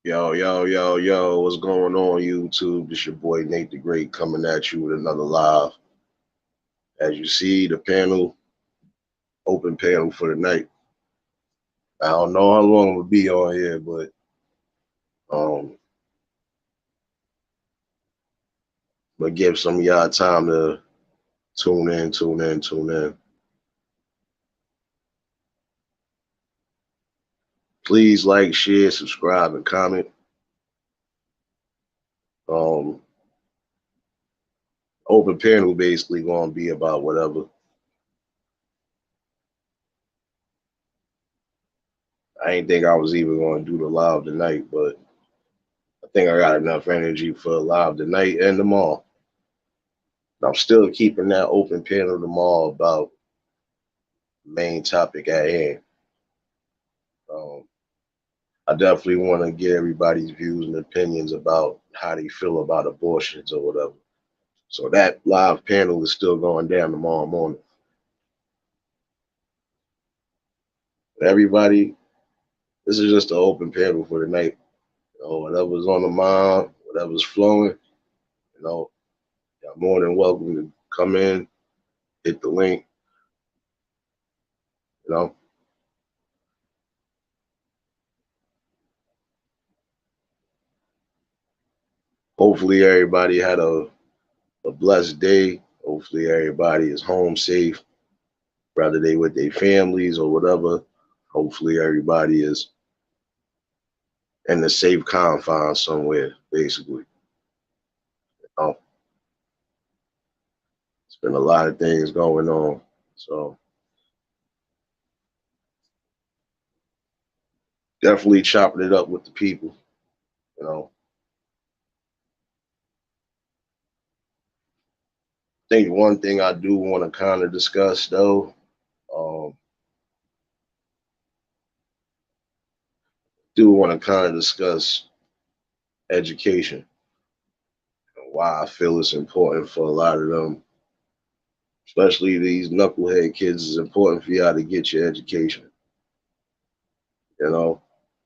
Yo, yo, yo, yo, what's going on, YouTube? This your boy Nate the Great coming at you with another live. As you see, the panel, open panel for the night. I don't know how long I'm gonna be on here, but um, but give some of y'all time to tune in, tune in, tune in. Please like, share, subscribe, and comment. Um, Open panel basically gonna be about whatever. I ain't think I was even gonna do the live tonight, but I think I got enough energy for a live tonight and tomorrow. I'm still keeping that open panel tomorrow about the main topic at hand. Um, I definitely want to get everybody's views and opinions about how they feel about abortions or whatever. So that live panel is still going down tomorrow morning. Everybody, this is just an open panel for the night. Whatever's on the mind, whatever's flowing, you know, you're more than welcome to come in, hit the link, you know. Hopefully everybody had a blessed day. Hopefully everybody is home safe, whether they with their families or whatever. Hopefully everybody is in the safe confines somewhere, basically. Um, it's been a lot of things going on. So definitely chopping it up with the people, you know. I think one thing I do want to kind of discuss though, um, do want to kind of discuss education and why I feel it's important for a lot of them, especially these knucklehead kids, it's important for y'all to get your education. You know,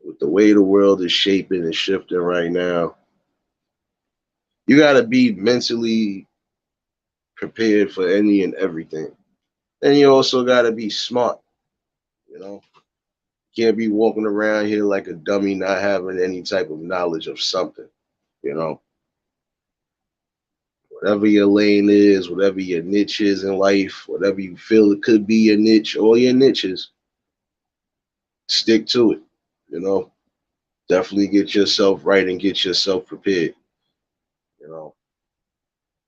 with the way the world is shaping and shifting right now, you got to be mentally prepared for any and everything. And you also got to be smart, you know. Can't be walking around here like a dummy, not having any type of knowledge of something, you know. Whatever your lane is, whatever your niche is in life, whatever you feel it could be your niche or your niches, stick to it, you know. Definitely get yourself right and get yourself prepared, you know.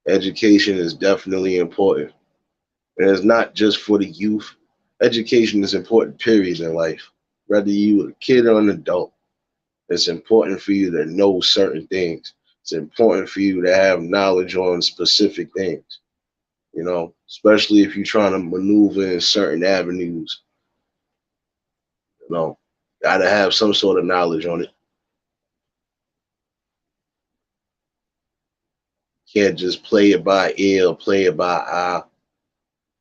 Education is definitely important. And it's not just for the youth. Education is important, period, in life. Whether you a kid or an adult, it's important for you to know certain things. It's important for you to have knowledge on specific things, you know, especially if you're trying to maneuver in certain avenues, you know, gotta have some sort of knowledge on it. Can't just play it by ear or play it by eye.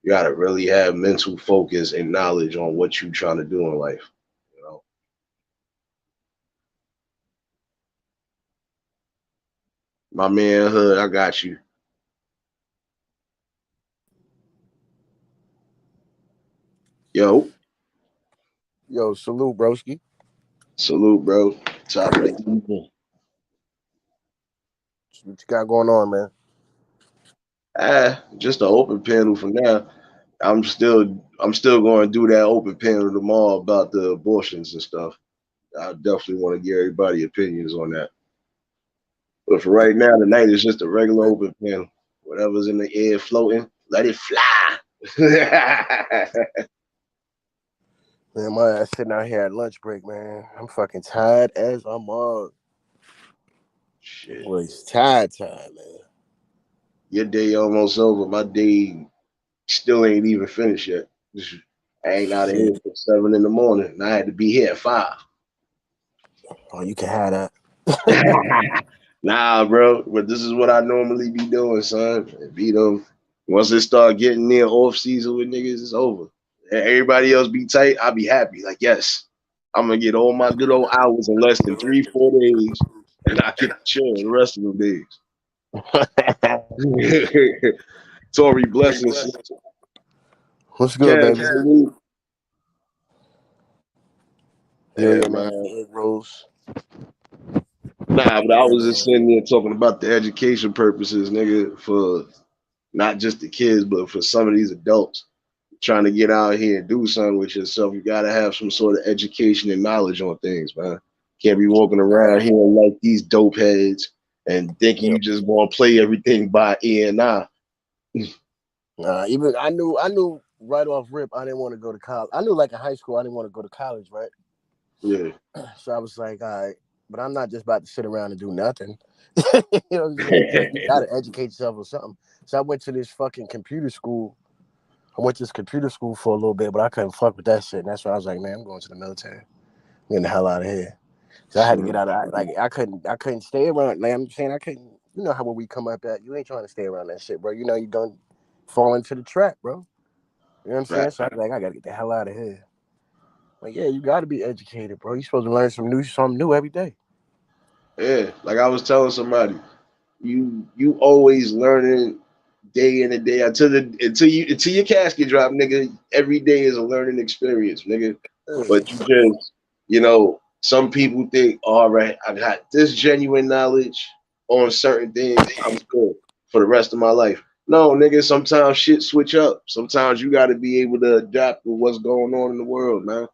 You gotta really have mental focus and knowledge on what you're trying to do in life, you know. My man Hood, I got you. Yo, Yo, salute, broski. salute, bro. Top of the evening. What you got going on, man? Just an open panel for now. I'm still going to do that open panel tomorrow about the abortions and stuff. I definitely want to give everybody opinions on that. But for right now, tonight is just a regular open panel. Whatever's in the air floating, let it fly. Man, my ass sitting out here at lunch break, man. I'm fucking tired as I'm on. Shit, Boy, it's tired time, man. your day almost over. My day still ain't even finished yet. I ain't out of here Shit. till 7 in the morning, and I had to be here at 5. Oh, you can have that. Nah, bro. But this is what I normally be doing, son. Beat them. Once it start getting near off season with niggas, it's over. Everybody else be tight. I be happy. Like, yes. I'm gonna get all my good old hours in less than 3-4 days, and I get to chill the rest of them days. Tory, blessings. What's good, Cash, baby? salute. You Yeah, and your man. egg rolls. Nah, but I Yeah, was just man. sitting there talking about the education purposes, nigga, for not just the kids, but for some of these adults trying to get out here and do something with yourself. You gotta have some sort of education and knowledge on things, man. Can't be walking around here like these dope heads and thinking Yeah. you just gonna play everything by ear and eye. Even I knew right off rip I didn't want to go to college. I knew like in high school I didn't want to go to college, right? Yeah. So I was like, all right, but I'm not just about to sit around and do nothing. You know what I'm saying? You gotta educate yourself or something. So I went to this fucking computer school. I went to this computer school for a little bit, but I couldn't fuck with that shit. And that's why I was like, man, I'm going to the military. I'm getting the hell out of here. So I had to get out of like I couldn't stay around. Like I'm saying, I couldn't. You know how when we come up at you ain't trying to stay around that shit, bro. You know you gonna fall into the trap, bro. You know what I'm saying? Right. So I was like, I gotta get the hell out of here. Like, yeah, you gotta be educated, bro. You supposed to learn something new every day. Yeah. Like I was telling somebody, you always learning day in and day out until your casket drop, nigga. Every day is a learning experience, nigga. But you just, some people think, all right, I got this genuine knowledge on certain things, I'm good for the rest of my life. No, nigga, sometimes shit switch up. Sometimes you got to be able to adapt with what's going on in the world, man.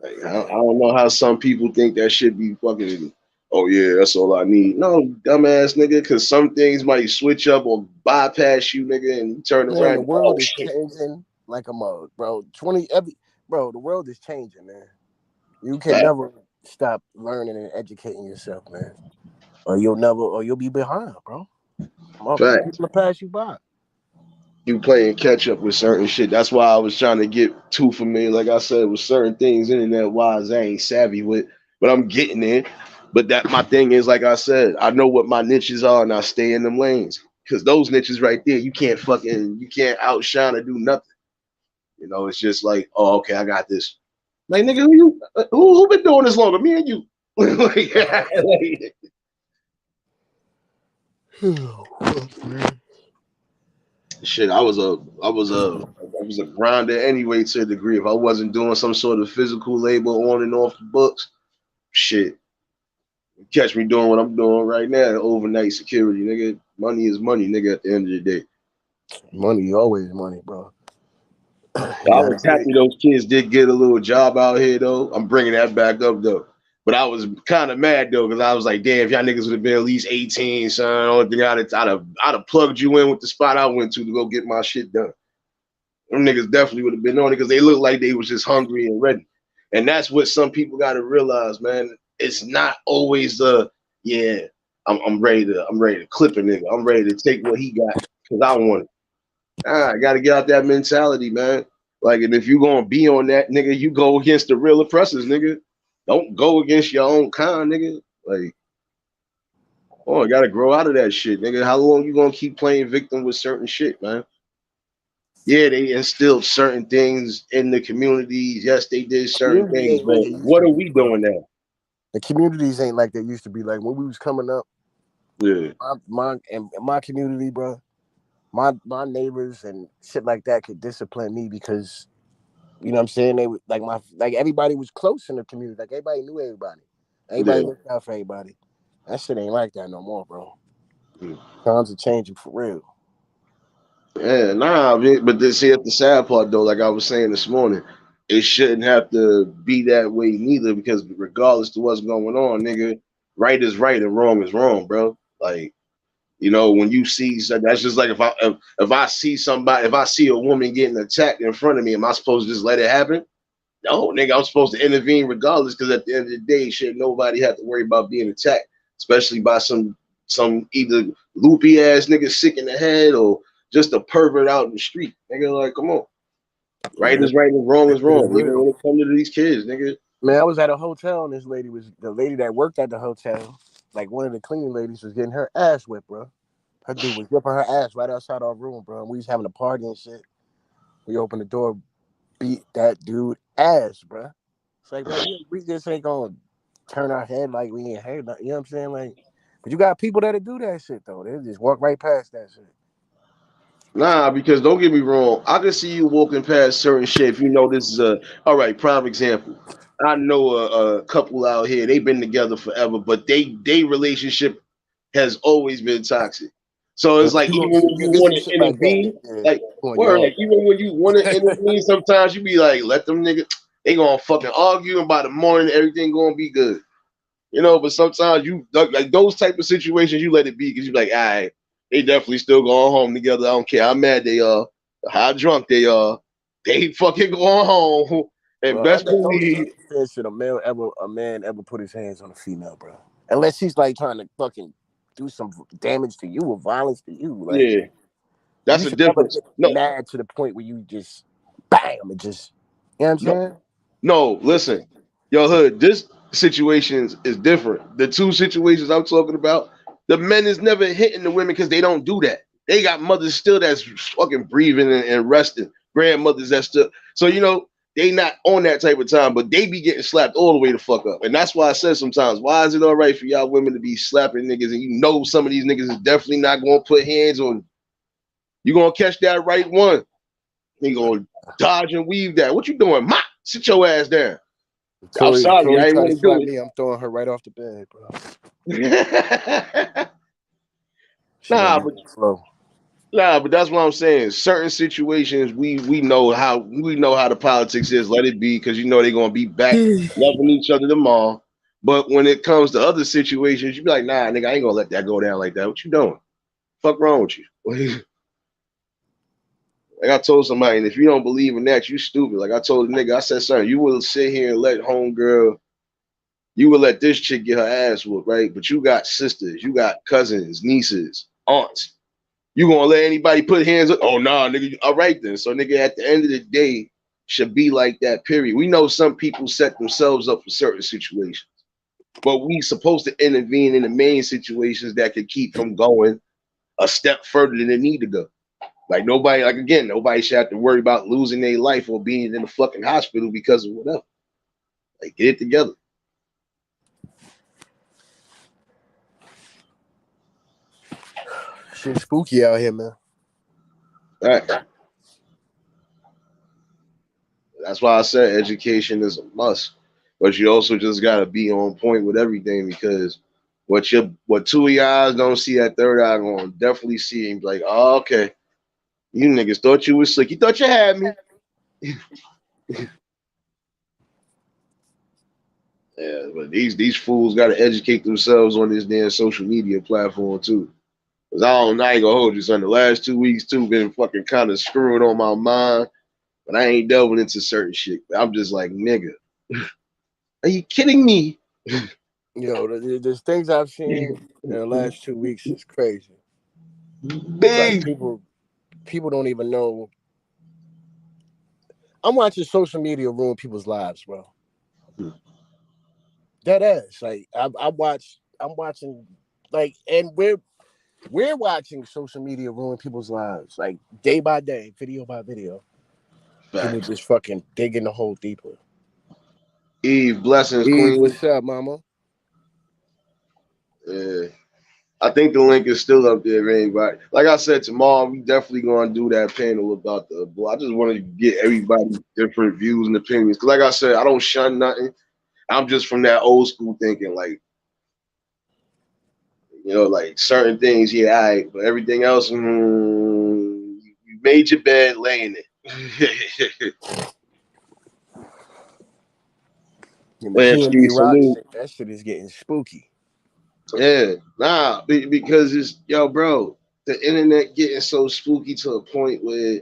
Like, I don't know how some people think that should be fucking, oh yeah, that's all I need. No, dumbass nigga, because some things might switch up or bypass you, nigga, and you turn Man, around the and, oh world is shit. changing like a mug, bro. Bro, the world is changing, man. You can Fact. never stop learning and educating yourself, man. Or you'll be behind, bro. Motherfucker, Fact. people will pass you by. You playing catch up with certain shit. That's why I was trying to get too familiar, like I said, with certain things internet wise I ain't savvy with, but I'm getting there. But that my thing is, like I said, I know what my niches are and I stay in them lanes. Cause those niches right there, you can't outshine or do nothing. It's just like, oh, okay, I got this. Like, nigga, who been doing this longer? Me and you. like, shit, I was a grinder anyway to a degree. If I wasn't doing some sort of physical labor on and off the books, shit, catch me doing what I'm doing right now, overnight security, nigga. Money is money, nigga. At the end of the day, Money, always money, bro. I You gotta was get it. happy those kids did get a little job out here though. I'm bringing that back up though. But I was kind of mad though because I was like, damn, if y'all niggas would have been at least 18, son, only thing I'd have plugged you in with the spot I went to go get my shit done. Them niggas definitely would have been on it because they looked like they was just hungry and ready. And that's what some people got to realize, man. It's not always yeah, I'm ready to clip a nigga. I'm ready to take what he got because I want it. I got to get out that mentality, man. Like, and if you gonna be on that, nigga, you go against the real oppressors, nigga. Don't go against your own kind, nigga. Like, oh, I gotta grow out of that shit, nigga. How long you gonna keep playing victim with certain shit, man? Yeah, they instilled certain things in the communities. Yes, they did certain Community things, ain't like but it used what to are be, we bro. doing now? The communities ain't like they used to be. Like when we was coming up, Yeah, my community, bro. My neighbors and shit like that could discipline me because you know what I'm saying they would like everybody was close in the community. Like everybody knew everybody. Everybody yeah. looked out for everybody. That shit ain't like that no more, bro. Mm. Times are changing for real. Yeah, nah, but this here's the sad part though. Like I was saying this morning, it shouldn't have to be that way neither. Because regardless to what's going on, nigga, right is right and wrong is wrong, bro. Like when you see that's just like if I see somebody, if I see a woman getting attacked in front of me, am I supposed to just let it happen? No, nigga, I'm supposed to intervene regardless. Because at the end of the day, shit, nobody have to worry about being attacked, especially by some either loopy ass nigga sick in the head or just a pervert out in the street. Nigga, like, come on. Right Yeah, is right and wrong that is shit is wrong. Even real. when it comes to these kids, nigga. Man, I was at a hotel and this lady was the lady that worked at the hotel. Like one of the cleaning ladies was getting her ass whipped, bro. Her dude was whipping her ass right outside our room, bro. And we was having a party and shit. We opened the door, beat that dude ass, bro. It's like, bro, we just ain't gonna turn our head like we ain't heard nothing. You know what I'm saying? Like, but you got people that'll do that shit though. They just walk right past that shit. Nah, because don't get me wrong, I can see you walking past certain shit. If you know this is a all right, prime example. I know a couple out here. They've been together forever, but they relationship has always been toxic. So it's like even when you Get want some to shit like that. intervene, Yeah, like on word, y'all. like even when you want to intervene, sometimes you be like, let them niggas. They gonna fucking argue, and by the morning everything gonna be good. You know, but sometimes you like those type of situations, you let it be because you're like, all right, they definitely still going home together. I don't care how mad they are, how drunk they are, they fucking going home. And Bro, best under no believe, circumstance should a man ever put his hands on a female, bro. Unless he's like trying to fucking do some damage to you or violence to you. Like yeah, that's you a should never difference. get No, mad to the point where you just bam and just you know what I'm no, saying? no. Listen, yo, hood. This situation is different. The two situations I'm talking about, the men is never hitting the women because they don't do that. They got mothers still that's fucking breathing and resting. Grandmothers that still. So you know they not on that type of time, but they be getting slapped all the way the fuck up. And that's why I said sometimes, why is it all right for y'all women to be slapping niggas and you know some of these niggas is definitely not going to put hands on you. You gonna catch that right one. He gonna dodge and weave that. What you doing? Ma, sit your ass down. I'm sorry, Tori I ain't try to want to do slap me, I'm throwing her right off the bed, bro. it. She gonna nah, be but slow. nah, but that's what I'm saying. Certain situations, we know how the politics is. Let it be, because you know they're gonna be back loving each other tomorrow. But when it comes to other situations, you be like, nah, nigga, I ain't gonna let that go down like that. What you doing? Fuck wrong with you? Like I told somebody, and if you don't believe in that, you stupid. Like I told the nigga, I said, son, you will sit here and let homegirl, you will let this chick get her ass whooped, right? But you got sisters, you got cousins, nieces, aunts. You gonna let anybody put hands up? Oh nah, nigga. All right then. So nigga, at the end of the day, should be like that. Period. We know some people set themselves up for certain situations, but we supposed to intervene in the main situations that could keep from going a step further than they need to go. Like nobody, like again, nobody should have to worry about losing their life or being in the fucking hospital because of whatever. Like get it together. Shit spooky out here, man. All right. That's why I said education is a must. But you also just gotta be on point with everything, because what two of your eyes don't see, that third eye gonna definitely see and be like, oh, okay. You niggas thought you was slick. You thought you had me. Yeah, but these fools gotta educate themselves on this damn social media platform too. Cause I ain't gonna hold you, son. The last 2 weeks too been fucking kind of screwing on my mind, but I ain't delving into certain shit. I'm just like, nigga, are you kidding me? Yo, there's things I've seen in the last 2 weeks is crazy. Like Big. people don't even know. I'm watching social media ruin people's lives, bro. That ass. Like I'm watching like and we're watching social media ruin people's lives. Like day by day, video by video. People Facts. just fucking digging the hole deeper. Eve, blessings, Eve, Queen. what's up, mama? Yeah. I think the link is still up there, anybody. Like I said, tomorrow we definitely gonna do that panel about the boy. I just want to get everybody different views and opinions. Cause like I said, I don't shun nothing. I'm just from that old school thinking, like, you know, like certain things, yeah, all right, but everything else, you made your bed, laying it. And the Lansky, TMZ rock salute. shit, that shit is getting spooky. Yeah, nah, because it's yo, bro. The internet getting so spooky to a point where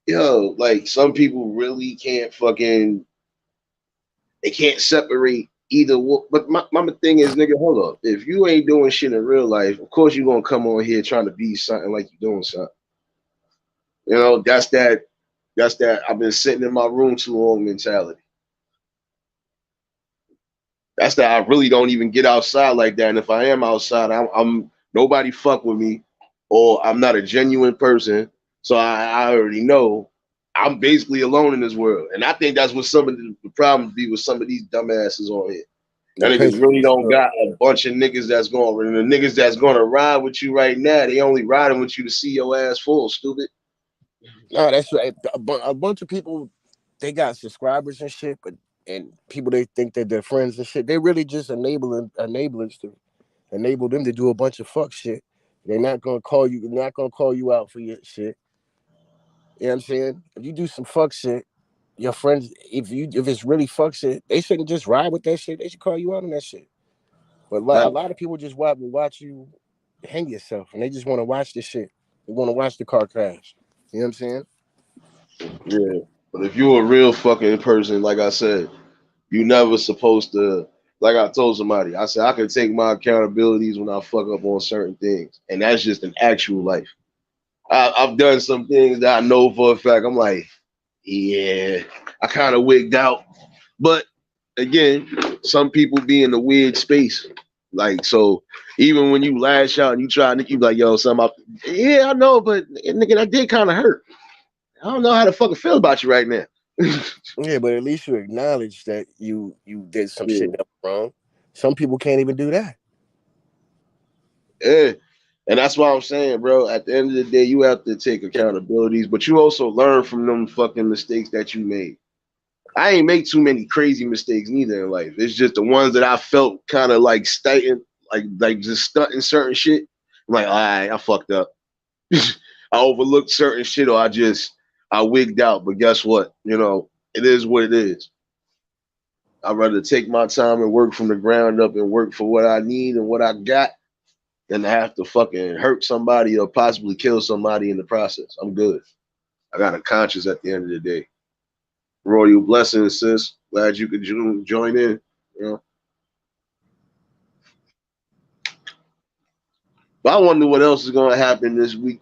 yo, like some people really can't fucking they can't separate either. But my thing is, nigga, hold up. If you ain't doing shit in real life, of course you gonna come on here trying to be something like you doing something. You know, that's that. That's that. I've been sitting in my room too long mentality. That's that. I really don't even get outside like that. And if I am outside, I'm nobody fuck with me, or I'm not a genuine person. So I already know I'm basically alone in this world. And I think that's what some of the problems be with some of these dumbasses on here. That niggas really don't got a bunch of niggas that's going, and the niggas that's going to ride with you right now, they only riding with you to see your ass full, stupid. No, that's right. A bunch of people, they got subscribers and shit, and people they think that they're friends and shit. They really just enablers to enable them to do a bunch of fuck shit. They're not gonna call you. They're not gonna call you out for your shit. You know what I'm saying? If you do some fuck shit, your friends, if it's really fuck shit, they shouldn't just ride with that shit. They should call you out on that shit. But a lot of people just watch you hang yourself, and they just want to watch this shit. They want to watch the car crash. You know what I'm saying? Yeah. But if you're a real fucking person, like I said, you never supposed to, like I told somebody, I said I can take my accountabilities when I fuck up on certain things. And that's just an actual life. I've done some things that I know for a fact. I'm like, yeah, I kind of wigged out. But again, some people be in a weird space. Like, so even when you lash out and you try to, you be like, yo, yeah, I know, but nigga, that did kind of hurt. I don't know how to fucking feel about you right now. Yeah, but at least you acknowledge that you did some shit that was wrong. Some people can't even do that. Yeah. And that's why I'm saying, bro, at the end of the day, you have to take accountabilities, but you also learn from them fucking mistakes that you made. I ain't make too many crazy mistakes neither in life. It's just the ones that I felt kind of like stunting, like just stunting certain shit. I'm like, all right, I fucked up. I overlooked certain shit, or I wigged out. But guess what? You know, it is what it is. I'd rather take my time and work from the ground up and work for what I need and what I got than to have to fucking hurt somebody or possibly kill somebody in the process. I'm good. I got a conscience at the end of the day. Royal blessings, sis. Glad you could join in. You know. But I wonder what else is going to happen this week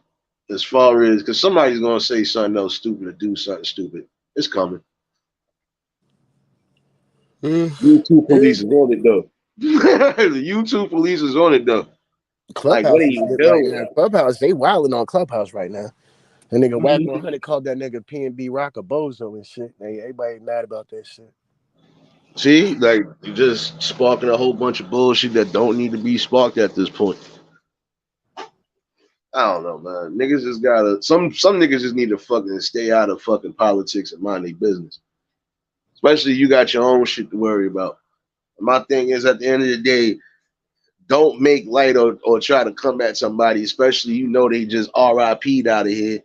as far as, because somebody's going to say something else stupid or do something stupid. It's coming. YouTube police is on it, though. The YouTube police is on it, though. Clubhouse, like, what are you doing? Right now. Clubhouse, they wilding on Clubhouse right now. The nigga Wack 100 called that nigga PNB Rock a bozo and shit. Everybody mad about that shit. See, like, you're just sparking a whole bunch of bullshit that don't need to be sparked at this point. I don't know, man. Niggas just gotta, some niggas just need to fucking stay out of fucking politics and mind their business. Especially you got your own shit to worry about. My thing is, at the end of the day, don't make light or try to come at somebody, especially you know they just RIP'd out of here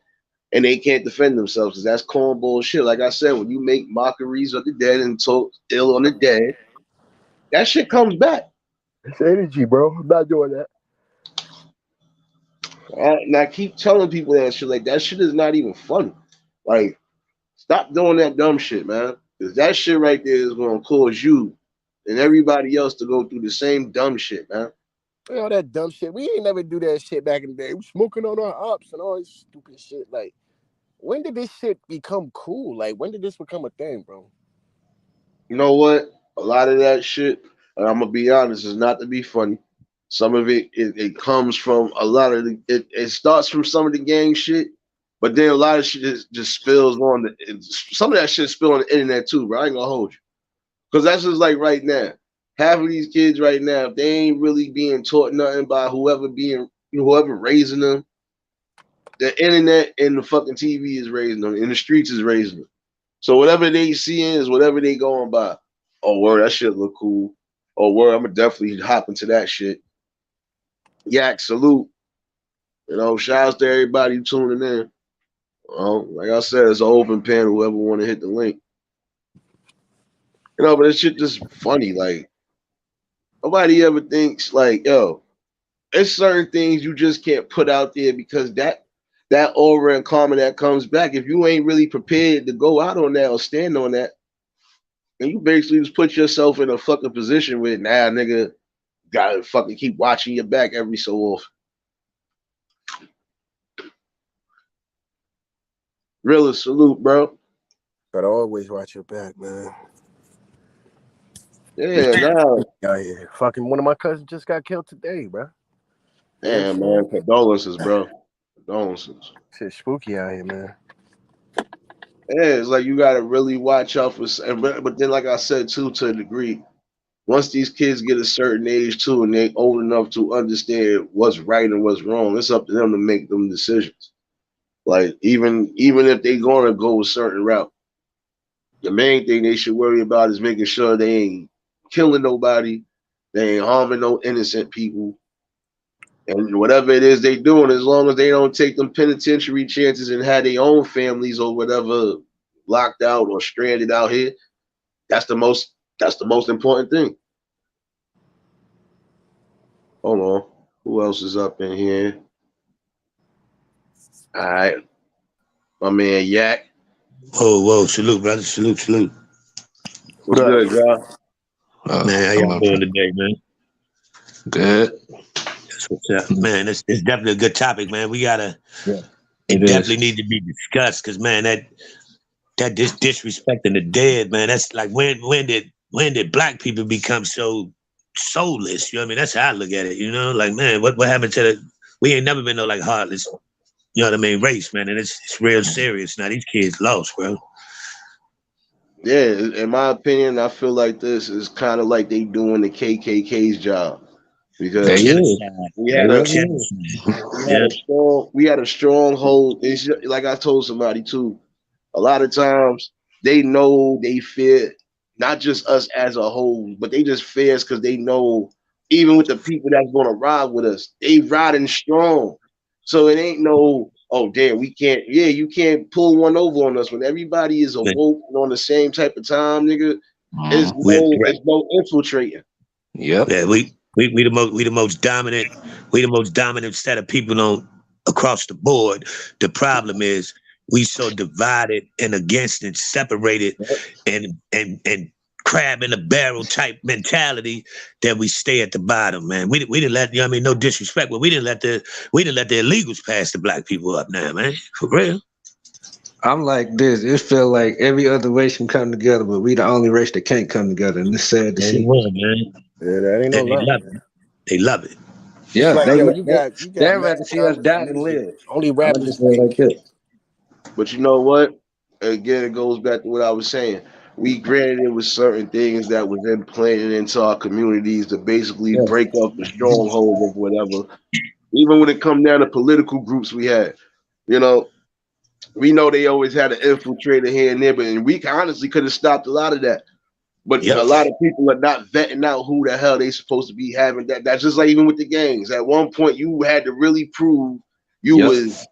and they can't defend themselves, because that's corn bullshit. Like I said, when you make mockeries of the dead and talk ill on the dead, that shit comes back. It's energy, bro. I'm not doing that. And I keep telling people that shit. Like, that shit is not even funny. Like, stop doing that dumb shit, man. Because that shit right there is going to cause you and everybody else to go through the same dumb shit, man. All that dumb shit. We ain't never do that shit back in the day. We smoking on our ops and all this stupid shit. Like, when did this shit become cool? Like, when did this become a thing, bro? You know what? A lot of that shit, and I'm going to be honest, is not to be funny. Some of it comes from a lot of it starts from some of the gang shit, but then a lot of shit just spills on some of that shit spill on the internet too, bro. I ain't gonna hold you. Because that's just like right now. Half of these kids right now, if they ain't really being taught nothing by whoever raising them, the internet and the fucking TV is raising them, and the streets is raising them. So whatever they seeing is whatever they going by. Oh, word, that shit look cool. Oh, word, I'm gonna definitely hop into that shit. Yak, salute. You know, shouts to everybody tuning in. Like I said, it's an open panel. Whoever want to hit the link. You know, but it's shit just funny. Like, nobody ever thinks like, yo, it's certain things you just can't put out there because that aura and karma that comes back, if you ain't really prepared to go out on that or stand on that, and you basically just put yourself in a fucking position where, nah, nigga, gotta fucking keep watching your back every so often. Really salute, bro. Gotta always watch your back, man. Yeah, nah. Out here. Fucking one of my cousins just got killed today, bro. Damn, man. Condolences, bro. Condolences. Shit spooky out here, man. Yeah, it's like you gotta really watch out for. But then, like I said too, to a degree, once these kids get a certain age too, and they're old enough to understand what's right and what's wrong, it's up to them to make them decisions. Like even if they gonna go a certain route, the main thing they should worry about is making sure they ain't killing nobody, they ain't harming no innocent people, and whatever it is they doing, as long as they don't take them penitentiary chances and have their own families or whatever locked out or stranded out here, that's the most important thing. Hold on. Who else is up in here? All right. My man Yak. Whoa, salute, brother. Salute. What's good, y'all? Man, how y'all doing today, man? Good. That's what's up. Man, it's definitely a good topic, man. We gotta it It definitely is. need to be discussed because man, that disrespecting the dead, man, that's like when did black people become so soulless? You know what I mean? That's how I look at it, you know? Like, man, what happened to we ain't never been no like heartless, you know what I mean, race, man. And it's real serious. Now these kids lost, bro. Yeah, in my opinion, I feel like this is kind of like they doing the KKK's job They because is. Genocide. we They had a really is. Genocide. we had Yeah. a strong hold. It's like I told somebody too. A lot of times they know they fear not just us as a whole, but they just fear us because they know even with the people that's gonna ride with us, they riding strong. So it ain't no, oh damn, we can't. Yeah, you can't pull one over on us when everybody is Man, awoke and on the same type of time, nigga. we're a threat. It's no infiltrating. Yep. Yeah, we the most dominant set of people on across the board. The problem is we so divided and against and separated and crab in a barrel type mentality that we stay at the bottom, man. We didn't let, you know what I mean, no disrespect, but we didn't let the illegals pass the black people up now, man. For real. I'm like this. It feel like every other race can come together, but we the only race that can't come together, and it's sad to Only see. one, man. Yeah, that ain't no And they lie. love it. They love it. Yeah, Like, they yo, you got they'd mad rather see us genres of die than music. live. Only I'm rappers just is saying getting like this. killed. But you know what? Again, it goes back to what I was saying. We granted it was certain things that was implanted into our communities to basically Yeah. break up the stronghold of whatever. Even when it come down to political groups we had, you know, we know they always had an infiltrator here and there, but and we honestly could have stopped a lot of that. But Yep. a lot of people are not vetting out who the hell they supposed to be having that. That's just like even with the gangs. At one point, you had to really prove you Yep. was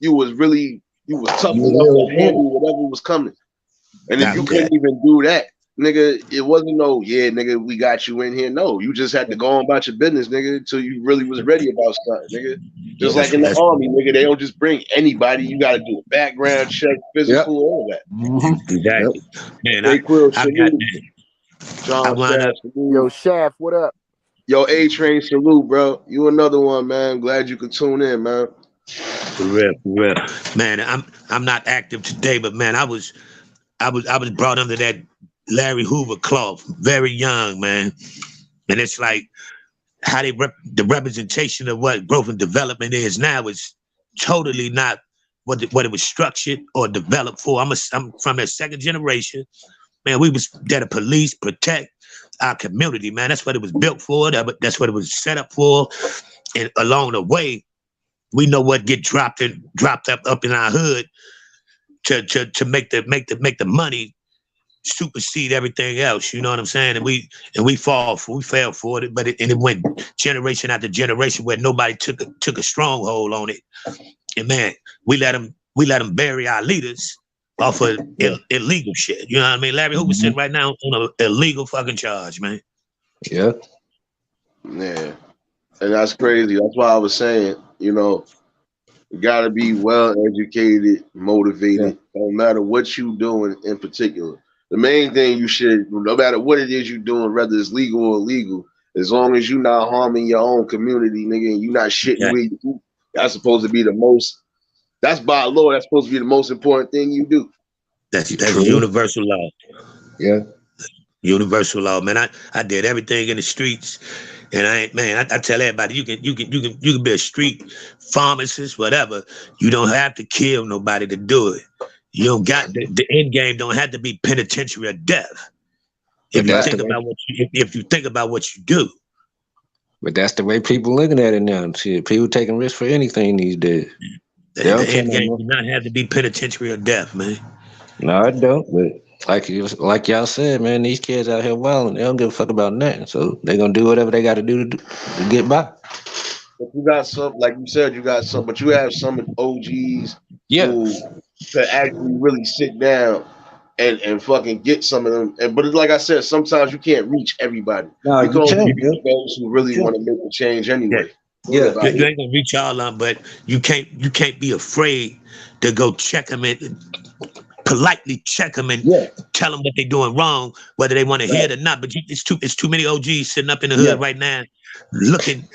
you was really you was tough You enough really to did. handle whatever was coming. And if you Got that. couldn't even do that, nigga, it wasn't no, yeah, nigga, we got you in here. No, you just had to go on about your business, nigga, until you really was ready about something, nigga. Yeah, Just like in the army, nigga, they don't just bring anybody. You got to do a background check, Yep. physical, all that. Yep. exactly. Man, Hey, Quill, I got salute. that. I John wound Shaft, up Yo, salute. Shaft, what up? Yo, A Train, salute, bro. You another one, man. Glad you could tune in, man. for real. Man, I'm not active today, but man, I was brought under that Larry Hoover cloth, very young, man. And it's like how the representation of what growth and development is now is totally not what it was structured or developed for. I'm from that second generation. Man, we was there to police, protect our community, man. That's what it was built for. That's what it was set up for. And along the way, we know what get dropped up in our hood to make the money supersede everything else. You know what I'm saying? And we fell for it, and it went generation after generation where nobody took a stronghold on it. And man, we let them bury our leaders off of illegal shit. You know what I mean? Larry Hoover sitting right now on an illegal fucking charge, man. Yeah. Yeah. And that's crazy. That's why I was saying, you know, you got to be well educated, motivated, no matter what you doing in particular. The main thing you should, no matter what it is you're doing, whether it's legal or illegal, as long as you're not harming your own community, nigga, and you're not shitting Okay. where you do, that's supposed to be the most, that's by law, that's supposed to be the most important thing you do. That's True. universal law. Yeah. Universal law, man. I did everything in the streets, and I tell everybody you can be a street pharmacist, whatever. You don't have to kill nobody to do it. You don't got the end game. Don't have to be penitentiary or death. If you think about if you think about what you do. But that's the way people looking at it now. Shit, people taking risks for anything these days. The end game do not have to be penitentiary or death, man. No, it don't. But like y'all said, man, these kids out here wilding. They don't give a fuck about nothing. So they gonna do whatever they got to do to get by. But you got some, like you said, you got some, but you have some OGs who could actually really sit down and fucking get some of them. But like I said, sometimes you can't reach everybody. No, you can reach those who really want to make a change anyway. You ain't gonna reach all of them, but you can't be afraid to go check them and politely check them and tell them what they're doing wrong, whether they want to hear it or not. But it's too many OGs sitting up in the hood right now, looking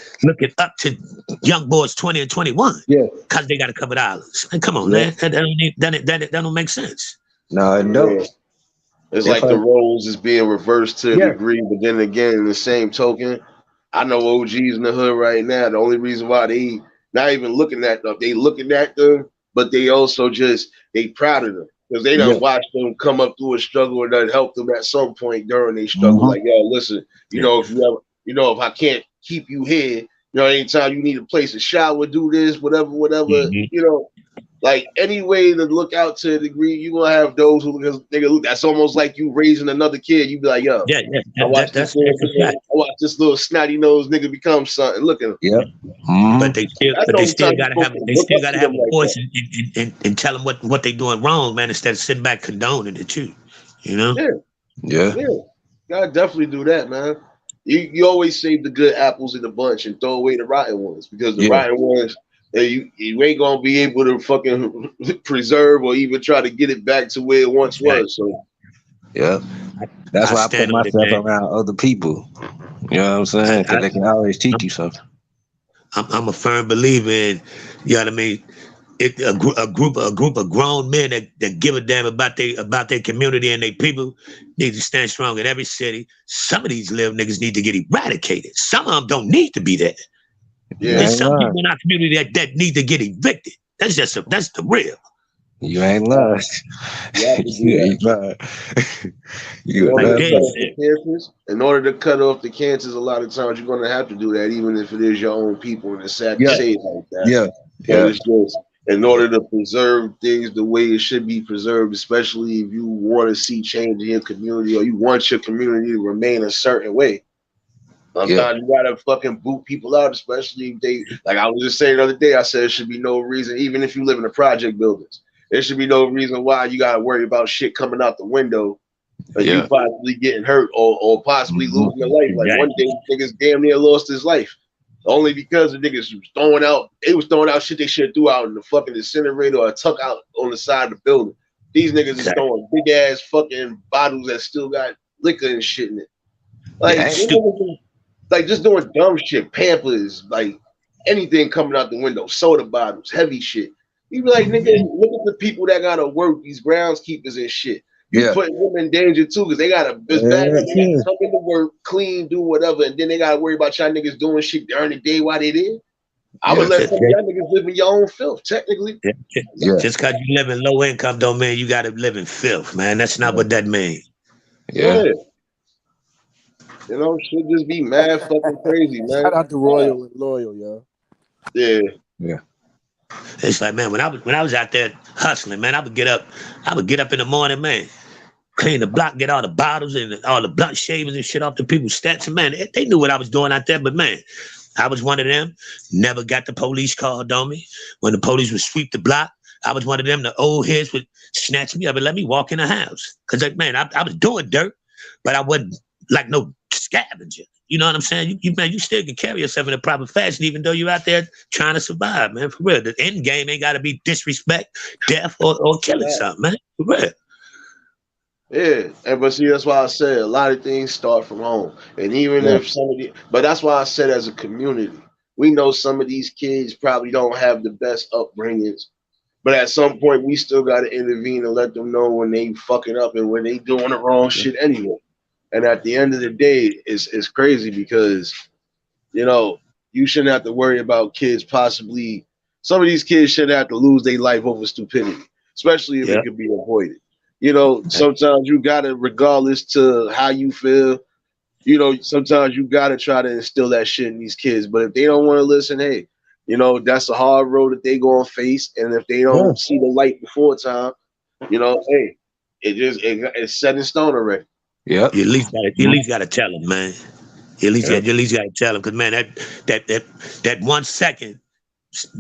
up to young boys 20 and 21, because they got a couple dollars. And come on, man, that don't make sense. No, it don't. It's like the roles is being reversed to a degree, but then again, in the same token, I know OGs in the hood right now. The only reason why they not even looking at them, they looking at them, but they also they proud of them because they don't watch them come up through a struggle or done help them at some point during their struggle. Like, yo, listen, if I can't keep you here, anytime you need a place to shower, do this, whatever, like any way to look out to a degree, you're gonna have those who look. That's almost like you raising another kid. You be like, yo, I watch this little snotty nosed nigga become something. Look at him. But they still gotta have a voice and tell them what they doing wrong, man, instead of sitting back condoning it too. Yeah. Gotta definitely do that, man. You always save the good apples in the bunch and throw away the rotten ones, because the rotten ones, you ain't gonna be able to fucking preserve or even try to get it back to where it once was. So that's why I put myself around other people. You know what I'm saying? Because they can always teach you something. I'm a firm believer in, you know what I mean, a group of grown men that give a damn about their community and their people need to stand strong in every city. Some of these little niggas need to get eradicated. Some of them don't need to be there. There's some people in our community that need to get evicted. That's the real. You ain't lying. You ain't lying. In order to cut off the cancers, a lot of times you're gonna have to do that, even if it is your own people. And it's sad to say it like that. It's just in order to preserve things the way it should be preserved, especially if you want to see change in your community or you want your community to remain a certain way. Sometimes you gotta fucking boot people out, especially if they, like I was just saying the other day, I said there should be no reason, even if you live in the project buildings, there should be no reason why you gotta worry about shit coming out the window, or you possibly getting hurt or possibly losing your life. Like one day, niggas damn near lost his life, only because the niggas was throwing out shit they should threw out in the fucking incinerator or tuck out on the side of the building. These niggas is throwing big ass fucking bottles that still got liquor and shit in it. Like just doing dumb shit, Pampers, like anything coming out the window, soda bottles, heavy shit. You be like, nigga, look at the people that gotta work, these groundskeepers and shit. You putting them in danger too, because they gotta come into work, clean, do whatever, and then they gotta worry about y'all niggas doing shit during the day while they there. I would let some of y'all niggas live in your own filth, technically. Just because you live in low income don't mean you gotta live in filth, man. That's not what that means. Should just be mad fucking crazy, man. Shout out to Royal and Loyal, yo. Yeah. It's like, man, when I was out there hustling, man, I would get up in the morning, man, clean the block, get all the bottles and all the blunt shavings and shit off the people's stats. And man, they knew what I was doing out there, but man, I was one of them. Never got the police called on me. When the police would sweep the block, I was one of them. The old heads would snatch me up and let me walk in the house. Cause like, man, I was doing dirt, but I wasn't like no scavenger. You know what I'm saying? You still can carry yourself in a proper fashion, even though you're out there trying to survive, man. For real. The end game ain't got to be disrespect, death, or killing something, man. For real. Yeah, but see, that's why I said a lot of things start from home. And even if but that's why I said as a community, we know some of these kids probably don't have the best upbringings. But at some point, we still got to intervene and let them know when they fucking up and when they doing the wrong shit anyway. And at the end of the day, it's crazy because, you shouldn't have to worry about kids possibly. Some of these kids shouldn't have to lose their life over stupidity. especially if Yeah. it could be avoided. You know, sometimes you gotta, regardless to how you feel, you know, sometimes you gotta try to instill that shit in these kids. But if they don't want to listen, hey, you know, that's a hard road that they gonna face. And if they Yeah. don't see the light before time, you know, hey, it's set in stone already. Yep. You at least gotta tell them, man. You at least gotta tell them, cause man, that 1 second,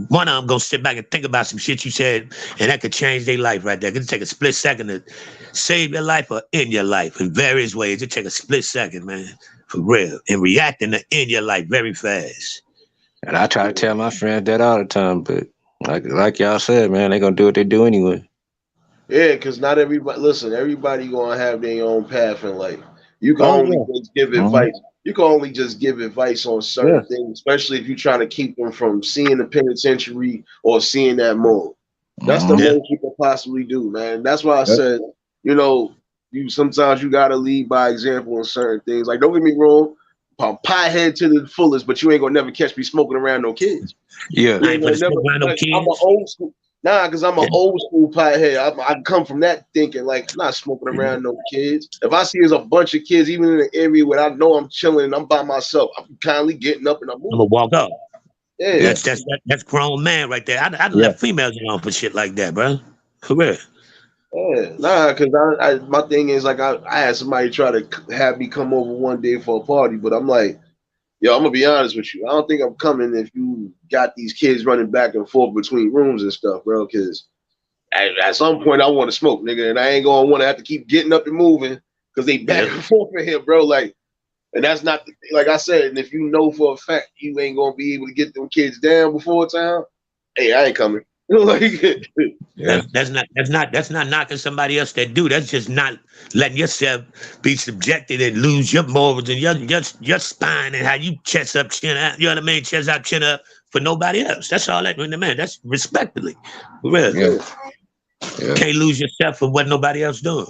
one of them gonna sit back and think about some shit you said, and that could change their life right there. It could take a split second to save your life or end your life in various ways. It take a split second, man, for real, and reacting to end your life very fast. And I try to tell my friends that all the time, but like y'all said, man, they gonna do what they do anyway. Yeah, because not everybody. Listen, everybody gonna have their own path in life. You can Oh only yeah, just give advice. You can only just give advice on certain things, especially if you're trying to keep them from seeing the penitentiary or seeing that mode. That's the yeah, most you can possibly do, man. That's why I said, you know, you sometimes you gotta lead by example in certain things. Like, don't get me wrong, I'm piehead to the fullest, but you ain't gonna never catch me smoking around no kids. Yeah. You I ain't ain't gonna finna never. smoke around no Like, I'm an kids. old school. Nah, because I'm an Yeah. old school piehead. I come from that thinking like I'm not smoking around no kids. If I see there's a bunch of kids, even in an area where I know I'm chilling and I'm by myself, I'm kindly getting up and I'm I'm gonna moving. walk up. Yeah, That's grown man right there. I Yeah. left females alone for shit like that, bro. For real. yeah. Nah, because my thing is like I had somebody try to have me come over one day for a party, but I'm like, yo, I'm gonna be honest with you. I don't think I'm coming if you got these kids running back and forth between rooms and stuff, bro. Because at some point I want to smoke, nigga, and I ain't gonna want to have to keep getting up and moving because they back Yeah. and forth in here, bro. Like, and that's not like I said. And if you know for a fact you ain't gonna be able to get them kids down before time, hey, I ain't coming. Like, Yeah. That's not knocking somebody else that do. That's just not letting yourself be subjected and lose your morals and your spine and how you chest up, chin out. You know what I mean? Chest out, chin up for nobody else. That's all that, man. That's respectfully. For real. Yeah. Yeah. Can't lose yourself for what nobody else doing.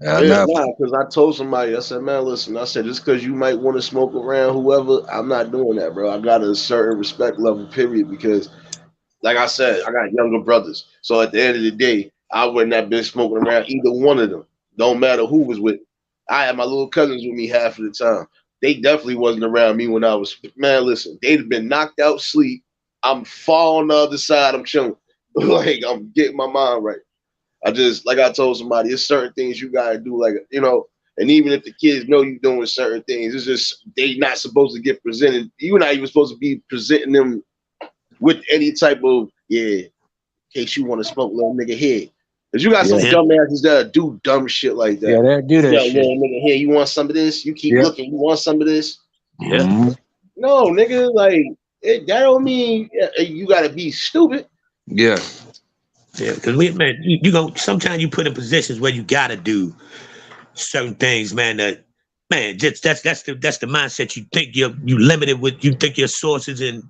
I yeah, know. nah, because I told somebody, I said, man, listen, I said, just because you might want to smoke around whoever, I'm not doing that, bro. I got a certain respect level, period, because like I said, I got younger brothers. So at the end of the day, I wouldn't have been smoking around either one of them. Don't matter who was with me. I had my little cousins with me half of the time. They definitely wasn't around me when I was, man, listen, they'd have been knocked out sleep. I'm far on the other side. I'm chilling. Like, I'm getting my mind right. I just, like I told somebody, it's certain things you got to do. Like, you know, and even if the kids know you doing certain things, it's just, they not supposed to get presented. You're not even supposed to be presenting them with any type of, yeah, in case you want to smoke, little nigga here. Because you got Yeah. some Yeah. dumbasses that do dumb shit like Yeah, that. they do that Yo, shit. little nigga here, you want some of this? You keep Yeah. looking, you want some of this? Yeah. Mhm. No, nigga, like, that don't mean you got to be stupid. Yeah. Yeah. Because man, you go. Sometimes you put in positions where you gotta do certain things, man. That man, just that's the mindset. You think you limited with. You think your sources and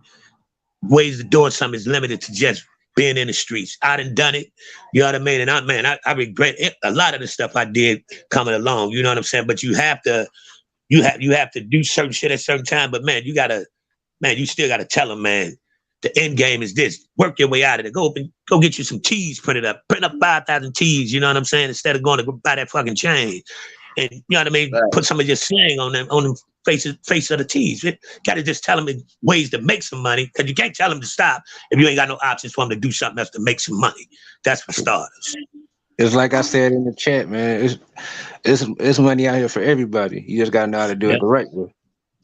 ways of doing something is limited to just being in the streets. I done it. You know what I mean? And I regret it. A lot of the stuff I did coming along. You know what I'm saying? But you have to do certain shit at certain time. But man, you still gotta tell them, man. The end game is this. Work your way out of it. Go get you some tees printed up. Print up 5,000 tees. You know what I'm saying? Instead of going to go buy that fucking chain. And you know what I mean? Right. Put some of your slang on them face of the tees. You gotta just tell them ways to make some money, because you can't tell them to stop if you ain't got no options for them to do something else to make some money. That's for starters. It's like I said in the chat, man. It's money out here for everybody. You just gotta know how to do Yep. it the right way.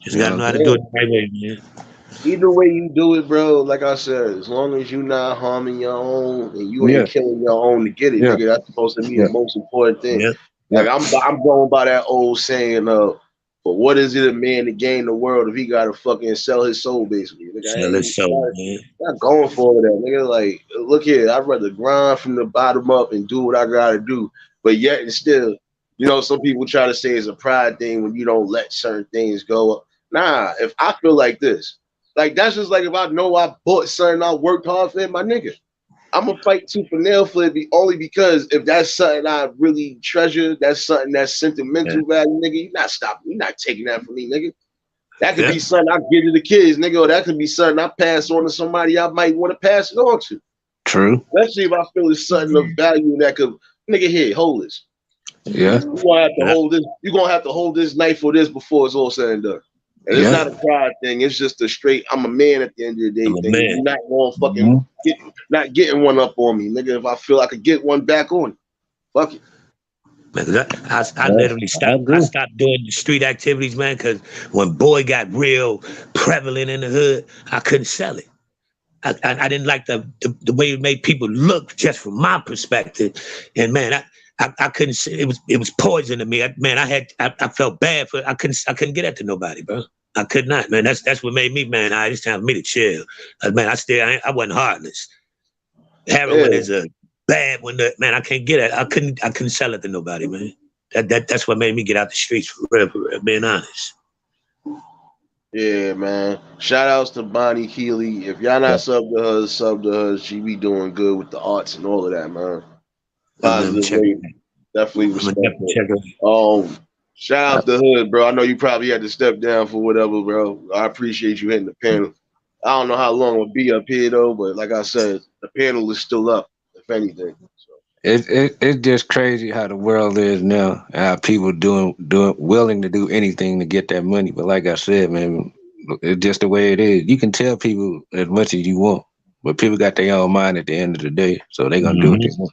Just gotta know how to do it the right way, man. Either way you do it, bro, like I said, as long as you not harming your own and you Yeah. ain't killing your own to get it, Yeah. nigga, that's supposed to be Yeah. the most important thing. Yeah. Like, Yeah. I'm going by that old saying of, but what is it a man to gain the world if he gotta fucking sell his soul, basically? Nigga, I Sell ain't his soul, man. not going for that, nigga. Like, look here, I'd rather grind from the bottom up and do what I gotta do. But yet and still, you know, some people try to say it's a pride thing when you don't let certain things go. Nah, if I feel like this, like, that's just like if I know I bought something I worked hard for, my nigga, I'm gonna fight tooth and nail for it only because if that's something I really treasure, that's something that's sentimental value, nigga, you're not stopping, you're not taking that from me, nigga. That could Yeah. be something I give to the kids, nigga, or that could be something I pass on to somebody I might want to pass it on to. True. Especially if I feel it's something of value that could, nigga, here, hold this. Yeah. You gonna have to hold this. You gonna have to hold this knife for this before it's all said and done. And it's Yeah. not a pride thing. It's just a straight. I'm a man at the end of the day I'm a thing. man. You're not going fucking not getting one up on me, nigga. If I feel I could get one back on you, fuck it. Man, I literally stopped. I stopped doing the street activities, man, because when boy got real prevalent in the hood, I couldn't sell it. I didn't like the way it made people look, just from my perspective. And man, I couldn't. It was poison to me. I felt bad for. I couldn't get at to nobody, bro. I could not, man. That's what made me, man. It's time for me to chill. Man, I wasn't heartless. Heroin is a bad when I can't get it. I couldn't sell it to nobody, man. That's what made me get out the streets for real, being honest. Yeah, man. Shout outs to Bonnie Keeley. If y'all not subbed to her, sub to her. She be doing good with the arts and all of that, man. Positive way. Definitely respect it. Shout out to Hood, bro. I know you probably had to step down for whatever, bro. I appreciate you hitting the panel. I don't know how long it'll be up here though, but like I said, the panel is still up, if anything. So. It's just crazy how the world is now, and how people doing willing to do anything to get that money. But like I said, man, it's just the way it is. You can tell people as much as you want, but people got their own mind at the end of the day, so they're gonna do what they want.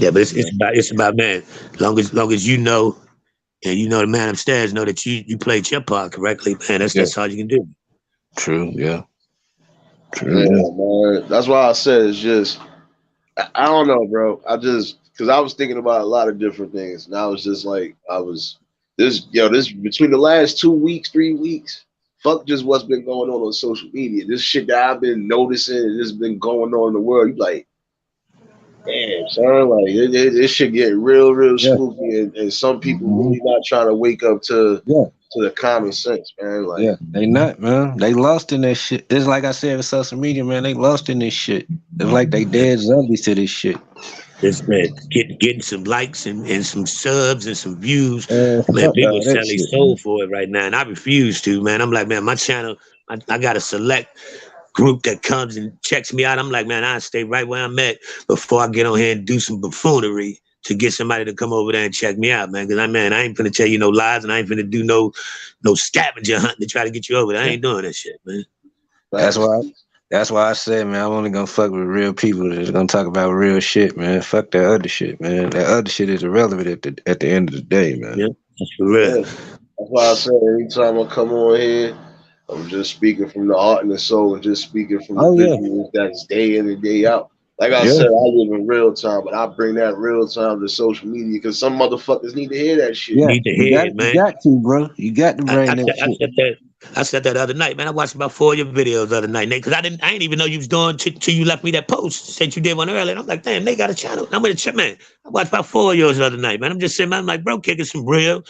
Yeah, but it's about man. Long as you know, and you know the man upstairs know that you played your part correctly, man. That's all you can do. True. Yeah. True. Yeah, man. That's why I said it's just. I don't know, bro. Because I was thinking about a lot of different things, and I was just like, this between the last 2 weeks, 3 weeks, fuck just what's been going on social media. This shit that I've been noticing and this been going on in the world. You like, damn, son, like this shit get real spooky, and some people really not trying to wake up to the common sense, man. Like, they not, man. They lost in that shit. It's like I said with social media, man. They lost in this shit. It's like they dead zombies to this shit. This man getting some likes and some subs and some views. Man, people are selling soul for it right now, and I refuse to, man. I'm like, man, my channel, I got a select group that comes and checks me out. I'm like, man, I'll stay right where I'm at before I get on here and do some buffoonery to get somebody to come over there and check me out, man. Because I ain't finna tell you no lies, and I ain't finna do no scavenger hunting to try to get you over there. I ain't doing that shit, man. That's why I said, man, I'm only gonna fuck with real people that's gonna talk about real shit, man. Fuck that other shit, man. That other shit is irrelevant at the end of the day, man. Yeah, that's for real. Yeah. That's why I said anytime I come on here, I'm just speaking from the heart and the soul, and just speaking from the visuals that's day in and day out. Like I said, I live in real time, but I bring that real time to social media because some motherfuckers need to hear that shit. Yeah, need to hear it, man. You got to, bro. You got to bring that shit. I said that the other night, man. I watched about 4 of your videos the other night, Nate, because I didn't even know you was doing till you left me that post. Said you did one earlier. And I'm like, damn, they got a channel. I'm gonna check, man. I watched about 4 of yours the other night, man. I'm just sitting, man. I'm like, bro, kicking some real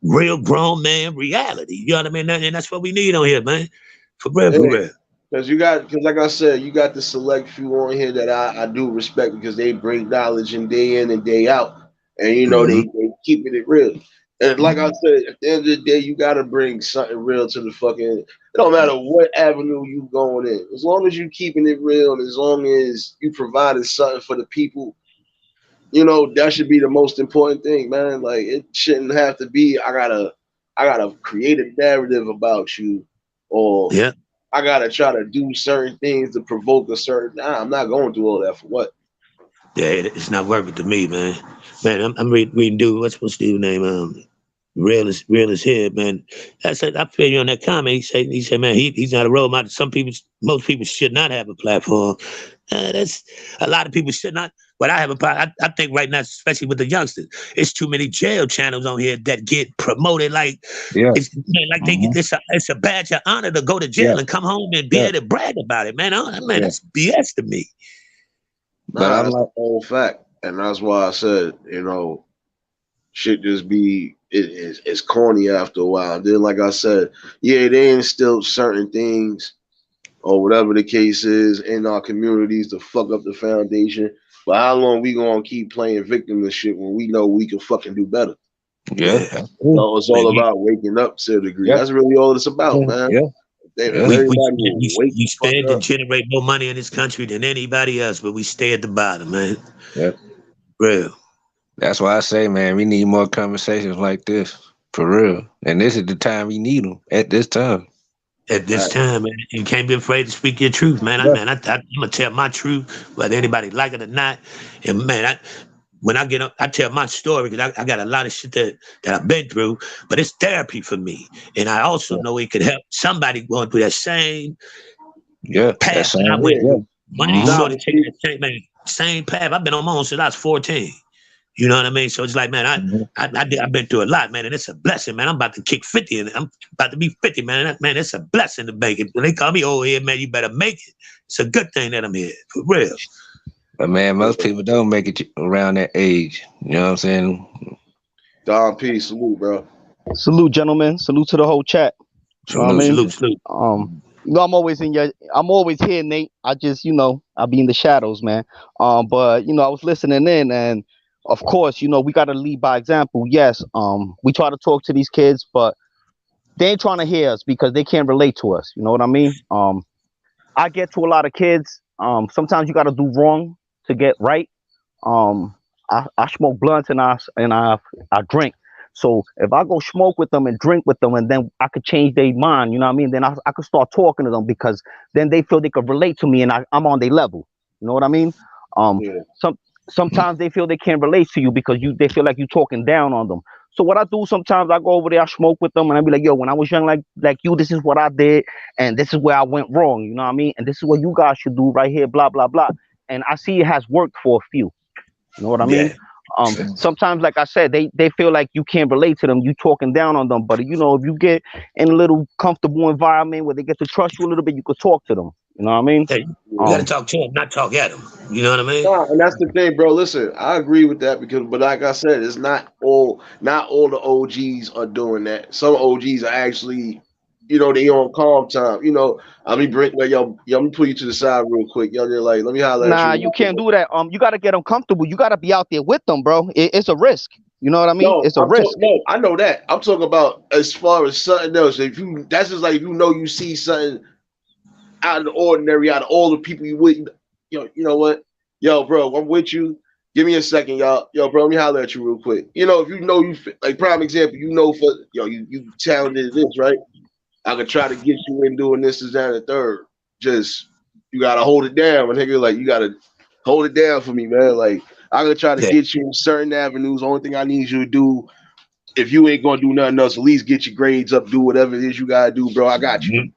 grown man reality. You know what I mean? And that's what we need on here, man. For real, for real. Because like I said, you got the select few on here that I do respect because they bring knowledge in and day out, and you know they keeping it real. And like I said, at the end of the day, you got to bring something real to the fucking. It don't matter what avenue you going in, as long as you keeping it real, and as long as you providing something for the people, you know that should be the most important thing, man. Like it shouldn't have to be I gotta create a narrative about you, or I gotta try to do certain things to provoke a certain. Nah, I'm not going to do all that for what. Yeah, it's not worth it to me, man. Man, I'm reading dude. What's dude's name? Real is here, man. I feel you on that comment. He said, man, he's not a role model. Most people should not have a platform. That's a lot of people should not. But I have I think right now, especially with the youngsters, it's too many jail channels on here that get promoted like it's a badge of honor to go to jail and come home and be able to brag about it, man. That's BS to me. But that's the whole fact, and that's why I said, you know, shit just be it's corny after a while. And then, like I said, they instilled certain things or whatever the case is in our communities to fuck up the foundation. But how long we gonna keep playing victim and shit when we know we can fucking do better? Yeah. So it's all about waking up to a degree. That's really all it's about, man. Yeah. Everybody will wake we the fuck spend and up. generate more money in this country than anybody else, but we stay at the bottom, man. Yeah. Real. That's why I say, man, we need more conversations like this for real. And this is the time we need them at this time. At this time, man, you can't be afraid to speak your truth, man. I'm gonna tell my truth, whether anybody like it or not. And man, when I get up, I tell my story because I got a lot of shit that I've been through, but it's therapy for me. And I also know it could help somebody going through that same path that I went through. One of these shorty taking that same path. I've been on my own since I was 14. You know what I mean? So it's like, man, I've been through a lot, man, and it's a blessing, man. I'm about to kick 50, and I'm about to be 50, man. Man, it's a blessing to make it. When they call me old head, man, you better make it. It's a good thing that I'm here, for real. But man, most people don't make it around that age. You know what I'm saying? Don P, salute, bro. Salute, gentlemen. Salute to the whole chat. You know what I mean? Salute. You know, I'm always here, Nate. I just, I'll be in the shadows, man. But I was listening in, and of course, we got to lead by example. Yes, we try to talk to these kids, but they ain't trying to hear us because they can't relate to us. You know what I mean? I get to a lot of kids. Sometimes you got to do wrong to get right. I smoke blunts and I drink. So if I go smoke with them and drink with them, and then I could change their mind, you know what I mean? Then I could start talking to them because then they feel they could relate to me and I'm on their level. You know what I mean? Sometimes they feel they can't relate to you because they feel like you're talking down on them. So what I do sometimes, I go over there, I smoke with them, and I be like, yo, when I was young like you, this is what I did, and this is where I went wrong, you know what I mean? And this is what you guys should do right here, blah, blah, blah. And I see it has worked for a few. You know what I mean? Sometimes, like I said, they feel like you can't relate to them, you talking down on them. But if you get in a little comfortable environment where they get to trust you a little bit, you could talk to them. You know what I mean? Hey, you gotta talk to them, not talk at them. You know what I mean? And that's the thing, bro. Listen, I agree with that but like I said, it's not all the OGs are doing that. Some OGs are actually, they on calm time. Let me pull you to the side real quick. They're like, let me holler at you. Nah, you can't do that. You gotta get them comfortable. You gotta be out there with them, bro. It's a risk. You know what I mean? No, it's a risk. No, I know that. I'm talking about as far as something else. That's just like you see something out of the ordinary, out of all the people you with, you know what? Yo, bro, I'm with you. Give me a second, y'all. Yo, bro, let me holler at you real quick. If you like prime example, for you talented at this, right? I could try to get you in doing this, that, and the third. Just you gotta hold it down, and nigga, like you gotta hold it down for me, man. Like I could try to get you in certain avenues. Only thing I need you to do, if you ain't gonna do nothing else, at least get your grades up, do whatever it is you gotta do, bro. I got you.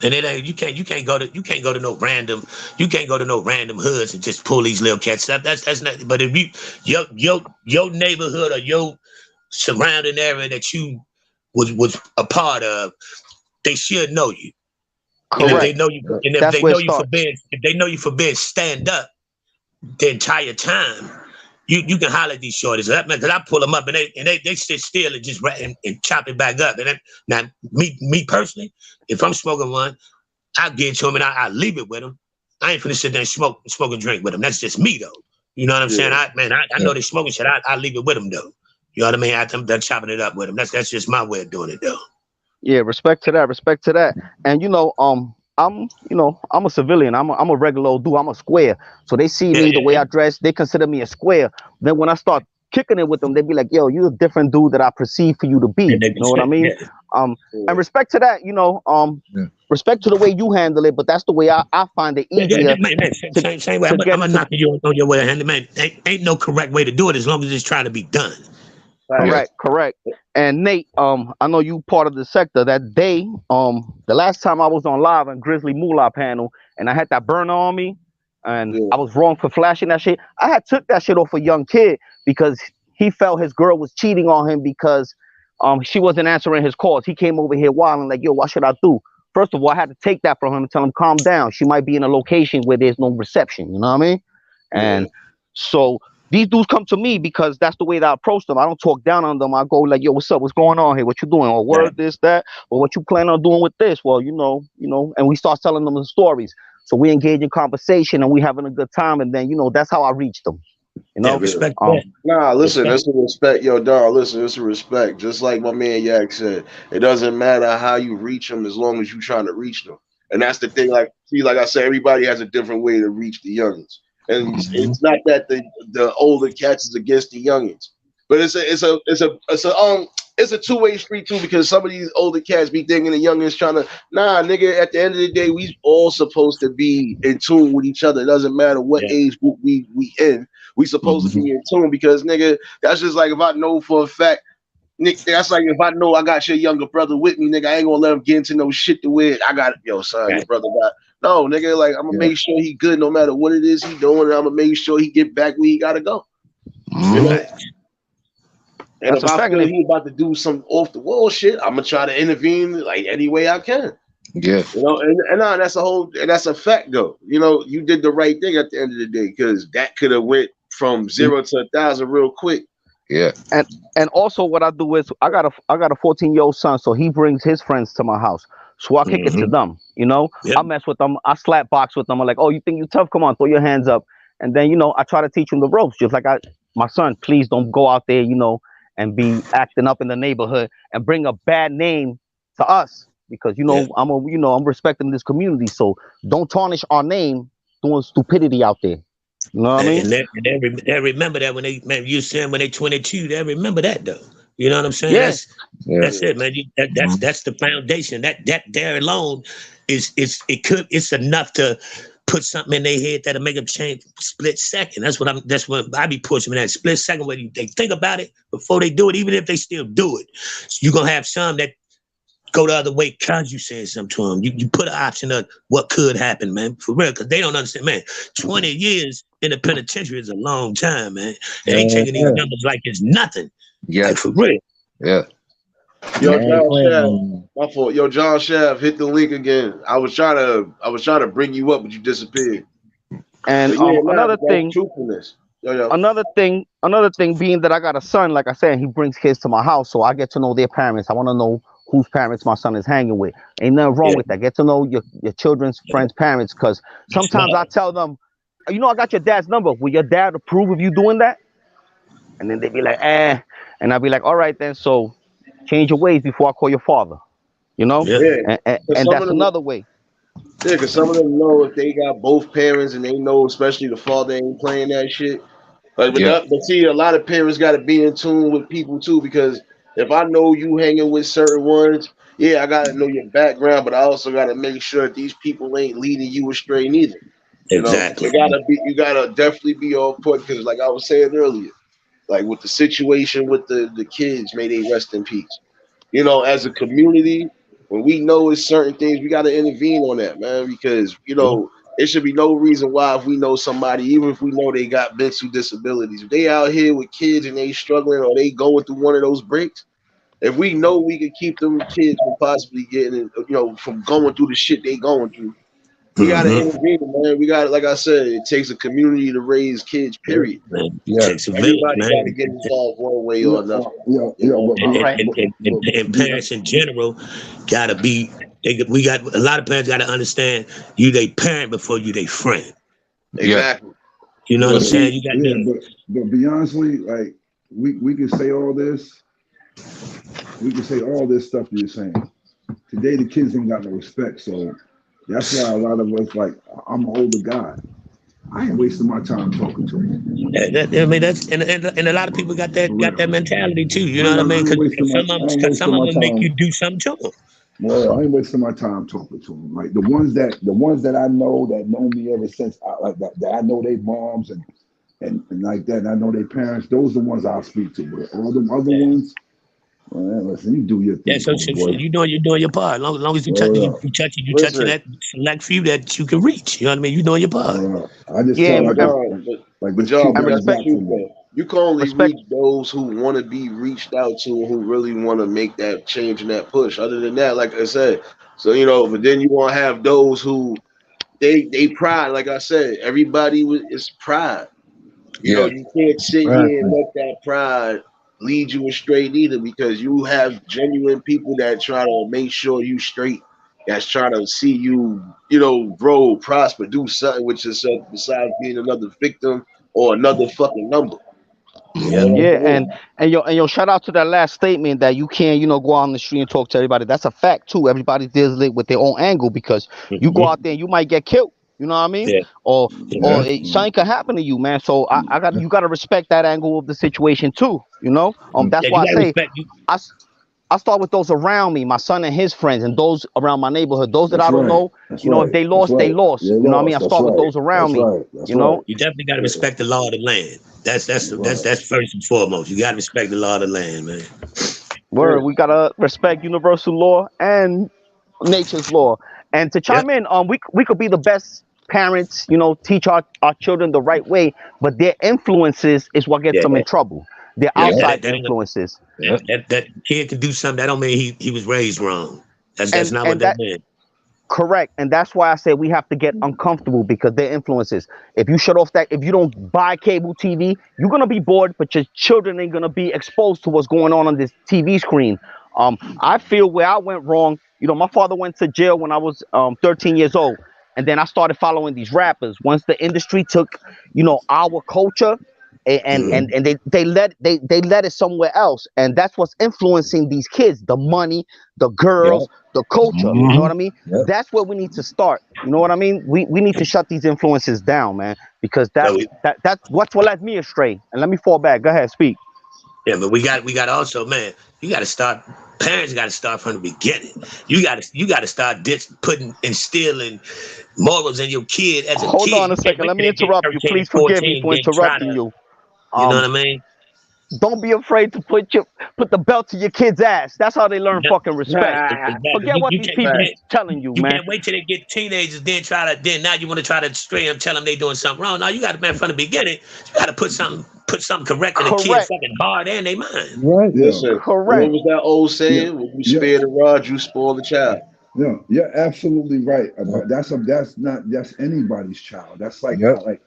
And it ain't you can't go to no random hoods and just pull these little cats up. That's not. But if your neighborhood or your surrounding area that you was a part of, they should know you. Correct. And if they know you, and if they know you for being stand up the entire time, you can holler at these shorties. Because I pull them up and they sit still and just and chop it back up. And now me personally, if I'm smoking one, I'll get to them and I leave it with them. I ain't finna sit there and smoke and drink with them. That's just me though. You know what I'm saying? I know they smoking shit. I leave it with them though. You know what I mean? After I'm done chopping it up with them. That's just my way of doing it though. Yeah, respect to that. And I'm a civilian. I'm a regular old dude. I'm a square. So they see me the way I dress. They consider me a square. Then when I start kicking it with them, they be like, "Yo, you're a different dude that I perceive for you to be." You know what I mean? And respect to that. Respect to the way you handle it. But that's the way I find it easier. Same way. I'm gonna knock you on your way of handling it, man. Ain't no correct way to do it as long as it's trying to be done. Correct. And Nate, I know you part of the sector. That day, the last time I was on live on Grizzly Moolah panel, and I had that burner on me, and I was wrong for flashing that shit. I had took that shit off a young kid because he felt his girl was cheating on him because she wasn't answering his calls. He came over here wilding like, yo, what should I do? First of all, I had to take that from him and tell him, calm down. She might be in a location where there's no reception. You know what I mean? And so these dudes come to me because that's the way that I approach them. I don't talk down on them. I go like, yo, what's up? What's going on here? What you doing? Or word this, that, or what you plan on doing with this? Well, you know, and we start telling them the stories. So we engage in conversation and we having a good time. And then, that's how I reach them. You know, respect um, that. Nah, listen, Respect. that's a respect, yo, dog. Listen, it's a respect. Just like my man Yak said, it doesn't matter how you reach them as long as you're trying to reach them. And that's the thing. Like, see, like I said, everybody has a different way to reach the youngins, and Mhm. it's not that the older cats is against the youngins, but it's a two-way street too, because some of these older cats be thinking the youngins trying to, nah, nigga. At the end of the day, we all supposed to be in tune with each other. It doesn't matter what Yeah. age group we in. We supposed to Mhm. be in tune, because nigga, that's just like if I know for a fact, Nick, that's like if I know I got your younger brother with me, nigga, I ain't gonna let him get into no shit to where I got, yo, son, your Right. brother got, no, nigga, like I'm gonna Yeah. make sure he good no matter what it is he doing, and I'm gonna make sure he get back where he gotta go, you know. Right. And that's if a I fact. feel And if, he about to do some off the wall shit, I'm gonna try to intervene like any way I can. Yeah. You know, and that's a fact though. You know, you did the right thing at the end of the day, because that could have went from 0 to 1,000 real quick. Yeah. and also what I do is I got a 14-year-old son, so he brings his friends to my house, so I kick it to Mhm. them. You know, Yep. I mess with them, I slap box with them. I'm like, oh, you think you tough? Come on, throw your hands up. And then I try to teach him the ropes, just like my son. Please don't go out there, and be acting up in the neighborhood and bring a bad name to us, because Yeah. I'm respecting this community, so don't tarnish our name doing stupidity out there. You know what I mean? They remember that when man, you saying when they 22, they remember that though. You know what I'm saying? Yeah. Yeah. That's it, man. That's the foundation. That there alone it's enough to put something in their head that'll make them change split second. That's what I be pushing in that split second where they think about it before they do it, even if they still do it. So you're gonna have some that go the other way because you said something to them. You put an option of what could happen, man, for real, because they don't understand, man. 20 years in the penitentiary is a long time, man. And they taking these Yeah. numbers like it's nothing. Yeah. Like for real. Yeah. Yo, Man, John Shaft, man. my fault. Yo, John Shaft, hit the link again. I was trying to bring you up, but you disappeared. And But yeah, nah, another but that's thing, truthfulness. Yo. another thing being that I got a son, like I said, he brings kids to my house, so I get to know their parents. I want to know whose parents my son is hanging with. Ain't nothing wrong Yeah. with that. Get to know your children's friends' parents, because That's sometimes I love. tell them, I got your dad's number. Will your dad approve of you doing that? And then they be like, eh. And I'll be like, all right then. So change your ways before I call your father. You know, Yeah. Yeah, because and some of that's them, another way. yeah, because some of them know if they got both parents, and they know, especially the father ain't playing that shit. Yeah. But see, a lot of parents got to be in tune with people too, because if I know you hanging with certain ones, yeah, I got to know your background, but I also got to make sure that these people ain't leading you astray neither. You know, Exactly. you gotta definitely be on point, because, like I was saying earlier, like with the situation with the kids, may they rest in peace. You know, as a community, when we know it's certain things, we got to intervene on that, man, because Yeah. there should be no reason why, if we know somebody, even if we know they got mental disabilities, if they out here with kids and they struggling, or they going through one of those breaks, if we know we can keep them kids from possibly getting, from going through the shit they going through, we got to Mm-hmm. intervene, man. We got to, like I said, it takes a community to raise kids, period. Man, it Yeah. takes a village, Everybody got to man. get involved one way Yeah, or another. You yeah, know, but, And, but, and, but, and, and, but, and yeah, parents in general gotta be we got a lot of parents gotta understand you they parent before you they friend. Yeah. exactly. You know what but I'm You saying? see, You got yeah, to but be honestly, like we can say all this, stuff you're saying. Today the kids ain't got no respect, so that's why a lot of us, like, I'm an older guy. I ain't wasting my time talking to them. I mean that's and a lot of people For got that real. mentality too. You I know what I ain't, mean? I ain't Because wasting my I ain't some wasting of my them make you time. do something to them. Well, I ain't wasting my time talking to them. Like the ones that I know that know me ever since, like that I know they moms and like that. And I know their parents. Those are the ones I'll speak to. But all them other Yeah. ones, man, listen, you do your Yeah, thing, so homeboy. you're doing your part. Long as Word up. you touching listen, that select few that you can reach. You know what I mean? You doing your part. Word up. I just Yeah, tell but and, like and, this, John, like but this John, kid but and that I that's the respect got truth, today. though. You can only respect. reach those who want to be reached out to, who really want to make that change and that push. Other than that, like I said, so but then you want to have those who they pride. Like I said, everybody is pride. Yeah. You can't sit here and Exactly. let that pride lead you astray neither, because you have genuine people that try to make sure you straight, that's trying to see you, grow, prosper, do something with yourself besides being another victim or another fucking number. You know Yeah. what I'm Yeah, saying? and shout out to that last statement that you can't, go out on the street and talk to everybody. That's a fact too. Everybody deals with their own angle because you go Mhm. out there and you might get killed. You know what I mean? Yeah. Or Yeah. something could happen to you, man. So you gotta respect that angle of the situation too. That's Yeah, you why I gotta say respect you. I, s- I start with those around me, my son and his friends, and those around my neighborhood. Those that That's I don't right. know, That's if right. they That's lost, they right. lost. They You know what I mean? I lost. That's start with right. those around That's me. right. That's You know, right. You definitely gotta Yeah. respect the law of the land. That's That's right. first and foremost. You gotta respect the law of the land, man. word. We gotta respect universal law and nature's law. And to Yep. chime in, we could be the best parents, teach our children the right way, but their influences is what gets Yeah. them in trouble. Their Yeah. Yep. outside That ain't influences. Yep. that kid can do something. That don't mean he was raised wrong. That's And not what and that that meant. correct. And that's why I said we have to get uncomfortable because their influences. If you shut off if you don't buy cable TV, you're gonna be bored, but your children ain't gonna be exposed to what's going on this TV screen. I feel where I went wrong. My father went to jail when I was 13 years old, and then I started following these rappers. Once the industry took, our culture, Mhm. and they led it somewhere else, and that's what's influencing these kids: the money, the Yep. girls, the culture. You know Mm-hmm. what I mean? Yep. That's where we need to start. You know what I mean? We need to shut these influences down, man, because So that's what's what led me astray. And let me fall back. Go ahead, speak. yeah, but we got also, man. You got to start. Parents got to start from the beginning. You got to start instilling morals in your kid as a Hold kid. on You a can't second. wait Let till me they get interrupt you. 13 and Please forgive me 14, for then try interrupting to. you. You know what Um, I mean? don't be afraid to put the belt to your kid's ass. That's how they learn Yeah, fucking respect. exactly. Forget what these You people can't telling you, you man. can't wait till they get teenagers, then now you want to try to stray them, tell them they doing something wrong. No, you got to, man, from the beginning. You got to put something correct in the kid's Correct. fucking heart and their mind. Right. Yeah. Listen, what Correct. was that old Yeah. saying? When you Yeah. spare the rod, you spoil the child. Yeah. You're absolutely right. Yep. But that's anybody's child. That's like Yep. like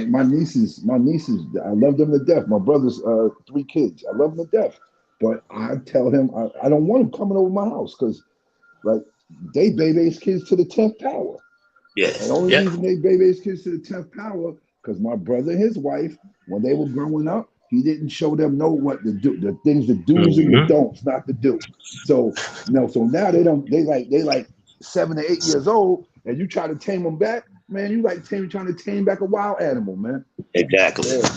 my nieces. I love them to death. My brother's 3 kids. I love them to death. But I tell him I don't want him coming over my house because like they baby's kids to the 10th power. And the Yes. only Yep. reason they baby's kids to the 10th power, because my brother and his wife, when they were growing up, he didn't show them know what to do, the things, the do's and the Mm-hmm. don'ts not to do. So so now they like 7 to 8 years old, and you try to tame them back, man. You like trying to tame back a wild animal, man. Exactly. Yeah.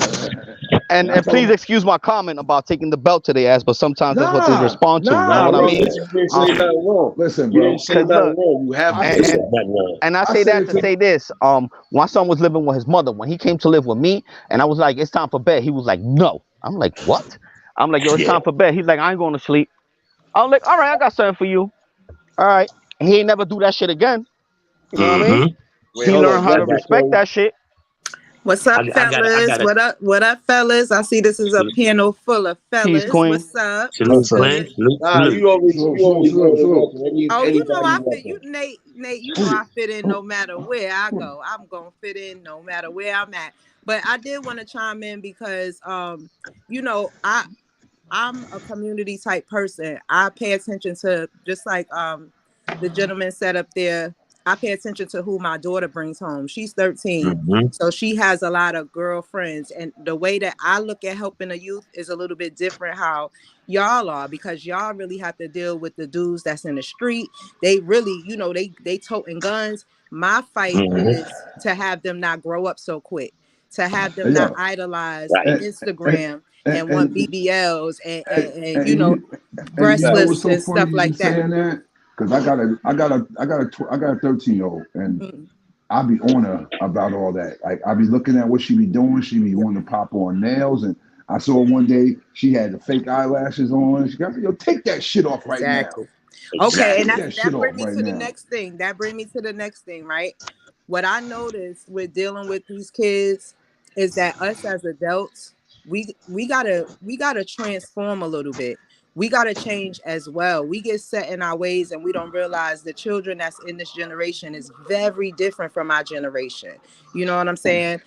And And I and tell please them, excuse my comment about taking the belt to their ass, but sometimes that's what they nah, respond to. You know nah, what I Bro, mean? listen, listen, you didn't say Um, listen, nothing wrong. listen, You didn't bro. say cause nothing look, wrong. You have I to I and, ain't say said said and that. nothing wrong. and I I say said that it to say to this. My son was living with his mother. When he came to live with me, and I was like, "It's time for bed." He was like, "No." I'm like, "What?" I'm like, "Yo, it's Yeah. time for bed." He's like, "I ain't going to sleep." I'm like, "All right, I got something for you." All right. And he ain't never do that shit again. You know what I mean? Mm-hmm. Wait, He hold learned on. how I to got. respect So that shit. What's up, I fellas? got it. What up, fellas? I see this is a panel full of Peace, fellas. queen. What's up? What's Salute, What's up? Glenn. good? Salute, nah, salute. you always more than Salute. welcome. Oh, you know Anybody I fit. welcome. Nate. You know I fit in no matter where I go. I'm gonna fit in no matter where I'm at. But I did want to chime in because, you know, I'm a community type person. I pay attention to just like the gentleman said up there. I pay attention to who my daughter brings home. She's 13. Mm-hmm. So she has a lot of girlfriends. And the way that I look at helping the youth is a little bit different how y'all are, because y'all really have to deal with the dudes that's in the street. They really, they toting guns. My fight Mm-hmm. is to have them not grow up so quick, to have them yeah, not idolize Right. and and Instagram and, and want and BBLs And, and and you and breast you know Right. what's lifts so and funny stuff you like that. saying that? Because I got a 13-year-old, and Mm. I be on her about all that. Like I be looking at what she be doing. She be wanting to pop on nails, and I saw one day she had the fake eyelashes on. She got, yo, take that shit off right now. Exactly. Okay, and Exactly. Take that shit that off brings me right to the now. next thing. Right? What I noticed with dealing with these kids is that us as adults, we gotta transform a little bit. We gotta change as well. We get set in our ways and we don't realize the children that's in this generation is very different from our generation. You know what I'm saying?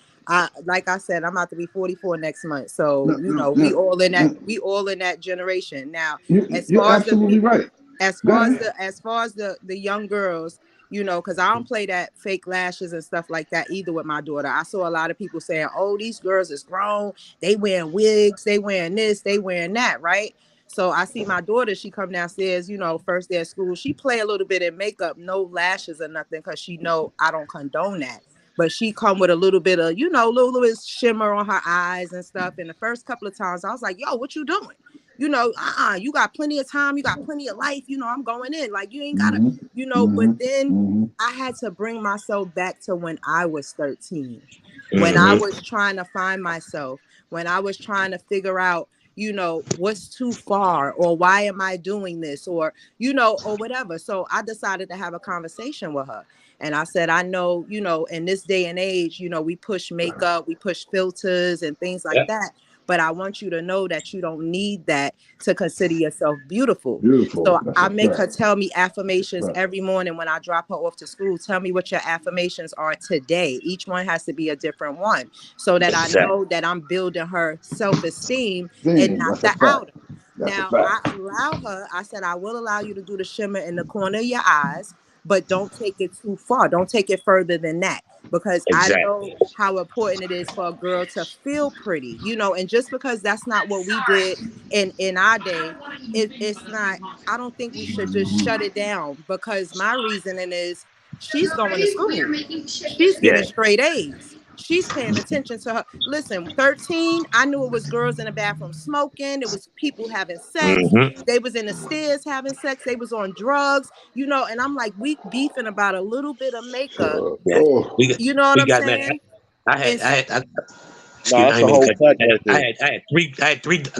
Like I said, I'm about to be 44 next month. So, No, no, no, no. we all in that generation. Now, as You're far as the absolutely right. as Go far as ahead. the as far as the young girls, you know, because I don't play that fake lashes and stuff like that either with my daughter. I saw a lot of people saying, oh, these girls is grown, they wearing wigs, they wearing this, they wearing that, right? So I see my daughter, she come downstairs, you know, first day of school, she play a little bit in makeup, no lashes or nothing, because she know I don't condone that. But she come with a little bit of, you know, little bit shimmer on her eyes and stuff. And the first couple of times I was like, yo, what you doing? You know, you got plenty of time, you got plenty of life, you know, I'm going in. Like, you ain't gotta, you know, but then I had to bring myself back to when I was 13, when I was trying to find myself, when I was trying to figure out, you know, what's too far, or why am I doing this, or, you know, or whatever. So I decided to have a conversation with her. And I said, I know, you know, in this day and age, you know, we push makeup, we push filters and things like that. But I want you to know that you don't need that to consider yourself beautiful. So I make her tell me affirmations every morning when I drop her off to school. Tell me what your affirmations are today. Each one has to be a different one, so that I know that I'm building her self-esteem and not the outer. Now, I allow her, I said, I will allow you to do the shimmer in the corner of your eyes, but don't take it too far. Don't take it further than that, because I know how important it is for a girl to feel pretty, you know, and just because that's not what we did in our day, it's not, I don't think we should just shut it down, because my reasoning is she's going to school. She's getting straight A's. She's paying attention to her. Listen, 13, I knew it was girls in the bathroom smoking. It was people having sex. They was in the stairs having sex. They was on drugs, you know, and I'm like, we beefing about a little bit of makeup. You know what I'm saying? I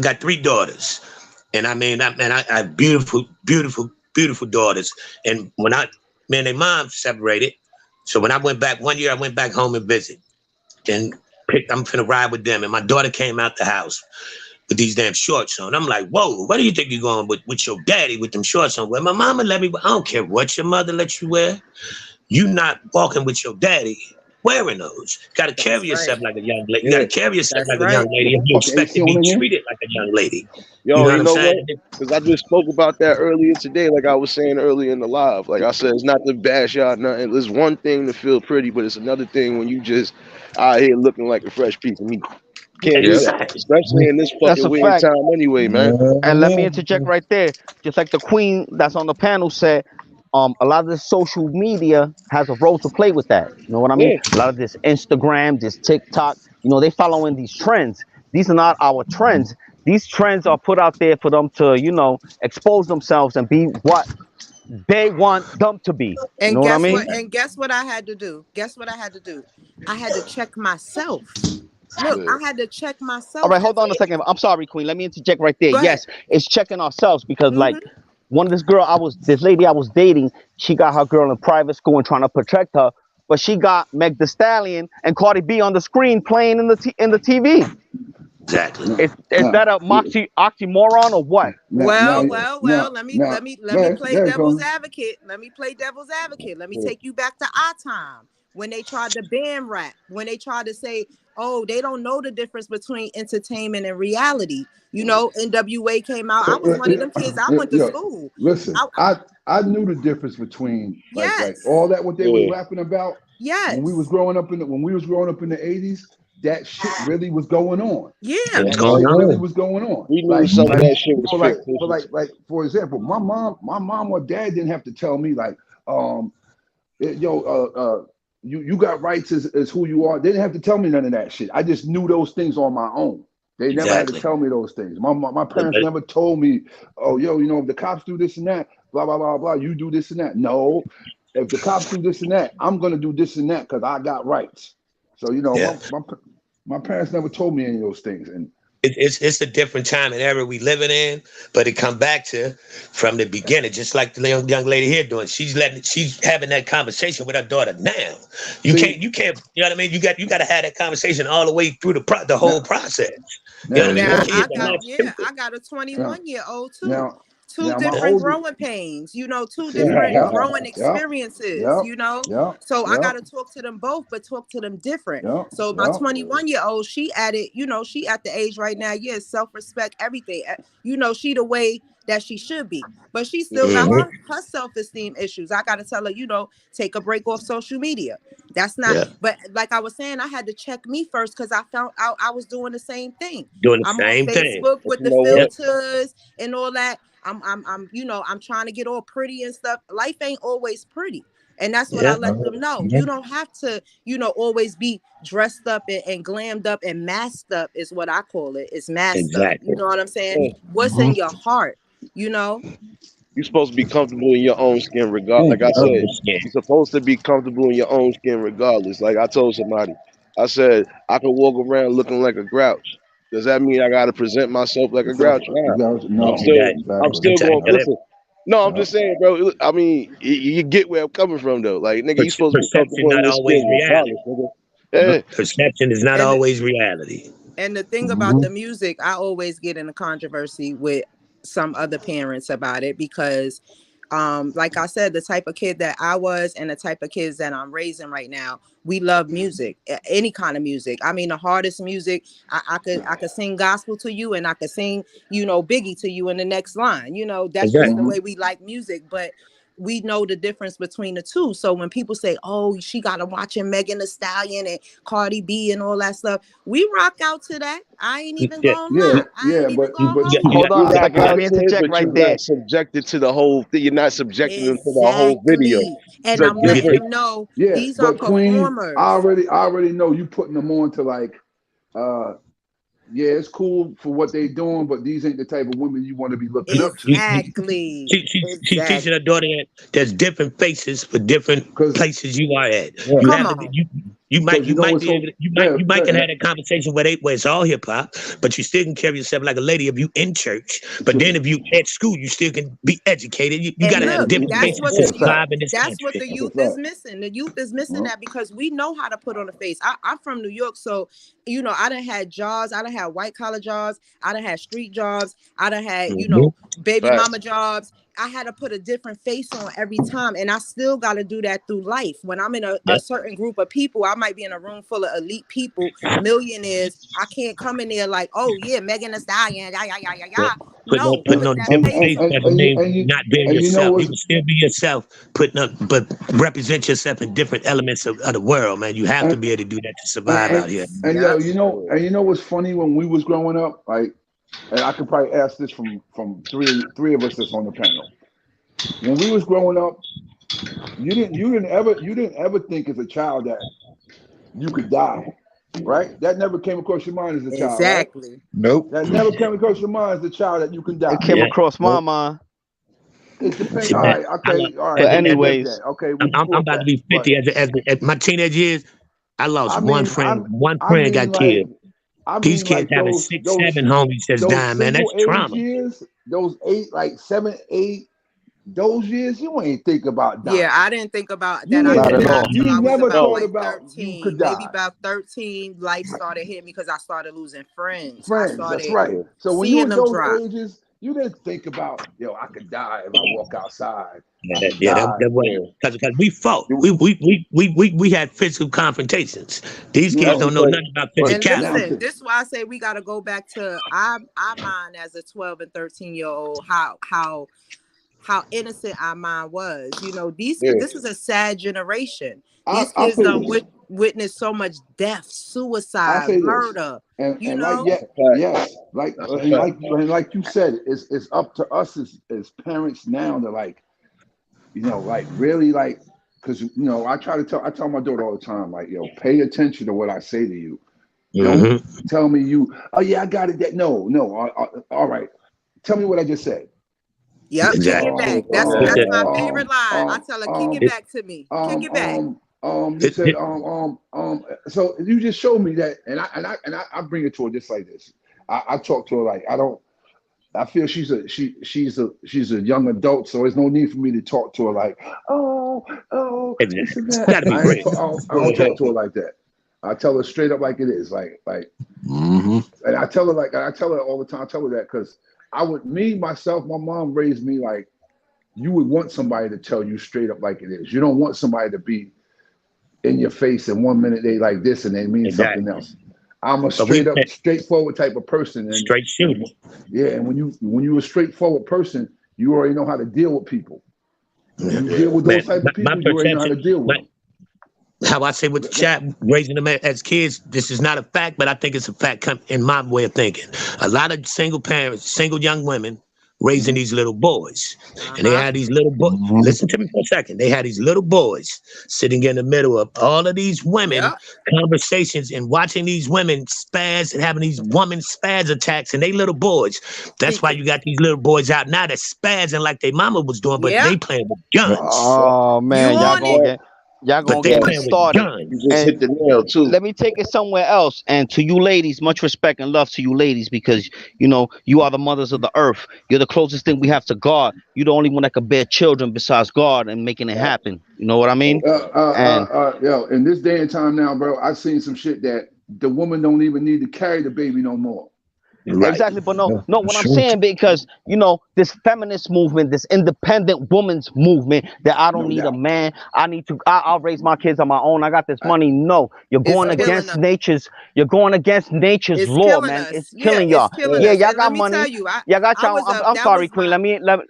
got three daughters. And I mean, I have beautiful daughters. And when their mom separated. So when I went back, one year I went back home and visit. And I'm finna ride with them. And my daughter came out the house with these damn shorts on. I'm like, whoa, what do you think you're going with your daddy with them shorts on? Well, my mama let me, I don't care what your mother lets you wear. You not walking with your daddy wearing those. Got to carry yourself like a young lady. You got to carry yourself like a young lady. And you expect to be treated like a young lady. Yo, you know what? Because I just spoke about that earlier today, like I was saying earlier in the live. Like I said, it's not to bash y'all nothing. It's one thing to feel pretty, but it's another thing when you just out here looking like a fresh piece of meat. Can't do that, especially in this fucking weird time anyway, man. And let me interject right there. Just like the queen that's on the panel said, a lot of this social media has a role to play with that. You know what I mean? A lot of this Instagram, this TikTok, you know, they following these trends. These are not our trends. These trends are put out there for them to, you know, expose themselves and be what they want them to be. And you know guess what I mean? And guess what I had to do? Guess what I had to do? I had to check myself. Look, I had to check myself. All right, hold on a second. I'm sorry, Queen. Let me interject right there. Yes, it's checking ourselves because, like, this lady I was dating, she got her girl in private school and trying to protect her, but she got Meg Thee Stallion and Cardi B on the screen playing in the TV. Exactly. Is that a oxymoron or what? Well. Let me play devil's advocate. Let me play devil's advocate. Let me take you back to our time when they tried to ban rap, when they tried to say, oh, they don't know the difference between entertainment and reality. You know, NWA came out. I was one of them kids. I went to school. Listen, I knew the difference between like all that what they were rapping about. Yes. When we was growing up in the 80s, that shit really was going on. Yeah, it really was going on. We knew some of that shit was like for example, my mom or dad didn't have to tell me like, you got rights as who you are. They didn't have to tell me none of that shit. I just knew those things on my own. They never had to tell me those things. My parents never told me, oh, yo, you know, if the cops do this and that, blah, blah, blah, blah, you do this and that. No, if the cops do this and that, I'm going to do this and that because I got rights. So, you know, my parents never told me any of those things. And it's a different time and era we living in, but it come back to from the beginning, just like the young lady here doing. She's having that conversation with her daughter now. You can't, you know what I mean? You got to have that conversation all the way through the whole process. You know what I mean? I got a 21-year-old too. Two different growing pains, you know, two different growing experiences, you know. So I got to talk to them both, but talk to them different. So my 21-year-old, she at it, you know, she at the age right now, self-respect, everything. You know, she the way that she should be. But she still got her self-esteem issues. I got to tell her, you know, take a break off social media. That's not, but like I was saying, I had to check me first because I found out I was doing the same thing. Doing the I'm same on thing. Facebook with You the know what? filters and all that. I'm, you know, I'm trying to get all pretty and stuff. Life ain't always pretty. And that's what I let them know. You don't have to, you know, always be dressed up and glammed up and masked up is what I call it. It's masked up. You know what I'm saying? What's in your heart, you know? You're supposed to be comfortable in your own skin, regardless. Like I said, you're supposed to be comfortable in your own skin, regardless. Like I told somebody, I said I could walk around looking like a grouch. Does that mean I got to present myself like a grouch? Nah. No, I'm still exactly. going. Listen, no, I'm just saying, bro. I mean, you get where I'm coming from, though. Like, nigga, you supposed to be Perception comfortable in not your always skin, reality. regardless, nigga. Yeah. Perception is not And always reality. And the thing about the music, I always get in a controversy with some other parents about it because, like I said, the type of kid that I was and the type of kids that I'm raising right now, we love music, any kind of music. I mean, the hardest music, I could sing gospel to you and I could sing, you know, Biggie to you in the next line. You know, that's just the way we like music. But we know the difference between the two. So when people say, oh, she got to watching Megan Thee Stallion and Cardi B and all that stuff, we rock out to that. I ain't even gonna lie. I ain't even gonna hold Hold on a You're second. Let me interject right there. not subjected to the whole thing. You're not subjecting them to the whole video. And So I'm letting them know these are but Queen, performers. I already know you putting them on to like, yeah, it's cool for what they doing, but these ain't the type of women you want to be looking up to. Exactly. She's teaching her daughter that there's different faces for different places you are at. Yeah. You Come have on. you might you know be what's able to, you might can have a conversation where it's all hip hop, but you still can carry yourself like a lady if you in church. But then if you at school, you still can be educated. You got to have different faces to survive in this country. That's what the youth is missing. The youth is missing that because we know how to put on a face. I'm from New York, so you know I done had jobs. I done had white collar jobs. I done had street jobs. I done had you know baby mama jobs. I had to put a different face on every time, and I still got to do that through life. When I'm in a certain group of people, I might be in a room full of elite people, millionaires. I can't come in there like, oh yeah, Megan Thee Stallion, Putting on different face doesn't mean not being yourself. You can still be yourself, but represent yourself in different elements of the world, man. You have to be able to do that to survive out here. And yo, you know what's funny when we was growing up, like. And I could probably ask this from three of us that's on the panel. When we was growing up, you didn't ever think as a child that you could die, right? That never came across your mind as a child. Exactly. Right? Nope. That never came across your mind as a child that you can die. It came across my mind. It depends. All right. But anyways, I'm about to be 50 as my teenage years. I lost one friend. One friend got killed. These kids having 6, 7 homies that's dying, man. That's trauma. Those 8, 7, 8, those years, you ain't think about dying. Yeah, I didn't think about that. You never thought like about 13. You could die. Maybe about 13, life started hitting me because I started losing friends. That's right. So when you in those ages, you didn't think about, I could die if I walk outside. That way. Because we fought. We had physical confrontations. These kids don't know nothing about physicality. And listen, this is why I say we got to go back to our mind as a 12 and 13-year-old. How innocent our mind was. You know, this is a sad generation. These kids don't witness so much death, suicide, murder. And like you said, it's up to us as parents now to really because I tell my daughter all the time, pay attention to what I say to you. Don't tell me I got it. No, all right. Tell me what I just said. Yep, kick it back. That's my favorite line. I tell her, kick it back to me. Kick it back. You said, so you just showed me that, and I bring it to her just like this. I talk to her I feel she's a young adult, so there's no need for me to talk to her like, it's gotta be great. I don't talk to her like that. I tell her straight up like it is, and I tell her all the time. I tell her that because my mom raised me like you would want somebody to tell you straight up like it is. You don't want somebody to be in your face and 1 minute they like this and they mean something else. I'm a straightforward type of person. And straight shooter. Yeah, and when you're a straightforward person, you already know how to deal with people. When you deal with those type of people, you already know how to deal with them. How I say with the chat, raising them as kids, this is not a fact, but I think it's a fact in my way of thinking. A lot of single parents, single young women raising these little boys. And they had these little boys. Listen to me for a second. They had these little boys sitting in the middle of all of these women conversations and watching these women spaz and having these woman spaz attacks and they little boys. That's why you got these little boys out now that spazzing like their mama was doing, but they playing with guns. Oh man, y'all gonna get me started. You just hit the nail too. Let me take it somewhere else. And to you ladies, much respect and love to you ladies, because you know you are the mothers of the earth. You're the closest thing we have to God. You're the only one that can bear children besides God and making it happen. You know what I mean? Yo, in this day and time now, bro, I've seen some shit that the woman don't even need to carry the baby no more. Right. Exactly, but no, what I'm saying, because you know this feminist movement, this independent woman's movement, that I don't need a man. I'll raise my kids on my own. I got this money. No, you're going against nature's. You're going against nature's law, man. It's killing y'all. Yeah, y'all got money. Y'all got y'all. I'm sorry, Queen.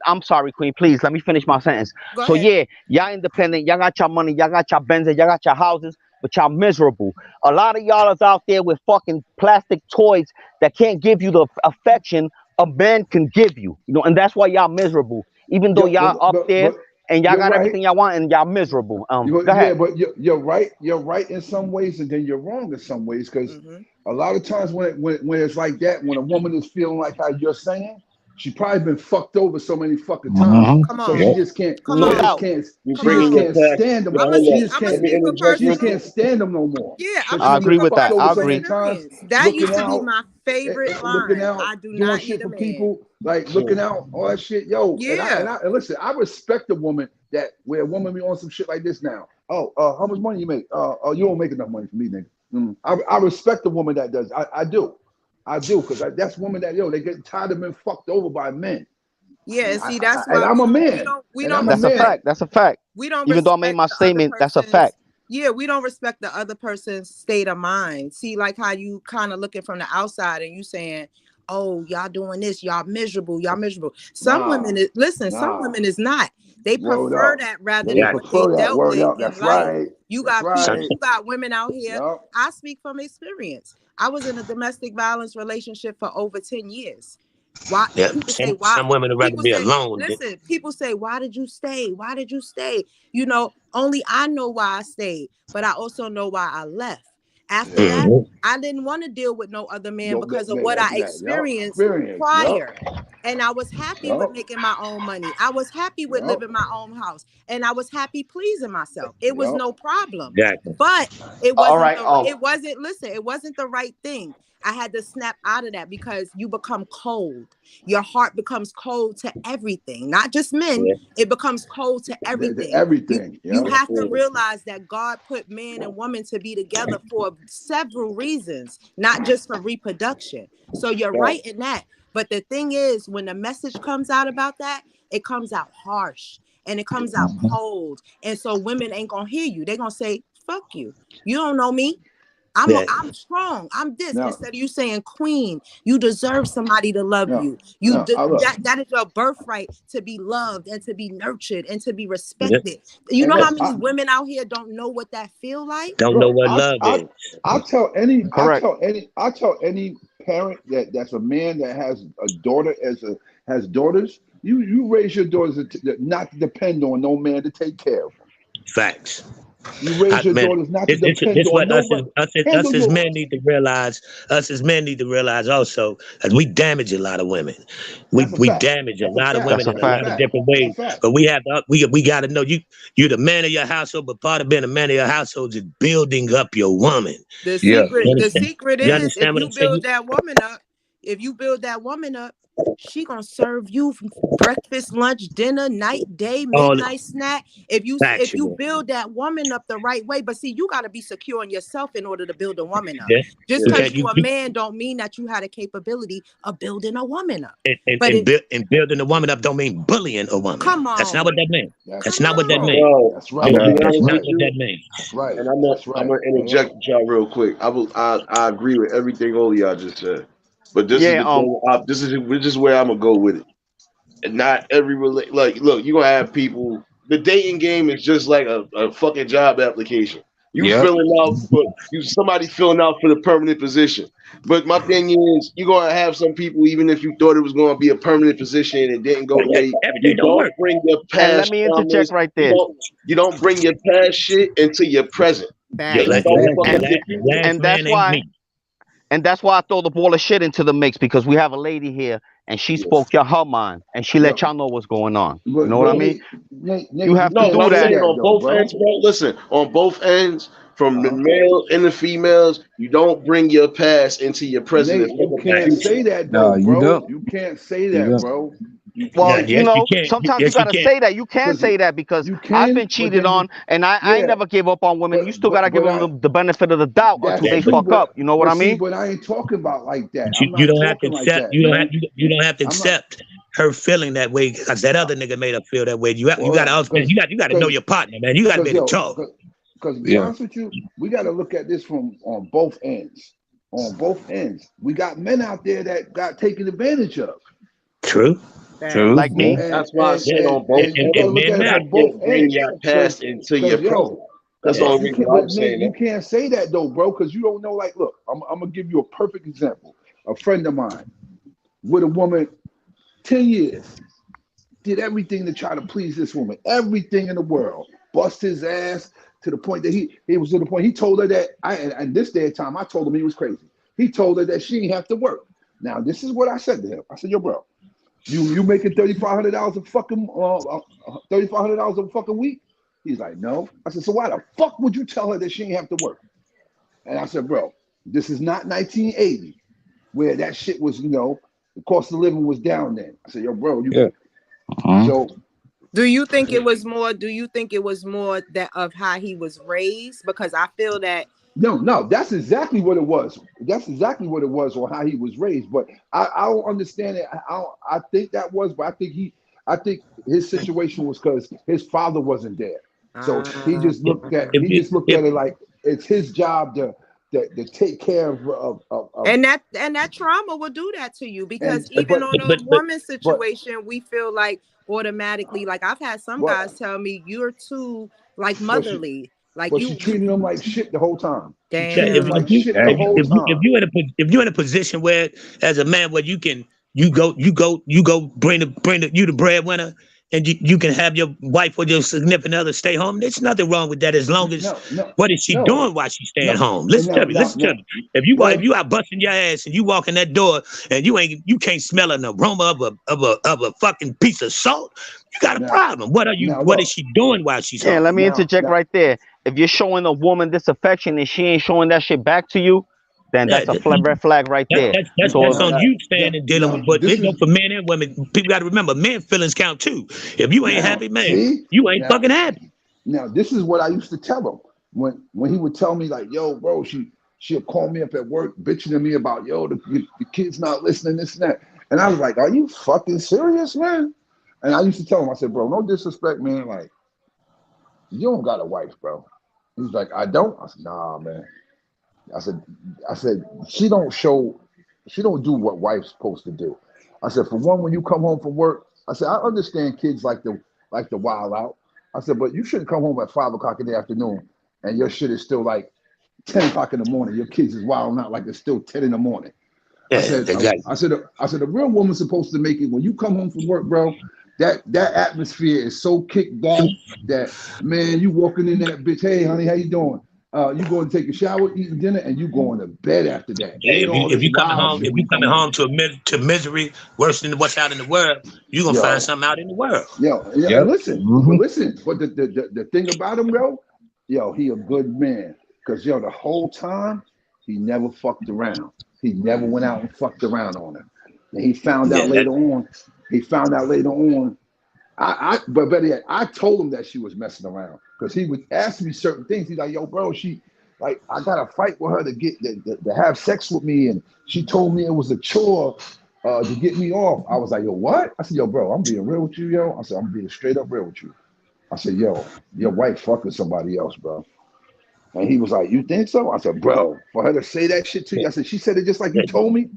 I'm sorry, Queen. Please let me finish my sentence. So yeah, y'all independent. Y'all got your money. Y'all got your Benzes. Y'all got your houses. But y'all miserable. A lot of y'all is out there with fucking plastic toys that can't give you the affection a man can give you. You know, and that's why y'all miserable. Even though y'all up there and y'all got everything y'all want and y'all miserable. Go ahead. Yeah, but you're right. You're right in some ways, and then you're wrong in some ways. Because a lot of times when it's like that, when a woman is feeling like how you're saying, she probably been fucked over so many fucking times. So she just can't. She can't stand them. She just can't stand them no more. Yeah, I agree with that. I agree. That used to be my favorite line. I do not need a man. People like looking out, all that shit, yo. Yeah. And listen, I respect a woman where a woman be on some shit like this now. Oh, how much money you make? You don't make enough money for me, nigga. I respect a woman that does. I do. Because that's women that they get tired of being fucked over by men. Yeah, see, that's why. And I'm a man. That's a fact. We don't. Even though I made my statement, that's a fact. Yeah, we don't respect the other person's state of mind. See, like how you kind of looking from the outside and you saying, "Oh, y'all doing this, y'all miserable." Some women is not. They prefer that rather than what they dealt with in life. Right. You got women out here. Yep. I speak from experience. I was in a domestic violence relationship for over 10 years. Why? Yeah, some women would rather be alone. Listen, people say, "Why did you stay? Why did you stay?" You know, only I know why I stayed, but I also know why I left. After that, I didn't want to deal with no other man because of what I experienced prior. And I was happy with making my own money. I was happy with living my own house. And I was happy pleasing myself. It was no problem. But it wasn't it wasn't the right thing. I had to snap out of that because you become cold. Your heart becomes cold to everything, not just men. Yeah. It becomes cold to everything. You have to realize that God put man and woman to be together for several reasons, not just for reproduction. So you're right in that. But the thing is, when the message comes out about that, it comes out harsh and it comes out cold. And so women ain't going to hear you. They're going to say, fuck you. You don't know me. I'm strong. I'm this. Instead of you saying, "Queen, you deserve somebody to love you. That is your birthright to be loved and to be nurtured and to be respected." You know how many women out here don't know what that feel like? Don't know what love is. I'll tell any parent that's a man that has a daughter has daughters. You raise your daughters not to depend on no man to take care of them. Facts. You raise your daughters not to depend on nobody. Us as men need to realize. Us as men need to realize also that we damage a lot of women. We damage a lot of women in a lot of different ways. But we got to know you're the man of your household. But part of being a man of your household is building up your woman. The secret is if you build that woman up. If you build that woman up, she gonna serve you breakfast, lunch, dinner, night, day, All midnight snack. If you factual. build that woman up the right way, but see, you got to be secure in yourself in order to build a woman up. Yeah. Just You because got you a man don't mean that you had a capability of building a woman up. and, But it, and building a woman up don't mean bullying a woman. come That's on, not what that means. That's not what that on. means. Bro, That's I'm right. gonna be That's honest not with what you, that means. That's right. and I'm gonna That's right. I'm gonna interject with y'all real quick. I agree with everything all of y'all just said, but this is Yeah. the thing. This is where I'm gonna go with it. And not every like look, you're gonna have people. The dating game is just like a fucking job application. You Yep. filling out for somebody filling out for the permanent position. But my thing is, you're gonna have some people, even if you thought it was gonna be a permanent position and it didn't go Yeah, right. everything You don't don't work. bring your And let past me interject traumas. right You there. don't bring your past shit into your present. Your, You la- Facts. your, don't la- your, fucking And la- if your you last and that's man ain't why me. I throw the ball of shit into the mix, because we have a lady here and she yeah. spoke her mind and she let Yep. y'all know what's going on. You But know what I but mean? Nate, You have you to No, but do can't I'm say that. saying that on though, both bro. ends, bro. Listen, on both ends, from the Uh-huh. male and the females, you don't bring your past into your present and Nate, think you of the can't future. say that No, though, you bro. don't. You can't say You that, don't. bro. You Well, can't. you Yes, you know, can. sometimes you Yes, you gotta can. say that. You can Because say that because you I've been can, but cheated then on, and I ain't yeah, never give up on women. You still gotta give but them I the benefit of the doubt until that's Yeah, they but true, fuck up. You know what I mean? but I ain't talking about like that. but I'm you not don't have to talking like accept. that, man. You don't have to I'm not. accept her feeling that way because that other nigga made her feel that way. You got to Well, also, you got to know cause, your partner, man. You got to be able to talk. cause to be Yeah. honest with you, we got to look at this from on both ends. On both ends, we got men out there that got taken advantage of, True. True. Like Facts. Yeah. me. and That's why I said on both And, you and, got to and ends, look men at you it matter. not from can't both bring ends. your past into your present. That's the Yeah. only You reason can't, why I'm but Nate, saying you that. can't say that though, bro, because you don't know. Like, look, I'm gonna give you a perfect example. A friend of mine with a woman, 10 years, did everything to try to please this woman, everything in the world, bust his ass to the point that he was to the point he told her that and this day of time I told him he was crazy. He told her that she didn't have to work. Now this is what I said to him. I said, yo, bro, you making $3,500 a fucking $3,500 a fucking week? He's like, no. I said, so why the fuck would you tell her that she didn't have to work? And I said, bro, this is not 1980 where that shit was, the cost of living was down then. I said, yo, bro, Yeah. Uh-huh. so Do you think it was more? Do you think it was more that of how he was raised? Because I feel that. no, that's exactly what it was. That's exactly what it was, or how he was raised. But I don't understand it. I think that was, but I think his situation was because his father wasn't there. So he just If, looked at if, if, it like it's his job to take care of And that trauma will do that to you, because and even on a but woman's but situation, we feel like automatically, like I've had some but guys tell me you're too like but she motherly, like but she you treated him like shit the whole time. She yeah, treated if, him damn. like if you shit the if you whole if you if time. you're in if you're in a position where as a man where you go bring you the breadwinner and you can have your wife or your significant other stay home. There's nothing wrong with that as long as No, no, what is she no, doing while she's staying no. home? And Listen now, to me. Listen to me. If well, you out busting your ass and you walk in that door and you can't smell an aroma of a fucking piece of salt, you got a now, problem. What is look, she doing while she's Yeah, home? let me interject now, right there. If you're showing a woman disaffection and she ain't showing that shit back to you, then Yeah, that's a red flag right there. that's So on now, you staying and dealing now, with. But this it go is for men and women. People got to remember, men feelings count too. If you ain't now. happy, man, See, you ain't now, fucking happy. now, this is what I used to tell him when he would tell me like, "Yo, bro, she'll call me up at work, bitching to me about the kid's not listening, this and that." And I was like, "Are you fucking serious, man?" And I used to tell him, I said, "Bro, no disrespect, man. Like, you don't got a wife, bro." He's like, "I don't." I said, "Nah, man." I said, I said, she don't do what wife's supposed to do. I said, for one, when you come home from work, I said, I understand kids like the wild out. I said, but you shouldn't come home at 5 o'clock in the afternoon and your shit is still like 10 o'clock in the morning. Your kids is wilding out like it's still 10 in the morning. I Yeah, said, exactly. I said, a real woman's supposed to make it when you come home from work, bro. That atmosphere is so kicked back that man, you walking in that bitch. Hey, honey, how you doing? You going to take a shower, eating dinner, and you going to bed after that. It Yeah, ain't all if this you coming wild home, shit if when you you come coming home. home to misery worse than what's out in the world, you gonna find Yo, something out in the world. yo, Yep. and listen, Hmm. but the thing about him, yo, he a good man. Cause yo, the whole time he never fucked around. He never went out and fucked around on her. And he found out later on. He found out later on. But better yet, I told him that she was messing around because he would ask me certain things. He's like, "Yo, bro, she like I gotta fight with her to have sex with me, and she told me it was a chore to get me off." I was like, "Yo, what?" I said, "Yo, bro, I'm being real with you, yo." I said, "I'm being straight up real with you." I said, "Yo, your wife fucking somebody else, bro." And he was like, "You think so?" I said, "Bro, for her to say that shit to you," I said, "She said it just like you told me.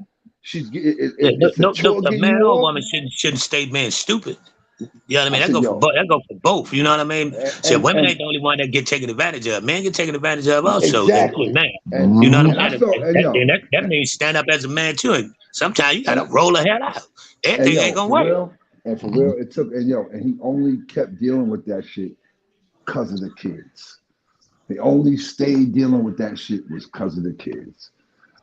She's it's a chore A getting man you or off." woman shouldn't stay being stupid. You know what I mean? I said, That go for both. You know what I mean? So women and ain't the only one that get taken advantage of. Men get taken advantage of also. exactly. And man, And you know what and I I mean? felt, and yo, That means stand up as a man too. And sometimes you gotta roll the hell out. and Everything yo, ain't gonna for work. real, and for real, it took, and yo, and he only kept dealing with that shit because of the kids. He only stayed dealing with that shit was because of the kids.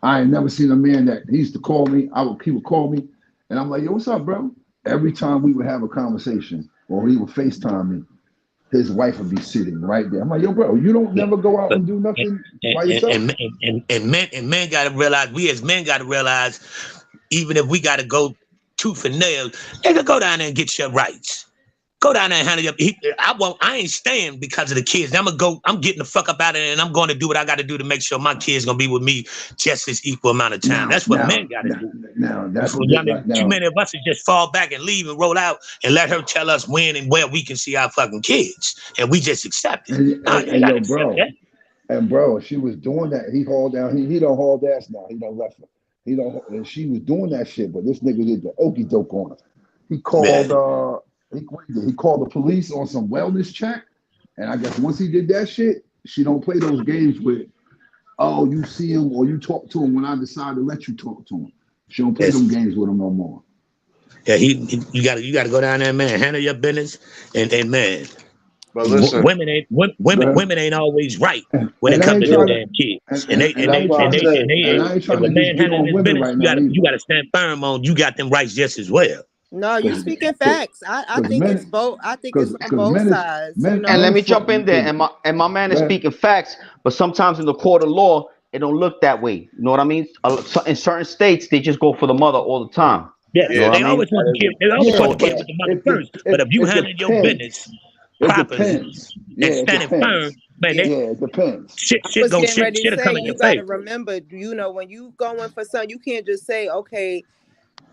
I ain't never seen a man that he used to call me. He would call me, and I'm like, "Yo, what's up, bro?" Every time we would have a conversation, or he would FaceTime me, his wife would be sitting right there. I'm like, "Yo, bro, you don't never go out and do nothing by yourself?" And men gotta realize, we as men gotta realize, even if we gotta go tooth and nail, nigga, go down there and get your rights. Go down there and handle your. I ain't staying because of the kids. I'm getting the fuck up out of there, and I'm going to do what I got to do to make sure my kids gonna be with me just as equal amount of time. That's what men got to do. Now that's what Too many of us should just fall back and leave and roll out and let her tell us when and where we can see our fucking kids, and we just accept it. and yo, bro, and bro, she was doing that. He hauled down. He don't haul ass now. He don't left her. He don't. And she was doing that shit, but this nigga did the okey doke on her. He called. He called the police on some wellness check, and I guess once he did that shit, she don't play those games with, "Oh, you see him or you talk to him when I decide to let you talk to him." She don't play them games with him no more. Yeah, you gotta go down there, man. Handle your business, and man. But listen, women ain't always right when it And I comes ain't to them trying to, damn kids. and that's why I said, and I ain't If trying a to man just get handling on his women business, right now you either. gotta stand firm on you got them rights just as well. No, you speaking facts. I think it's both. I think it's on both sides. You know? And let me jump in there. And my man is speaking facts, but sometimes in the court of law, it don't look that way. You know what I mean? In certain states, they just go for the mother all the time. Yeah, you know what they I mean? always want the kid. They always want the kid with the mother first. But if you handle your business properly and standing firm, man, it depends. I was getting ready to shit'll say, come in you your got to favor. remember, you know, when you going for something, you can't just say, okay.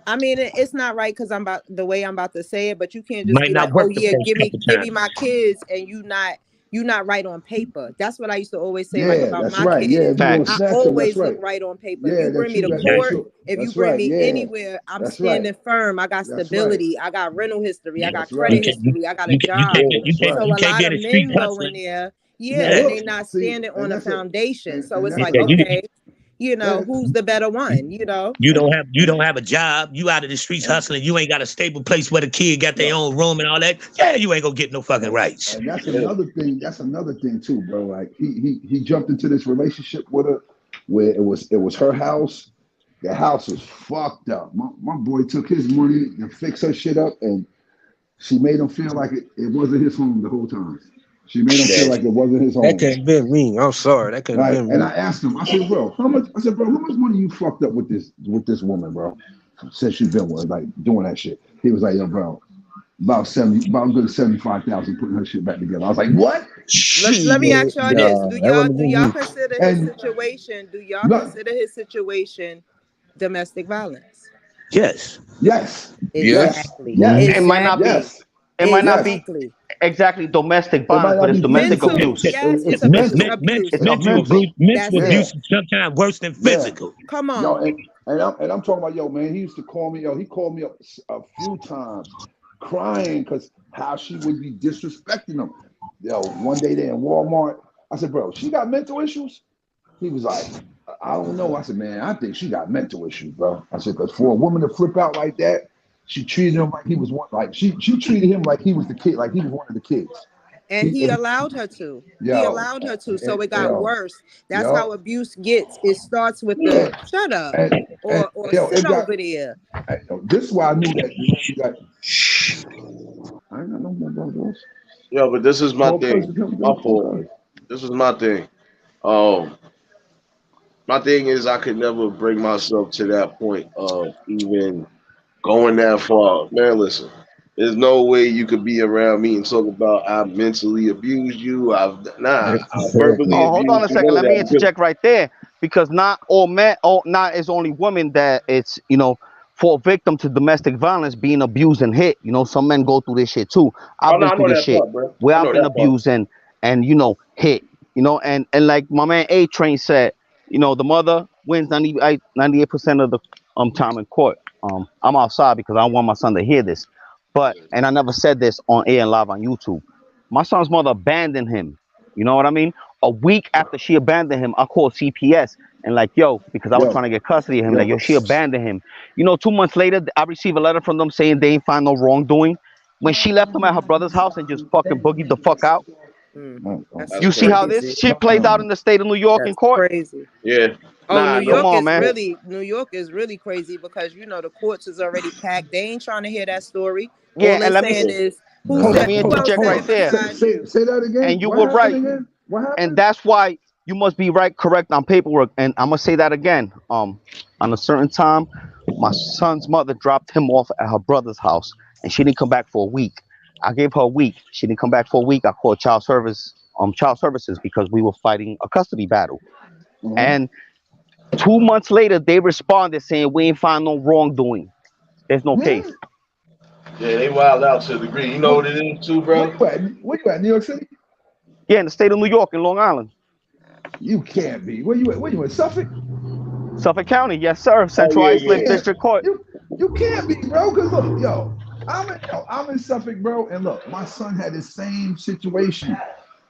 I mean, it's not right because I'm about the way I'm about to say it, but you can't just Might be not like, work oh the yeah, first give me couple my kids, and you not right on paper. That's what I used to always say, like Yeah, about that's my right. Yeah, kids. if you gonna I snatch them, that's always right. look right on paper. Yeah, If you that's bring me true. to That's court, true. if you That's bring right. me Yeah, anywhere, I'm that's standing right. firm. I got That's right. stability. I got rental history. I got That's credit right. history. I got a You job. So a can't be lot in of the street men go in hustling. there, Now, and they look, not see, standing and on a that's foundation. So it's that's like, okay, you know, who's the better one? You know. You don't have a job. You out of the streets hustling. You ain't got a stable place where the kid got their own room and all that. Yeah, you ain't gonna get no fucking rights. And that's another thing. That's another thing too, bro. Like he jumped into this relationship with her where it was her house. The house was fucked up. My boy took his money to fix her shit up, and she made him feel like it wasn't his home the whole time. She made him feel like it wasn't his home. That couldn't have been me. I'm sorry. That couldn't have been me. And I asked him, I said, bro, how much money you fucked up with this woman, bro? Since you've been with, like, doing that shit. He was like, yo, bro, about good 75,000 putting her shit back together. I was like, what? Let me ask y'all this: do y'all me. consider his situation? Do y'all consider his situation domestic violence? Yes. Yes. Exactly. Yes. It might not be. Yes. It might not be exactly domestic violence, but it's domestic abuse. Yes, it's mental abuse. Mental abuse is sometimes worse than physical. Come on. Yo, and I'm talking about, yo, man, he used to call me, he called me up a few times crying because how she would be disrespecting him. Yo, one day there in Walmart, I said, bro, she got mental issues? He was like, I don't know. I said, man, I think she got mental issues, bro. I said, because for a woman to flip out like that, she treated him like he was one, like she treated him like he was the kid, like he was one of the kids. And he allowed her to. He allowed her to. So it got worse. That's how abuse gets. It starts with the shut up or sit over there. This is why I knew that she got. I ain't got no more brothers. Yo, but this is my thing. My fault. This was my thing. My thing is I could never bring myself to that point of even going that far, man. Listen, there's no way you could be around me and talk about I mentally abused you. I verbally Oh, hold on abused a you. second. None of Let me that. Because, interject right there because not all men, not is only women that it's for a victim to domestic violence being abused and hit. Some men go through this shit too. oh I've no, been I through know this that shit part, bro. where I I've know been that part. abused and hit. And like my man A Train said, the mother wins 98% of the time in court. I'm outside because I don't want my son to hear this, but and I never said this on air and live on YouTube. My son's mother abandoned him. You know what I mean? A week after she abandoned him, I called CPS and like, yo, because I was Yo, trying to get custody of him, like, yo, yo, she abandoned him. 2 months later, I received a letter from them saying they ain't find no wrongdoing. When she left him at her brother's house and just fucking boogied the fuck out. Mm, oh, that's That's You see how crazy. this crazy. shit plays out in the state of New York in That's court? crazy. Yeah. Oh, Nah, Come on, man. New York is really crazy because the courts is already packed. They ain't trying to hear that story. Yeah, All they and saying is hold let on, me who hold on, else interject hold right on. there. satisfied you? Say that again. And you What were happened right. again? What And happened? that's why you must be right, correct on paperwork. And I'm gonna say that again. On a certain time, my son's mother dropped him off at her brother's house, and she didn't come back for a week. I gave her a week. She didn't come back for a week. I called child services, because we were fighting a custody battle. Uh-huh. And 2 months later, they responded saying we ain't find no wrongdoing. There's no Yeah. case. Yeah, they wild out to a degree. You know Where, what it is too, where bro? you at? Where you at? New York City? Yeah, in the state of New York, in Long Island, You can't be. Where you at? Where you in Suffolk? Suffolk County. Yes, sir. Oh Central yeah, You yeah. Islip can't. District Court. You can't be, bro. Cause look, I'm in Suffolk, bro. And look, my son had the same situation.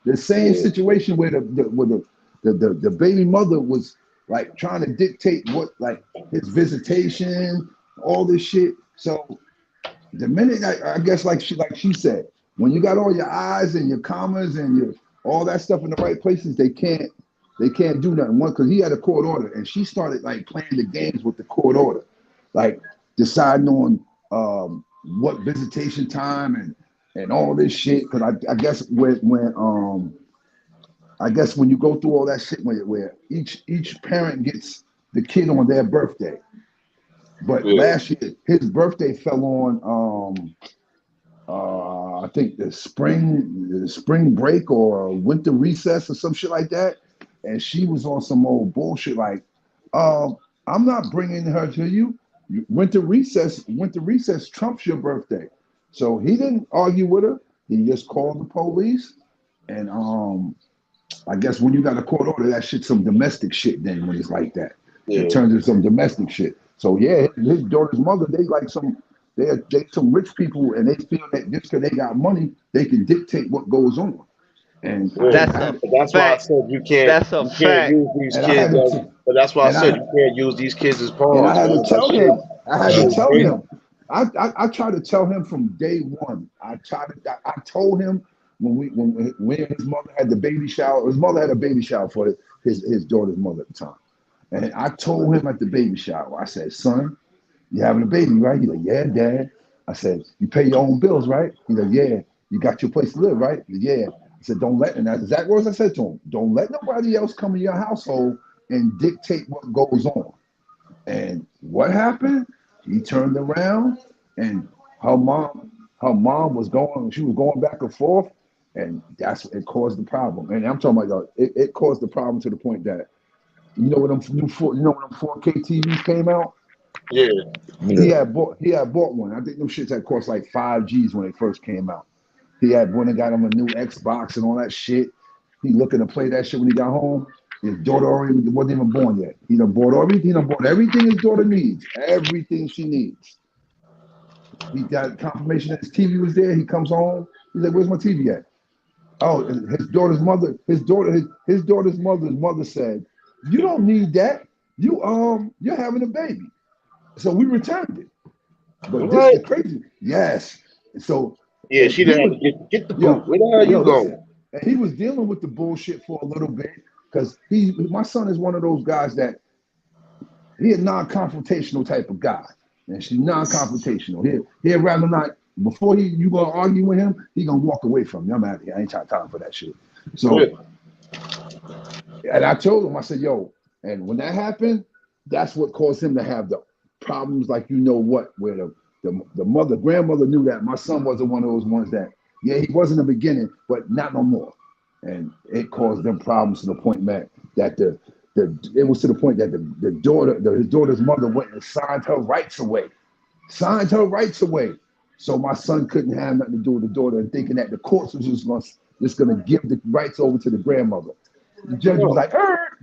The same Yeah. situation where the baby mother was like trying to dictate what like his visitation, all this shit. So the minute I guess like she said, when you got all your eyes and your commas and your all that stuff in the right places, they can't do nothing. One, because he had a court order, and she started like playing the games with the court order, like deciding on what visitation time and all this shit. Because I guess when you go through all that shit, where each parent gets the kid on their birthday. But Yeah. last year, his birthday fell on I think the spring break or winter recess or some shit like that, and she was on some old bullshit like, I'm not bringing her to you. Winter recess trumps your birthday, so he didn't argue with her. He just called the police, and I guess when you got a court order, that shit's some domestic shit. Then when it's like that, it Yeah. turns into some domestic shit. So yeah, his daughter's mother, they some rich people, and they feel that just because they got money, they can dictate what goes on. And I Yeah. had, That's I a had But that's why I fact. said That's a you can't fact. use these and I had kids to as t- but that's why I and said I you can't use these kids as and I pawns, had to man. That tell shit him. I had to shit tell crazy. him. I tried to tell him from day one. I told him when his mother had the baby shower. His mother had a baby shower for his daughter's mother at the time, and I told him at the baby shower. I said, "Son, you having a baby, right?" He's like, "Yeah, Dad." I said, "You pay your own bills, right?" He's like, "Yeah." "You got your place to live, right?" He's like, "Yeah." I said, "Don't let," and that's exact words I said to him. "Don't let nobody else come in your household and dictate what goes on." And what happened? He turned around, and her mom, she was going back and forth, and that's what it caused the problem. And I'm talking about it caused the problem to the point that when them 4K TVs came out, Yeah. he Yeah. had bought one. I think them shits had cost like 5 G's when they first came out. He had went and got him a new Xbox and all that shit. He looking to play that shit when he got home. His daughter already wasn't even born yet. He done bought everything. He done bought everything his daughter needs. Everything she needs. He got confirmation that his TV was there. He comes home. He's like, "Where's my TV at?" Oh, his daughter's mother. His daughter's mother said, "You don't need that. You're having a baby." So we returned it. But this What? the crazy. Yes. So Yeah, and she he done had was to get the boot. yo, Where the hell you going? listen. And he was dealing with the bullshit for a little bit because my son is one of those guys that he a non-confrontational type of guy. And she's non-confrontational. He'd rather not before you gonna argue with him, he gonna walk away from you. I'm out of here. I ain't got time for that shit. Yeah. So and I told him, I said, "Yo," and when that happened, that's what caused him to have the problems like where the grandmother knew that my son wasn't one of those ones that, yeah, he was in the beginning, but not no more. And it caused them problems to the point, man, that it was to the point that his daughter's mother went and signed her rights away. So my son couldn't have nothing to do with the daughter, and thinking that the courts was just gonna give the rights over to the grandmother. The judge was like,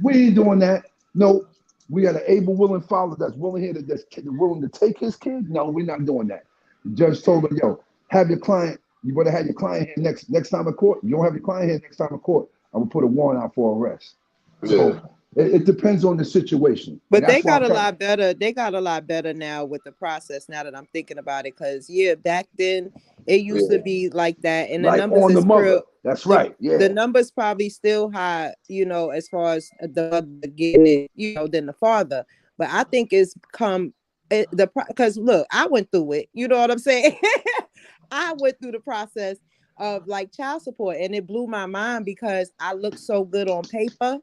we ain't doing that. No, we got an able, willing father that's willing here that's willing to take his kid. No, we're not doing that. The judge told him, yo, have your client. You better have your client here next time in court. You don't have your client here next time in court, I'm gonna put a warrant out for arrest. So it depends on the situation. But they got a lot better. They got a lot better now with the process. Now that I'm thinking about it, because back then it used to be like that, and the like numbers on the is mother. That's right. Yeah, the numbers probably still high, as far as the mother getting it, than the father. But I think it's because look, I went through it. You know what I'm saying? I went through the process of like child support, and it blew my mind because I looked so good on paper.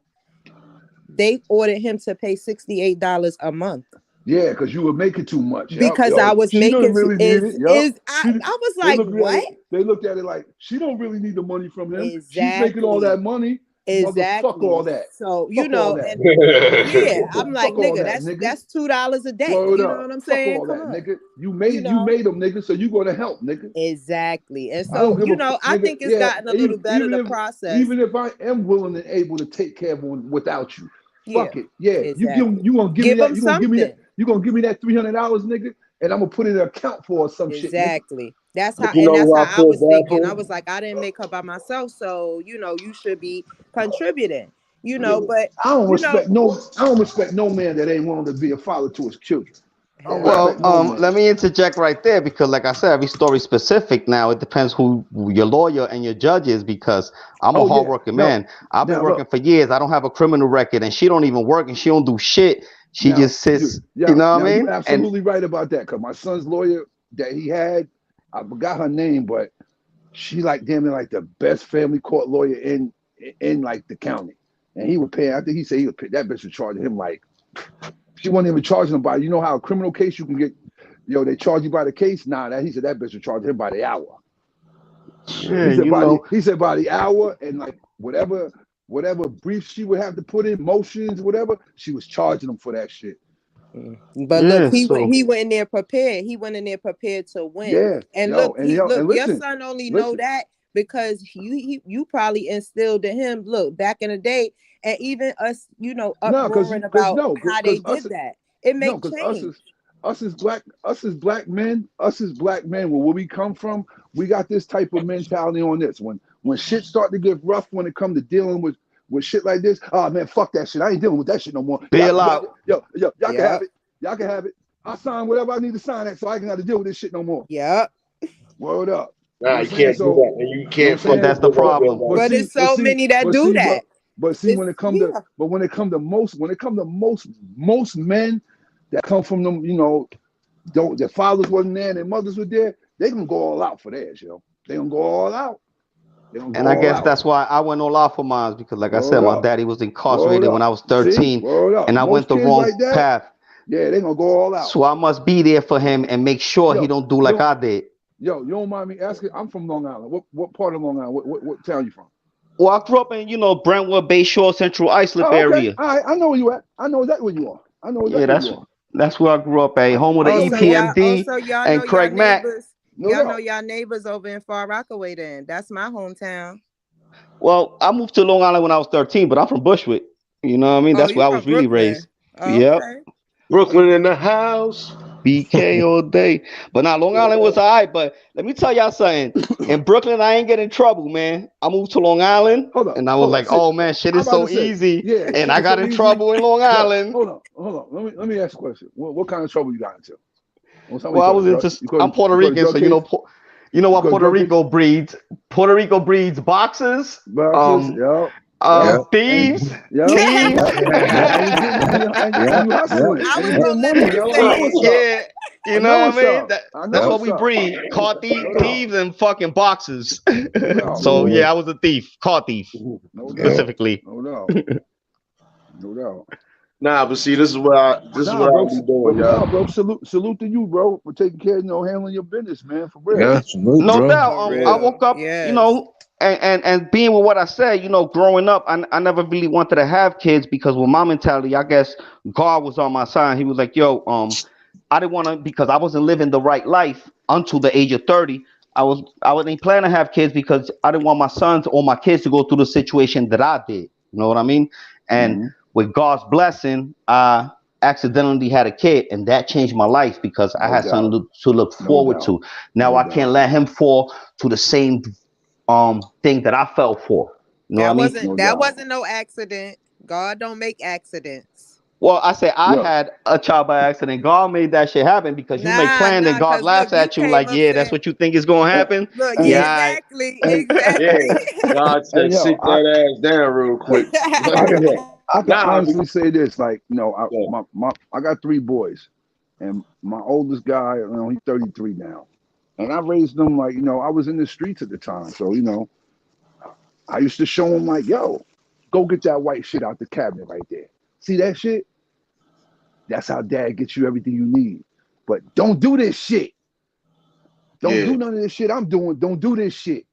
They ordered him to pay $68 a month. Yeah, because you were making too much. Because I was making really I was like, what? They looked at it like, she don't really need the money from him. Exactly. She's making all that money. Exactly. Fuck all that. So and I'm like, nigga, that's $2 a day. Word you know up. what I'm saying? Fuck all Come that, on. nigga. You made them, nigga. So you gonna help, nigga. Exactly. And so I think it's gotten a little better the process. Even if I am willing and able to take care of one without you, fuck it. Yeah, exactly. you gonna give me that. You gonna give me that $300, nigga, and I'm gonna put it in an account for some shit. Exactly. That's how I was thinking. I was like, I didn't make her by myself, so you should be contributing. But I don't respect no man that ain't willing to be a father to his children. Let me interject right there, because like I said, every story specific. Now it depends who your lawyer and your judge is, because I'm a hardworking man. I've been working for years. I don't have a criminal record, and she don't even work, and she don't do shit. She just sits. You know what I mean? You're absolutely right about that. Because my son's lawyer that he had, I forgot her name, but she like damn near like the best family court lawyer in like the county. And he would pay. I think he said he would pay. That bitch was charging him like. She wasn't even charging him by. You know how a criminal case you can get. They charge you by the case. Nah, he said that bitch was charging him by the hour. He said by the hour, and like whatever briefs she would have to put in, motions, whatever, she was charging him for that shit. But look, he went in there prepared. He went in there prepared to win. Yeah. And your son only know that because you probably instilled in him. Look, back in the day, and even us, uproaring about how they did that. It makes change. Us as black men, where we come from, we got this type of mentality on this. When shit start to get rough, when it comes to dealing with shit like this, oh man, fuck that shit. I ain't dealing with that shit no more. Bail out. Y'all can have it. Y'all can have it. I sign whatever I need to sign that, so I can have to deal with this shit no more. Yeah. Word up. Nah, you can't do that, and you can't. But that's the problem. But it's so many that do that. But see, when it comes to most men that come from them, their fathers wasn't there and their mothers were there, they gonna go all out for theirs, They gonna go all out. And I guess that's why I went all out for mine, because like I said, my daddy was incarcerated when I was 13, and I went the wrong path. Yeah, they gonna go all out. So I must be there for him and make sure he don't do like I did. Yo, you don't mind me asking? I'm from Long Island. What part of Long Island? What town you from? Well, I grew up in, Brentwood, Bayshore, Central Islip area. All right, I know where you at. I know exactly where you are. I know exactly where you are. That's where I grew up at, home with the EPMD and Craig Mack. Y'all know y'all neighbors over in Far Rockaway then. That's my hometown. Well, I moved to Long Island when I was 13, but I'm from Bushwick. You know what I mean? That's where I was really raised. Yep. Brooklyn in the house. BK all day. But now Long Island was all right. But let me tell y'all something. In Brooklyn, I ain't get in trouble, man. I moved to Long Island, and I was like, oh man, shit is so easy. Yeah, and I got in trouble in Long Island. Hold on. Let me ask a question. What kind of trouble you got into? Well, I was into. I'm Puerto Rican, so you know what Puerto Rico breeds. Puerto Rico breeds boxers. Thieves. Yeah. You know what I mean? That's what we breed. Car thieves and fucking boxers. So yeah, I was a thief, car thief specifically. No doubt. Nah, but see, this is what I bro. be But doing, nah, y'all. bro. Salute to you, bro, for taking care of handling your business, man. For real. Yeah, salute, No bro. doubt. For I real. woke up, Yes. and being with what I said, growing up, I never really wanted to have kids because with my mentality, I guess God was on my side. He was like, yo, I didn't want to because I wasn't living the right life until the age of 30. I wasn't planning to have kids because I didn't want my sons or my kids to go through the situation that I did. You know what I mean? And Mm-hmm. with God's blessing, I accidentally had a kid, and that changed my life because I No had something doubt. to look No forward doubt. to. Now No I can't doubt. let him fall to the same thing that I fell for. You know what I That mean? No that doubt. wasn't no accident. God don't make accidents. Well, I say I Look, had a child by accident. God made that shit happen because you make Nah, plans and nah, God cause look, laughs you at you like, came up yeah, that's saying, what you think is gonna and happen. look, and yeah, Yeah, all right. exactly, and, Yeah, exactly. God and said, yo, sit that ass down real quick. I can I can Nah, honestly say this, like, yeah, I got 3 boys, and my oldest guy, he's 33 now, and I raised them like, I was in the streets at the time, so I used to show them like, yo, go get that white shit out the cabinet right there. See that shit? That's how dad gets you everything you need. But don't do this shit. Don't yeah, do none of this shit I'm doing. Don't do this shit.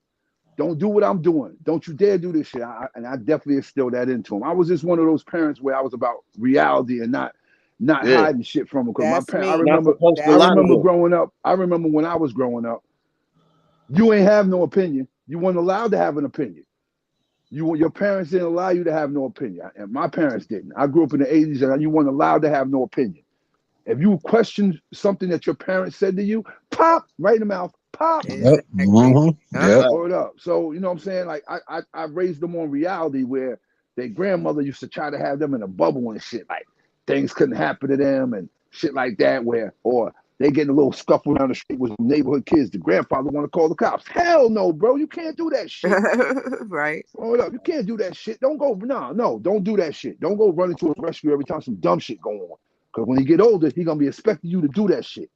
Don't do what I'm doing. Don't you dare do this shit. And I definitely instilled that into him. I was just one of those parents where I was about reality and not yeah. hiding shit from them. Because my That's parents, I me. Not remember, supposed to I That's lie to remember me. them. growing up. I remember when I was growing up, you ain't have no opinion. You weren't allowed to have an opinion. Your parents didn't allow you to have no opinion, and my parents didn't. I grew up in the '80s, and you weren't allowed to have no opinion. If you questioned something that your parents said to you, pop right in the mouth, pop. Yep. Exactly. Yep. Right. Word up. So you know what I'm saying? Like I raised them on reality where their grandmother used to try to have them in a bubble and shit. Like things couldn't happen to them and shit like that. Or they getting a little scuffle down the street with some neighborhood kids. The grandfather want to call the cops. Hell no, bro. You can't do that shit. Right. Hold up. You can't do that shit. Don't go. No, don't do that shit. Don't go running to a rescue every time some dumb shit going on. Because when he get older, he gonna be expecting you to do that shit.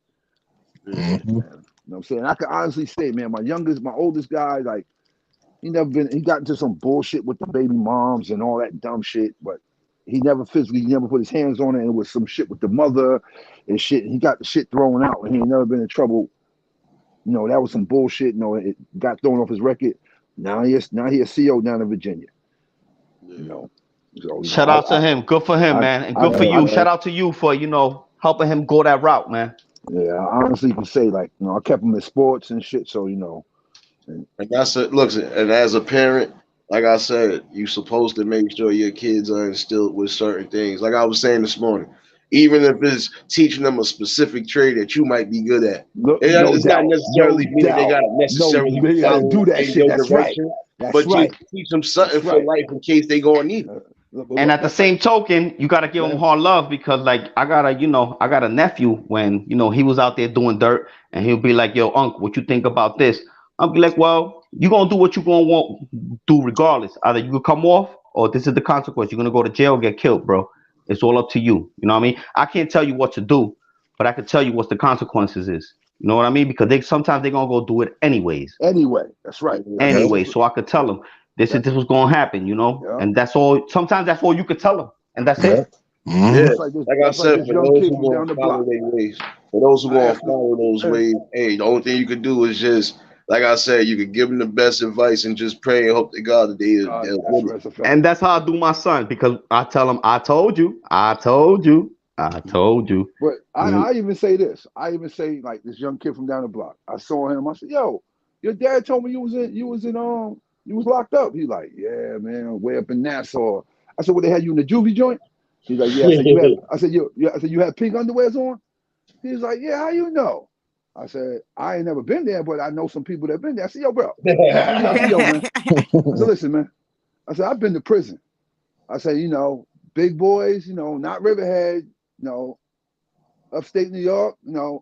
Yeah. Man. You know what I'm saying? I can honestly say, man, my oldest guy, like, he got into some bullshit with the baby moms and all that dumb shit, but he never put his hands on it, and it was some shit with the mother and shit. He got the shit thrown out, and he ain't never been in trouble. That was some bullshit. It got thrown off his record. Now he is CO down in Virginia. Yeah. You know, so Shout out to him. Good for him, I, man, and I, good for I, you. I Shout out to you for helping him go that route, man. yeah, I honestly can say, like, I kept him in sports and shit, so And that's it. Look, and as a parent, like I said, you supposed to make sure your kids are instilled with certain things. Like I was saying this morning, even if it's teaching them a specific trade that you might be good at, no, it's not necessarily meaning they got to no, necessarily they gotta follow do that in shit. your That's right. direction, That's but just right. teach them That's something for right. life in case they go and need it. And at the same token, you gotta give him Yeah. hard love because, like, I got a nephew when he was out there doing dirt, and he'll be like, "Yo, Unc, what you think about this?" I'll be like, "Well, you gonna do what you gonna want do regardless. Either you could come off, or this is the consequence. You're gonna go to jail, or get killed, bro. It's all up to you. You know what I mean? I can't tell you what to do, but I can tell you what the consequences is. You know what I mean? Because sometimes they're gonna go do it anyways. Anyway, that's right. Mhm. So I could tell them this was gonna happen, Yeah. and that's all. Sometimes that's all you could tell them, and that's it. Yeah, That's like this. like I That's like said, this for young those kid who from gonna down the follow block. their ways, for those who I gonna asked him. follow those ways, hey, the only thing you could do is just, like I said, you could give them the best advice and just pray and hope to God that they'll get it. That's a fact. And that's how I do my son because I tell him, I told you, I told you, I told you. But Mm. I even say this. I even say, like, this young kid from down the block. I saw him. I said, "Yo, your dad told me you was locked up." He's like, "Yeah, man, way up in Nassau." I said, "Well, they had you in the juvie joint?" He's like, "Yeah." I said, "You had?" I said, I said, "You had pink underwears on?" He's like, "Yeah, how you know?" I said, "I ain't never been there, but I know some people that been there." I said, "Yo, bro." I said, "Yo, man." I said, "Listen, man." I said, "I've been to prison." I said, big boys, not Riverhead, upstate New York,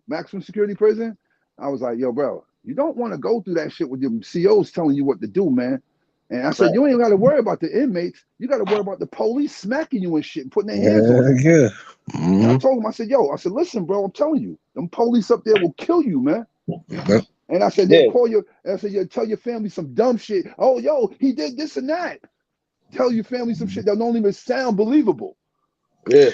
maximum security prison. I was like, "Yo, bro, you don't want to go through that shit with your COs telling you what to do, man." And I said, Right. "You ain't got to worry about the inmates. You got to worry about the police smacking you and shit and putting their hands on you." Yeah. And I told him, I said, "Listen, bro, I'm telling you, them police up there will kill you, man." And I said, Yeah. "They'll call you." And I said, "You tell your family some dumb shit. Oh, yo, he did this and that. Tell your family some shit that don't even sound believable." Yeah,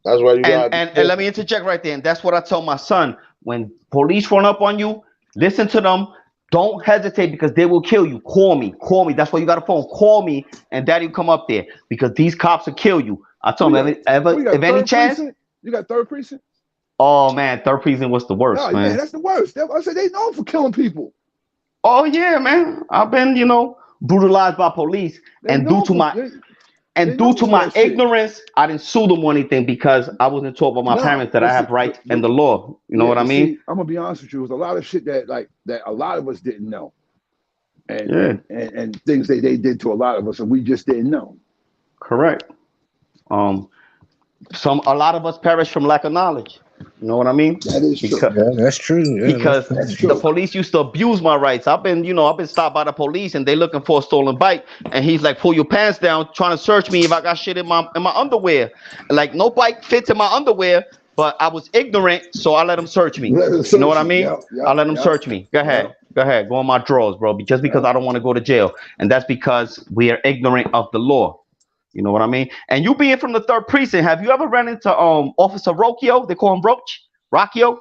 that's why you And gotta be and let me careful. interject right there. And that's what I tell my son. When police run up on you, listen to them. Don't hesitate because they will kill you. Call me. Call me. That's why you got a phone. Call me and daddy will come up there because these cops will kill you. I tell We them got we if got any third chance. precinct. You got third precinct. Oh man, third precinct was the Oh worst, man, man. that's the worst. I said they known for killing people. Oh yeah, man. I've been, brutalized by police, They and due known to for my they known for that shit. ignorance, I didn't sue them or anything because I wasn't taught by my Nah, parents that but I see, have rights and the law. You know yeah, what I but mean? see, I'm gonna be honest with you. There's a lot of shit that a lot of us didn't know, and Yeah, things they did to a lot of us, and we just didn't know. correct. Um, a lot of us perish from lack of knowledge. You know what I mean? That is true. Because Yeah, that's true. Yeah, because That's the true. police used to abuse my rights. I've been stopped by the police and they looking for a stolen bike, and he's like, pull your pants down, trying to search me if I got shit in my underwear. Like no bike fits in my underwear, but I was ignorant, so I let him search me. Let it You know what search I you. mean? Yep, I yep, let him yep, search me. Go yep, ahead. Go ahead. Go on my drawers, bro. Just because yep. I don't want to go to jail. And that's because we are ignorant of the law. You know what I mean? And you being from the third precinct, have you ever run into Officer Rocchio? They call him Roach? Rocchio?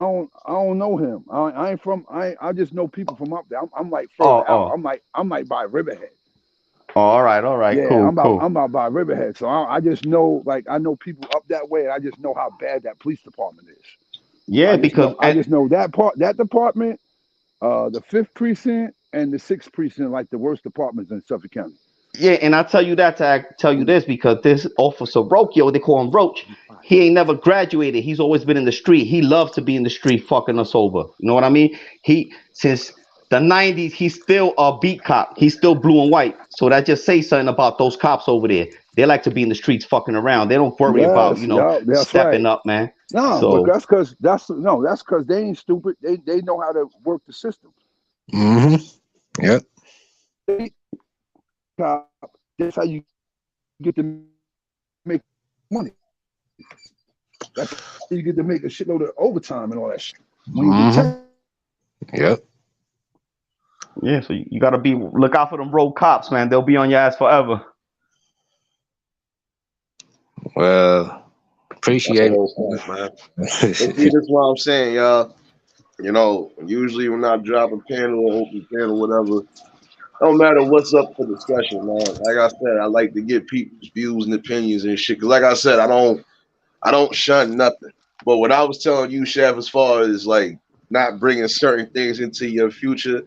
I don't know him. I ain't from. I just know people from up there. I'm like Oh, further out. oh. I'm like by Riverhead. Oh, all right, Yeah, cool, cool. I'm out by Riverhead. So I just know like I know people up that way, and I just know how bad that police department is. So Yeah, because I just know that department, the fifth precinct and the sixth precinct, like the worst departments in Suffolk County. yeah, and I tell you that to tell you this because this officer Rocchio, they call him Roach. He ain't never graduated. He's always been in the street. He loves to be in the street, fucking us over. You know what I mean? He since the '90s, he's still a beat cop. He's still blue and white. So that just says something about those cops over there. They like to be in the streets, fucking around. They don't worry about Yes, yeah, that's right. stepping up, man. No, but So that's because they ain't stupid. They know how to work the system. Mm-hmm. Yep. Cop, that's how you get to make money. That's how you get to make a shitload of overtime and all that shit. When you Mm-hmm. detect, Yep. yeah, so you gotta look out for them road cops, man. They'll be on your ass forever. Well, That's a appreciate whole fact, man. But see, it. this is what I'm saying, y'all. You know, usually when I drop a panel or open panel, whatever, don't matter what's up for discussion, man. Like I said, I like to get people's views and opinions and shit. Cause like I said, I don't shun nothing. But what I was telling you, Chef, as far as like not bringing certain things into your future,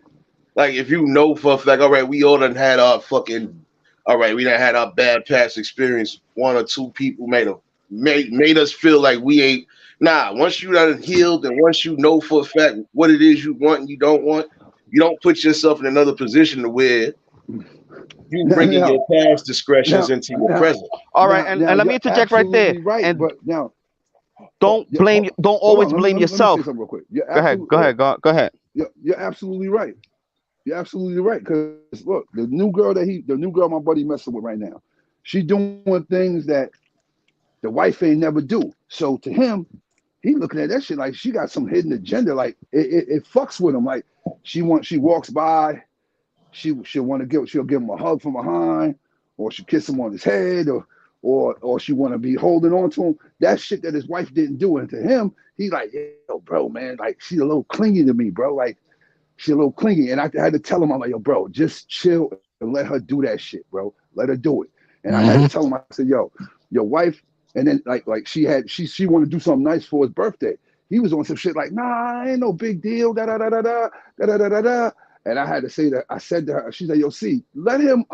like if you know for a fact, all right, we all done had our fucking, all right, we done had our bad past experience. One or two people made us feel like we ain't. Nah, once you done healed and once you know for a fact what it is you want and you don't put yourself in another position to where you bringing now, your past discretions now, into your now, present. All right, and now, let me you're interject right there. absolutely right. And But now, don't hold always on. blame Let me say yourself. something real quick. You're Go ahead, absolutely look. go ahead. You're absolutely right. You're absolutely right. Because look, the new girl my buddy messing with right now, she doing things that the wife ain't never do. So to him, he looking at that shit like she got some hidden agenda. Like it fucks with him. Like she walks by, she'll give him a hug from behind, or she kiss him on his head, or she want to be holding on to him. That shit that his wife didn't do. And to him, he's like, yo, bro, man, like she's a little clingy to me, bro. Like she's a little clingy. And I had to tell him, I'm like, yo, bro, just chill and let her do that shit, bro. Let her do it. And I had to tell him, I said, yo, your wife. And then like she wanted to do something nice for his birthday. He was on some shit like, nah, ain't no big deal, da da da da da da da da da da. And I had to say that. I said to her, she's like, yo, see, let him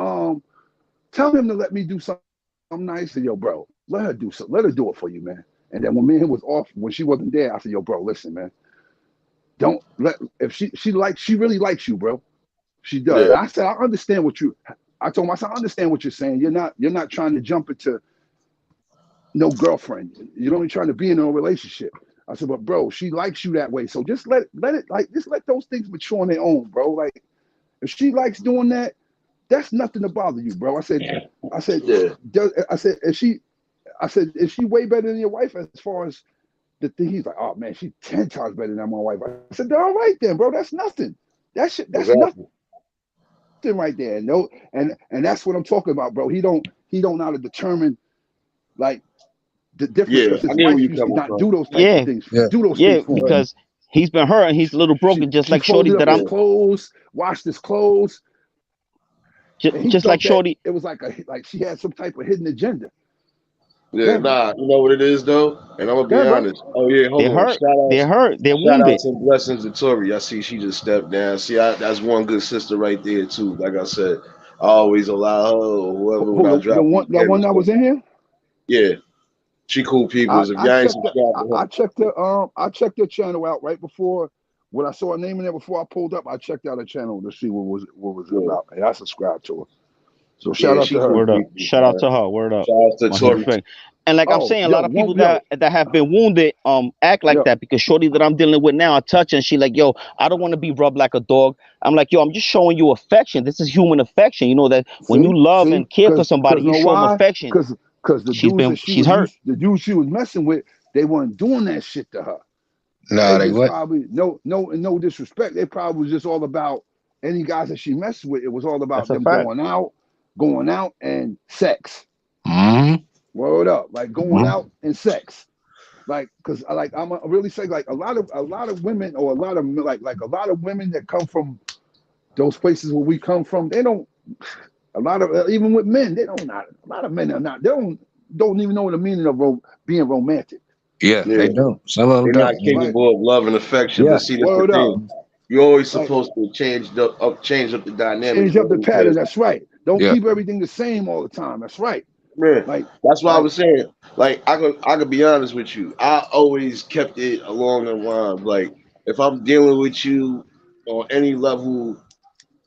tell him to let me do something nice. And yo, bro, let her do it for you, man. And then when me and him was off, when she wasn't there, I said, yo, bro, listen, man. Don't let if she really likes you, bro. She does. Yeah. I said, I told him, I said, I understand what you're saying. You're not trying to jump into no girlfriend. You're only trying to be in a relationship. I said, but bro, she likes you that way. So just let it like just let those things mature on their own, bro. Like if she likes doing that, that's nothing to bother you, bro. I said, Yeah. is she way better than your wife as far as the thing? He's like, oh man, she's 10 times better than my wife. I said, all right then, bro. That's nothing. That's Exactly. nothing. something right there. No, and that's what I'm talking about, bro. He don't know how to determine like the difference Yeah, because I his get where wife you used to coming not from. do those type of Yeah, things, Yeah. do those yeah, things for him. because he's been hurt and he's a little broken, just She like Shorty folded up that his I'm clothes, washed his clothes, and he just like felt that Shorty. it was like she had some type of hidden agenda. Yeah, nah, you know what it is though, and I'm gonna be Yeah, bro. honest. Oh yeah, hold They're on. hurt. They're hurt. They're Shout out wounded. to blessings to Tori. I see she just stepped down. See, that's one good sister right there too. Like I said, I always allow her or whoever when I Who drop these the one gems. that was in here? Yeah, she cool people. If I y'all ain't checked subscribed to her, I checked the channel out right before when I saw her name in there before I pulled up. I checked out her channel to see what was it yeah, about, and I subscribed to her. So shout yeah, out she to her. cool Word up. people, Shout out man. to her. Word up. Shout out to Much Tori. respect. And like I'm Oh, saying, a yo, lot of people yo, that have been wounded act like yo, that because Shorty that I'm dealing with now, I touch and she like, yo, I don't want to be rubbed like a dog. I'm like, yo, I'm just showing you affection. This is human affection. You know that when you love and care for somebody, you know show them why? affection. Because the dudes that She's hurt. the dudes she was messing with, they weren't doing that shit to her. No, They they just what? probably no disrespect. They probably was just all about any guys that she messed with. It was all about That's a them fact. going out and sex. Mm-hmm. Word up, like going Mm-hmm. out and sex. Like, cause I'm really saying like a lot of women or a lot of women that come from those places where we come from, they don't. A lot of even with men, they don't not. A lot of men are not. They don't even know the meaning of being romantic. Yeah, Yeah, they don't. Some of them they're not don't. Right? capable of love and affection. Yeah. But see, that's the Word up. thing. You're always Like supposed to change up the dynamic, change up the man, pattern. because That's right. Don't Yeah. keep everything the same all the time. That's right. man, Like that's why I like was saying. Like I could be honest with you. I always kept it along the line. Like if I'm dealing with you on any level,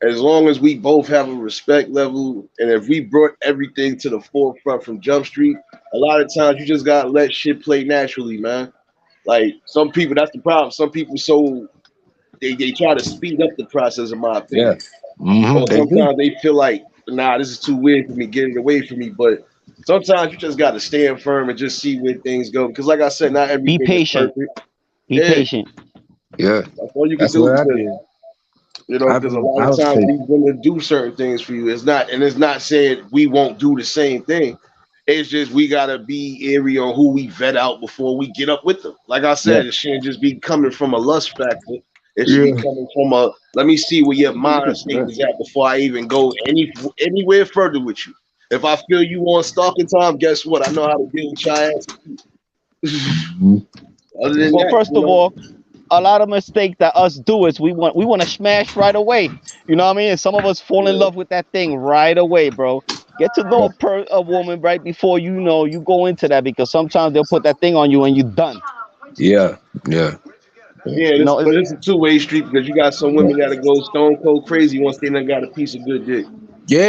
as long as we both have a respect level, and if we brought everything to the forefront from Jump Street, a lot of times you just gotta let shit play naturally, man. Like some people, that's the problem. Some people they try to speed up the process, in my Yeah. opinion. Mm-hmm. Or They do. sometimes they feel like, nah, this is too weird for me, get it away from me. But sometimes you just gotta stand firm and just see where things go. Because like I said, not Be everything is patient. perfect. Be Yeah, patient. Yeah. that's all you can That's do. what I Because did. because a lot I of was times these patient. women do certain things for you. It's not saying we won't do the same thing. It's just we gotta be airy on who we vet out before we get up with them. Like I Yeah. said, it shouldn't just be coming from a lust factor. It should be Yeah. coming from a let me see where your mind state is at before I even go anywhere further with you. If I feel you on stalking time, guess what? I know how to deal with your ass. Mm-hmm. Other than Well, that, first of all, a lot of mistakes that us do is we want to smash right away. You know what I mean? And some of us fall in yeah, love with that thing right away, bro. Get to know a woman right before you go into that because sometimes they'll put that thing on you and you're done. Yeah. Yeah. yeah. You know, But it's a two-way street because you got some women that'll go stone cold crazy once they done got a piece of good dick.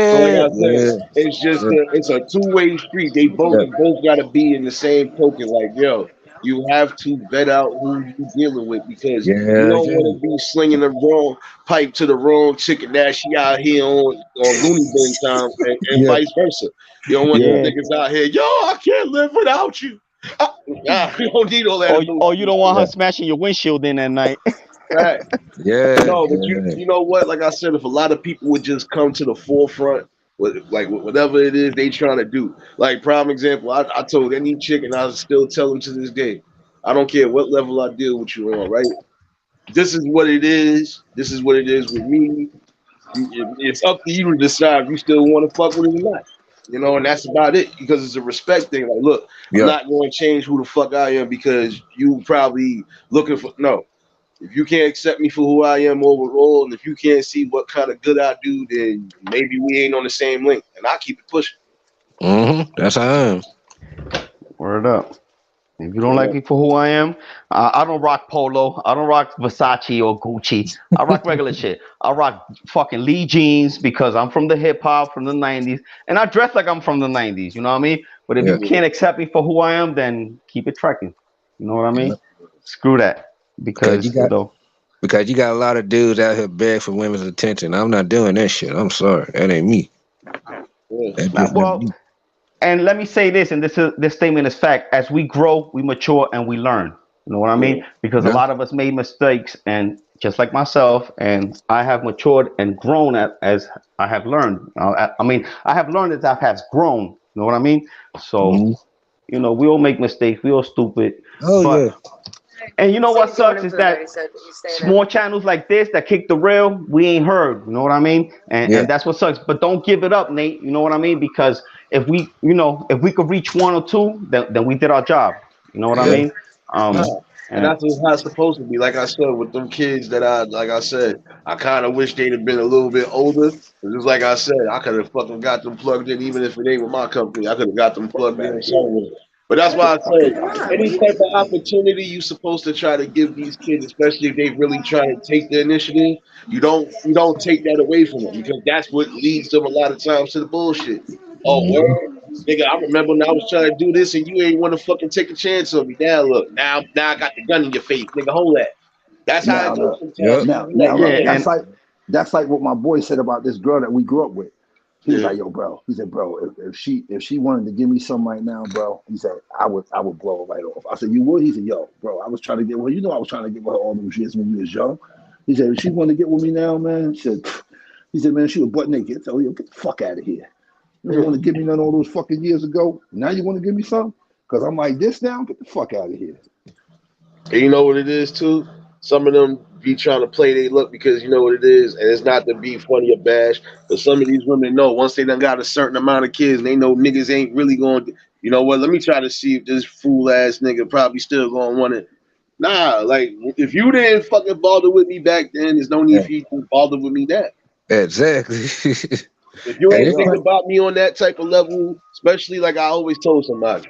So like Yeah. I said, Yeah. it's a two-way street. They Yeah. both got to be in the same token. Like yo, you have to vet out who you dealing with because you Yeah. don't Yeah. want to be slinging the wrong pipe to the wrong chicken that she out here on loony bin time and Yeah. vice versa. You don't want Yeah. them yeah. niggas out here. Yo, I can't live without you. You don't need all that Or you emotional don't shit. want Yeah. her smashing your windshield in at night. Right. Yeah. No, but Yeah. you know what? Like I said, if a lot of people would just come to the forefront with like whatever it is they trying to do. Like prime example, I told any chick and I still tell them to this day, I don't care what level I deal with you on, right? This is what it is. This is what it is with me. It's up to you to decide if you still want to fuck with it or not. You know, and that's about it because it's a respect thing. Like, look, I'm Yeah. not going to change who the fuck I am because you probably looking for no. If you can't accept me for who I am overall, and if you can't see what kind of good I do, then maybe we ain't on the same link. And I keep it pushing. Mm-hmm. That's how I am. Word up. If you don't You like know? me for who I am, I don't rock polo. I don't rock Versace or Gucci. I rock regular shit. I rock fucking Lee jeans because I'm from the hip hop from the '90s, and I dress like I'm from the '90s. You know what I mean? But if Yeah. you Yeah. can't accept me for who I am, then keep it trekking. You know what I Yeah. mean? Screw that Because you because got a lot of dudes out here beg for women's attention. I'm not doing that shit. I'm sorry. That ain't me. Yeah. That just not well. me. And let me say this, and this statement is fact. As we grow, we mature and we learn. You know what I Yeah. mean? Because a Yeah. lot of us made mistakes, and just like myself, and I have matured and grown as I have learned. I mean, I have learned as I have grown. You know what I mean? So, Mhm. we all make mistakes. We all stupid. Oh yeah. But and you know what sucks is that small channels like this that kick the rail, we ain't heard. You know what I mean? And Yeah. and that's what sucks. But don't give it up, Nate. You know what I mean? Because if we could reach one or two, then we did our job. You know what I Yeah. mean? Nah. Um, And and that's how it's supposed to be. Like I said, with them kids that like I said, I kind of wish they'd have been a little bit older. Just like I said, I could have fucking got them plugged in, even if it ain't with my company. I could have got them plugged in somewhere. But that's why I said, any type of opportunity you supposed to try to give these kids, especially if they really try to take the initiative, you don't take that away from them because that's what leads them a lot of times to the bullshit. Oh, word. Nigga, I remember when I was trying to do this and you ain't want to fucking take a chance on me. Now look, now I got the gun in your face, nigga. Hold that. That's how it Now, goes look, sometimes. Yep. You now, be like, now, look. yeah, man, That's and like what my boy said about this girl that we grew up with. He was yeah, like, "Yo, bro." He said, "Bro, if she wanted to give me some right now, bro," he said, I would blow her right off." I said, "You would?" He said, "Yo, bro, I was trying to get with her. You know, I was trying to get with her all those years when we was young." He said, "If she wanted to get with me now, man," he said, "Pfft." He said, "Man, she was butt naked." So, yo, get the fuck out of here. You don't want to give me none all those fucking years ago. Now you want to give me some? Because I'm like this now? Get the fuck out of here. and you know what it is too? Some of them be trying to play they look because you know what it is, and it's not to be funny or bash. But some of these women know once they done got a certain amount of kids, and they know niggas ain't really going. to, You know what? Let me try to see if this fool ass nigga probably still going to want it. Nah, like if you didn't fucking bother with me back then, there's no need Yeah. for you to bother with me now. Exactly. If you And ain't it's think like, Yo, about me on that type of level, especially like I always told somebody,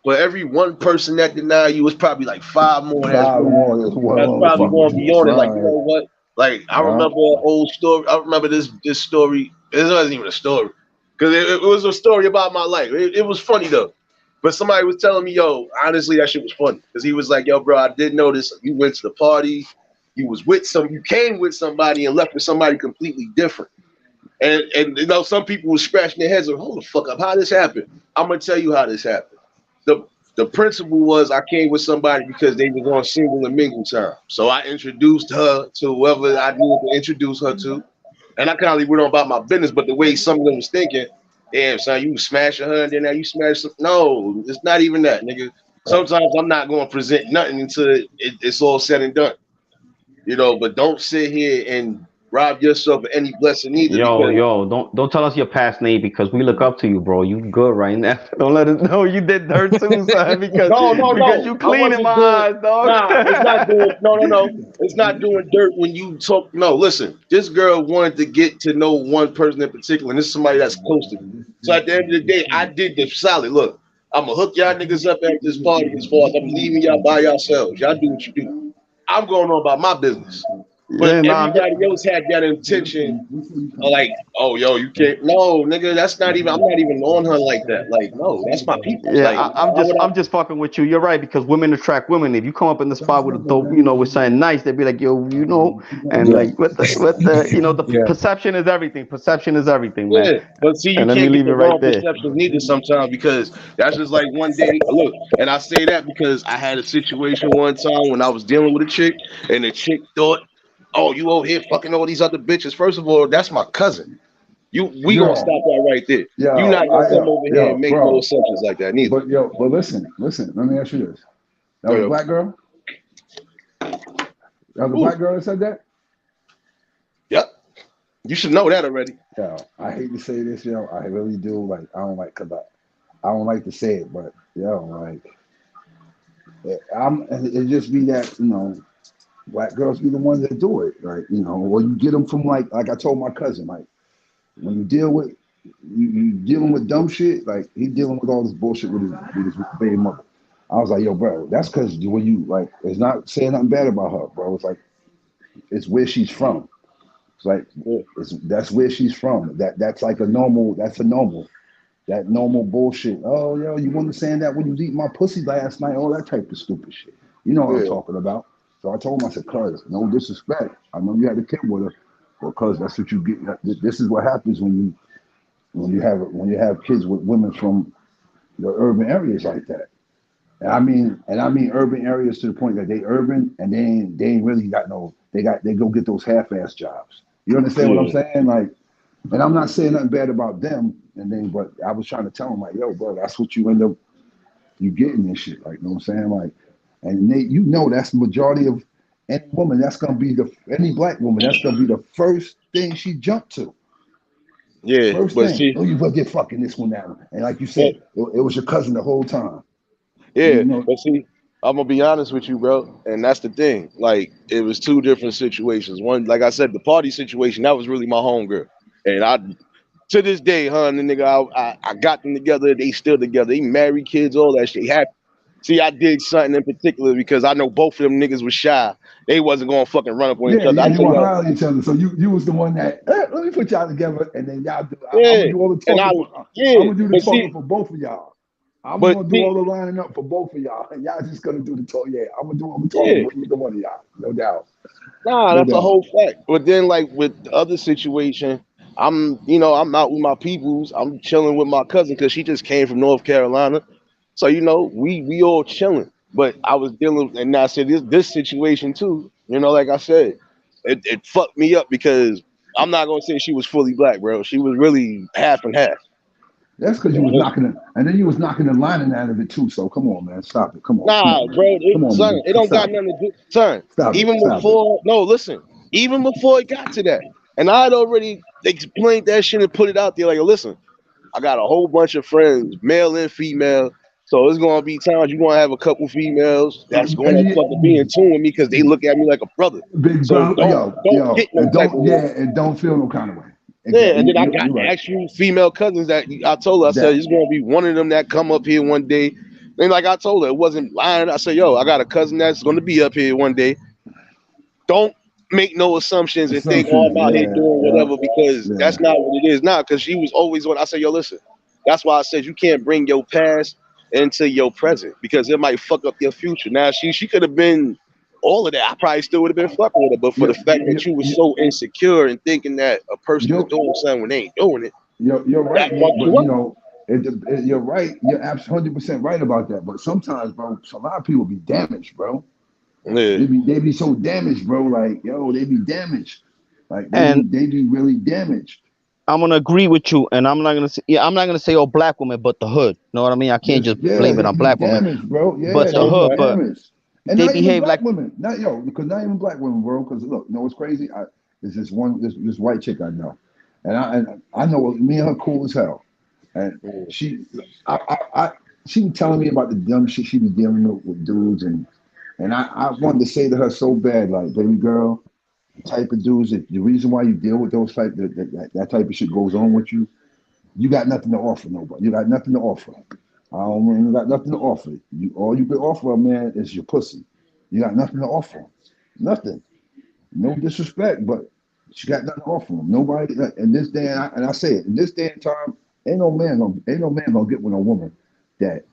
for every one person that deny you, it's probably like five more five more is one that's on the probably going to fucking. be That's on it. Like, you right. know what? Like, I Yeah. remember an old story. I remember this story. It wasn't even a story because it was a story about my life. It was funny though. But somebody was telling me, yo, honestly, that shit was funny because he was like, yo, bro, I did notice you went to the party. You came with somebody and left with somebody completely different. And some people were scratching their heads like, hold the fuck up, how this happened? I'm gonna tell you how this happened. The principle was I came with somebody because they was on single and mingle time. So I introduced her to whoever I needed to introduce her to. And I kind of went on about my business, but the way some of them was thinking, damn, son, you smashing her and then now you smash some. No, it's not even that, nigga. Sometimes I'm not going to present nothing until it's all said and done. But don't sit here and rob yourself of any blessing either because yo, don't tell us your past name because we look up to you, bro. You good right now. Don't let us know you did dirt too, son, because no, no, because no. you I clean in my wasn't doing. eyes, dog. Nah, it's not doing. No, no, no. It's not doing dirt when you talk. No, listen. This girl wanted to get to know one person in particular, and this is somebody that's close to me. So at the end of the day, I did the solid. Look, I'm gonna hook y'all niggas up at this party as far as I'm leaving y'all by yourselves. Y'all do what you do. I'm going on about my business. But Yeah, no, I'm just everybody else had that intention like, oh, yo, you can't. No, nigga, that's not even. I'm not even on her like that. Like, no, that's my people's. yeah, Like, I'm why just would I? I'm just fucking with you. You're right because women attract women. If you come up in the spot with a dope, with something nice, they'd be like, yo, and yeah, like the yeah, perception is everything. Perception is everything, man. Yeah, but see, you And let me can't get leave it the right wrong there. perceptions neither sometimes because that's just like one day. Look, and I say that because I had a situation one time when I was dealing with a chick, and the chick thought, "Oh, you over here fucking all these other bitches." First of all, that's my cousin. We gonna Yo, stop that right there. You yo, not gonna come over here and yo, make no bro. assumptions like that neither. But listen. Let me ask you this. That Go was a ahead. black girl. That was a Ooh, black girl that said that. yep. You should know that already. Yo, I hate to say this, yo. I really do. Like, I don't like, cause I don't like to say it, but yo, like, it just be that black girls be the ones that do it, right? Or you get them from like I told my cousin, like when you deal with you dealing with dumb shit, like he dealing with all this bullshit with his baby mother. I was like, yo, bro, that's because when you like, it's not saying nothing bad about her, bro. It's like it's where she's from. It's like Yeah. that's where she's from. That's like a normal. That's a normal. That normal bullshit. Oh, yo, you want to saying that when you was eating my pussy last night? All that type of stupid shit. You know what I'm Yeah. talking about. So I told him, I said, cuz, no disrespect. I know you had a kid with her, but cuz that's what you get. This is what happens when you have kids with women from the urban areas like that. And I mean urban areas to the point that they urban and they ain't really got no. They go get those half-ass jobs. You understand what I'm Yeah. saying? Like, and I'm not saying nothing bad about them. And then, but I was trying to tell them like, yo, bro, that's what you end up you getting this shit. Like, you know what I'm saying? Like, and they, you know, that's the majority of any woman. That's gonna be any black woman. That's gonna be the first thing she jumped to. Yeah, First but thing, see, oh, you gonna get fucking this one now. And like you but said, it was your cousin the whole time. And yeah, you know, but see, I'm gonna be honest with you, bro, and that's the thing. Like, it was two different situations. One, like I said, the party situation that was really my homegirl, and I to this day, huh, and the nigga, I got them together. They still together. They married, kids, all that shit. Happy. See, I did something in particular because I know both of them niggas was shy. They wasn't gonna fucking run up on each yeah, other. yeah, I you tell were you, high on each other. So you was the one that let me put y'all together, and then y'all do. I'm yeah, gonna do all the and talking for. yeah, I'm gonna do the but see, talking for both of y'all. I'm but gonna do see, all the lining up for both of y'all, and y'all just gonna do the talk. Yeah, I'm gonna do all the talking yeah. for either one of y'all, no doubt, Nah, no that's a doubt. whole fact. But then, like with the other situation, I'm out with my peoples. I'm chilling with my cousin because she just came from North Carolina. So we all chilling. But I was dealing, and I said this situation too. Like I said, it fucked me up because I'm not gonna say she was fully black, bro. She was really half and half. That's because you was knocking it, and then you was knocking the lining out of it too. So come on, man, stop it. Come Nah, on, man. bro, Come on, son, man. it don't got Stop it. nothing to do, son. Stop it. Even Stop it. before, no, listen, even before it got to that, and I had already explained that shit and put it out there. Like, listen, I got a whole bunch of friends, male and female. So it's gonna be times you're gonna have a couple females that's gonna And fucking be in tune with me because they look at me like a brother. big So bro, don't get no and type of don't way. and don't feel no kind of way. Yeah, Exactly. and then I got You're right. actual female cousins that I told her, I said, That it's gonna be one of them that come up here one day. And like I told her, it wasn't lying. I said, yo, I got a cousin that's gonna be up here one day. Don't make no assumptions and think, oh, assumptions. I'm out here Yeah, doing yeah, whatever because yeah. that's not what it is now. Because she was always what I said, yo, listen, that's why I said you can't bring your past into your present because it might fuck up your future. Now she could have been all of that. I probably still would have been fucking with her, but for the You, fact you, that you was you, so insecure and thinking that a person is you, doing something when they ain't doing it, you're that right, Nate. fucked But you you up. know, you're right. You're absolutely 100% right about that. But sometimes, bro, a lot of people be damaged, bro. Yeah. They be so damaged, bro. Like, yo, they be damaged. Like And they be really damaged. I'm gonna agree with you, and I'm not gonna say oh black woman, but the hood. Know what I mean? I can't Yes, just yeah, blame it they on be black women, damaged, bro. but Yeah, the they That's be hood. right. But damaged, and they not even behave black like women. Not yo, because not even black women, bro. Because look, you know what's crazy? There's this white chick I know, and I know me and her cool as hell, and Mm. she was telling me about the dumb shit she be dealing with dudes, and I wanted to say to her so bad, like, baby girl, the type of dudes that the reason why you deal with those type that type of shit goes on with you, you got nothing to offer nobody. You got nothing to offer. I don't you got nothing to offer. All you can offer a man is your pussy. You got nothing to offer. Nothing. No disrespect, but she got nothing to offer him. Nobody in this day and I say it in this day and time, ain't no man gonna get with a woman that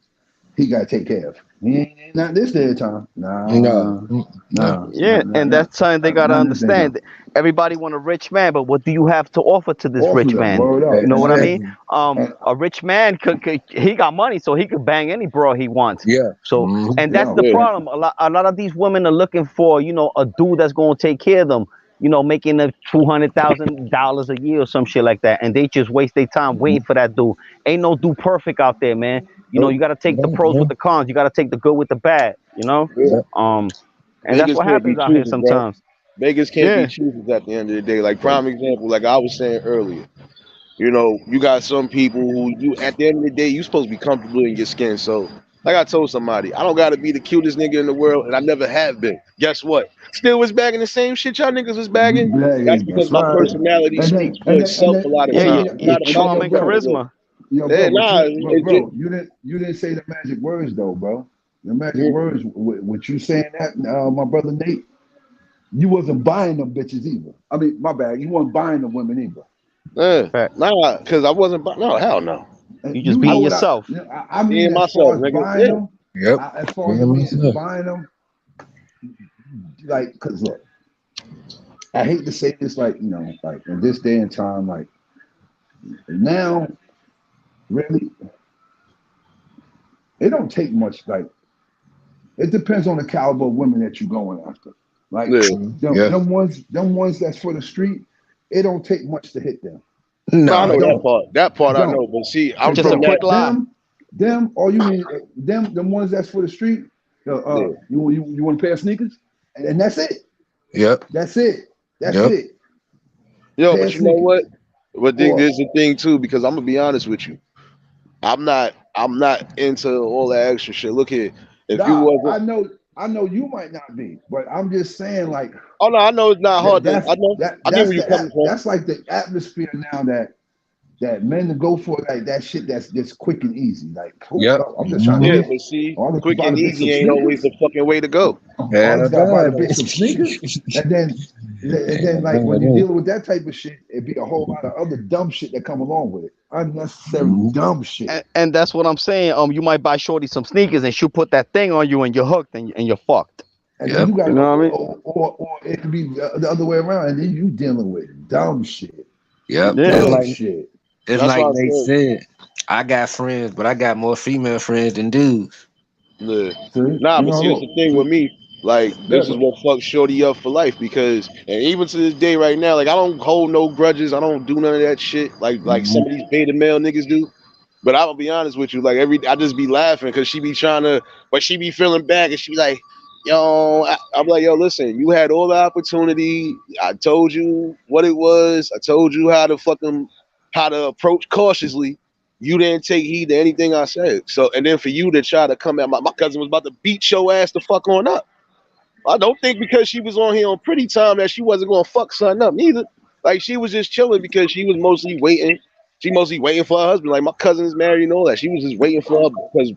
he gotta take care of. He ain't not this day and time. No, Nah, no. yeah, and that's something they gotta not this day and time. understand. Everybody want a rich man, but what do you have to offer to this Offer rich them, man? word up. You know what I mean? Exactly. And A rich man could he got money, so he could bang any bro he wants. Yeah. So, Mhm. and that's the yo, Yeah. problem. A lot of these women are looking for a dude that's gonna take care of them. Making the $200,000 a year or some shit like that, and they just waste their time waiting for that dude. Ain't no dude perfect out there, man. You nope. got to take the No, pros with no. the cons. You got to take the good with the bad. Yeah. Yeah. Um, and that's Beggars what can't be happens out here choosers, bro. sometimes. Beggars can't be Yeah, choosers at the end of the day. Like prime example, like I was saying earlier. You got some people who you at the end of the day, you supposed to be comfortable in your skin. So, like I told somebody, I don't gotta be the cutest nigga in the world, and I never have been. Guess what? Still was bagging the same shit y'all niggas was bagging. That's because That's my right. personality And speaks then for and then and itself a then lot of yeah, and you, then times. I'm your not a and then charm fucking and bro, victim. charisma. Yeah, nah, bro, you didn't say the magic words though, bro. The magic it, words with you saying that, my brother Nate, you wasn't buying them bitches either. I mean, my bad, you weren't buying the women either. Fact. nah, because I wasn't. No, hell no. And You just you know being what yourself. I Me mean and as myself, far as nigga. buying Yeah, them, Yep. as far as Yeah, a man myself. buying them, like, cause look, I hate to say this, like, like in this day and time, like now, really, it don't take much, like. It depends on the caliber of women that you're going after. Like Yeah. them ones that's for the street, it don't take much to hit them. No, I No, know that Don't. part. That part I Don't. know. But see, I'm It Just a from don't. quick that. lie. Them, all you mean them ones that's for the street. Yeah. You want a pair of sneakers, and that's it. yep, That's it. That's Yep. it. Yo, Pair but of you know what? sneakers. But Or there's the thing too, because I'm gonna be honest with you. I'm not into all that extra shit. Look here. If you nah, wasn't I know you might not be, but I'm just saying like oh no, I know it's not hard to I know I get where you're coming from. that's like the atmosphere now that men to go for like that shit that's just quick and easy. Like, Yep. I'm just trying to Yeah, get but see, all this quick about and to get some easy ain't always sneakers. the fucking way to go. All Hell this got about to no. get some sneakers, and then like when you're dealing with that type of shit, it'd be a whole lot of other dumb shit that come along with it. Unnecessary dumb shit. And that's what I'm saying. You might buy Shorty some sneakers and she'll put that thing on you and you're hooked and you're fucked. And Yep. then you got You know what I mean? or it could be the other way around, and then you dealing with dumb shit. Yep. Yeah. It's Dumb like shit. it's That's like why I Nate said. said. I got friends, but I got more female friends than dudes. Yeah. See? Nah, You but know, see, that's the thing with me. Like, Yeah, this is what fucks Shorty up for life because, and even to this day right now, like, I don't hold no grudges. I don't do none of that shit like some of these beta male niggas do. But I'll be honest with you, like, I just be laughing because she be trying to, but she be feeling bad and she be like, yo, I'm like, yo, listen, you had all the opportunity. I told you what it was. I told you how to approach cautiously. You didn't take heed to anything I said. So, and then for you to try to come at my cousin was about to beat your ass the fuck on up. I don't think because she was on here on Pretty Time that she wasn't gonna fuck something up neither. Like she was just chilling because she was mostly waiting. She mostly waiting for her husband. Like my cousin is married and all that. She was just waiting for her because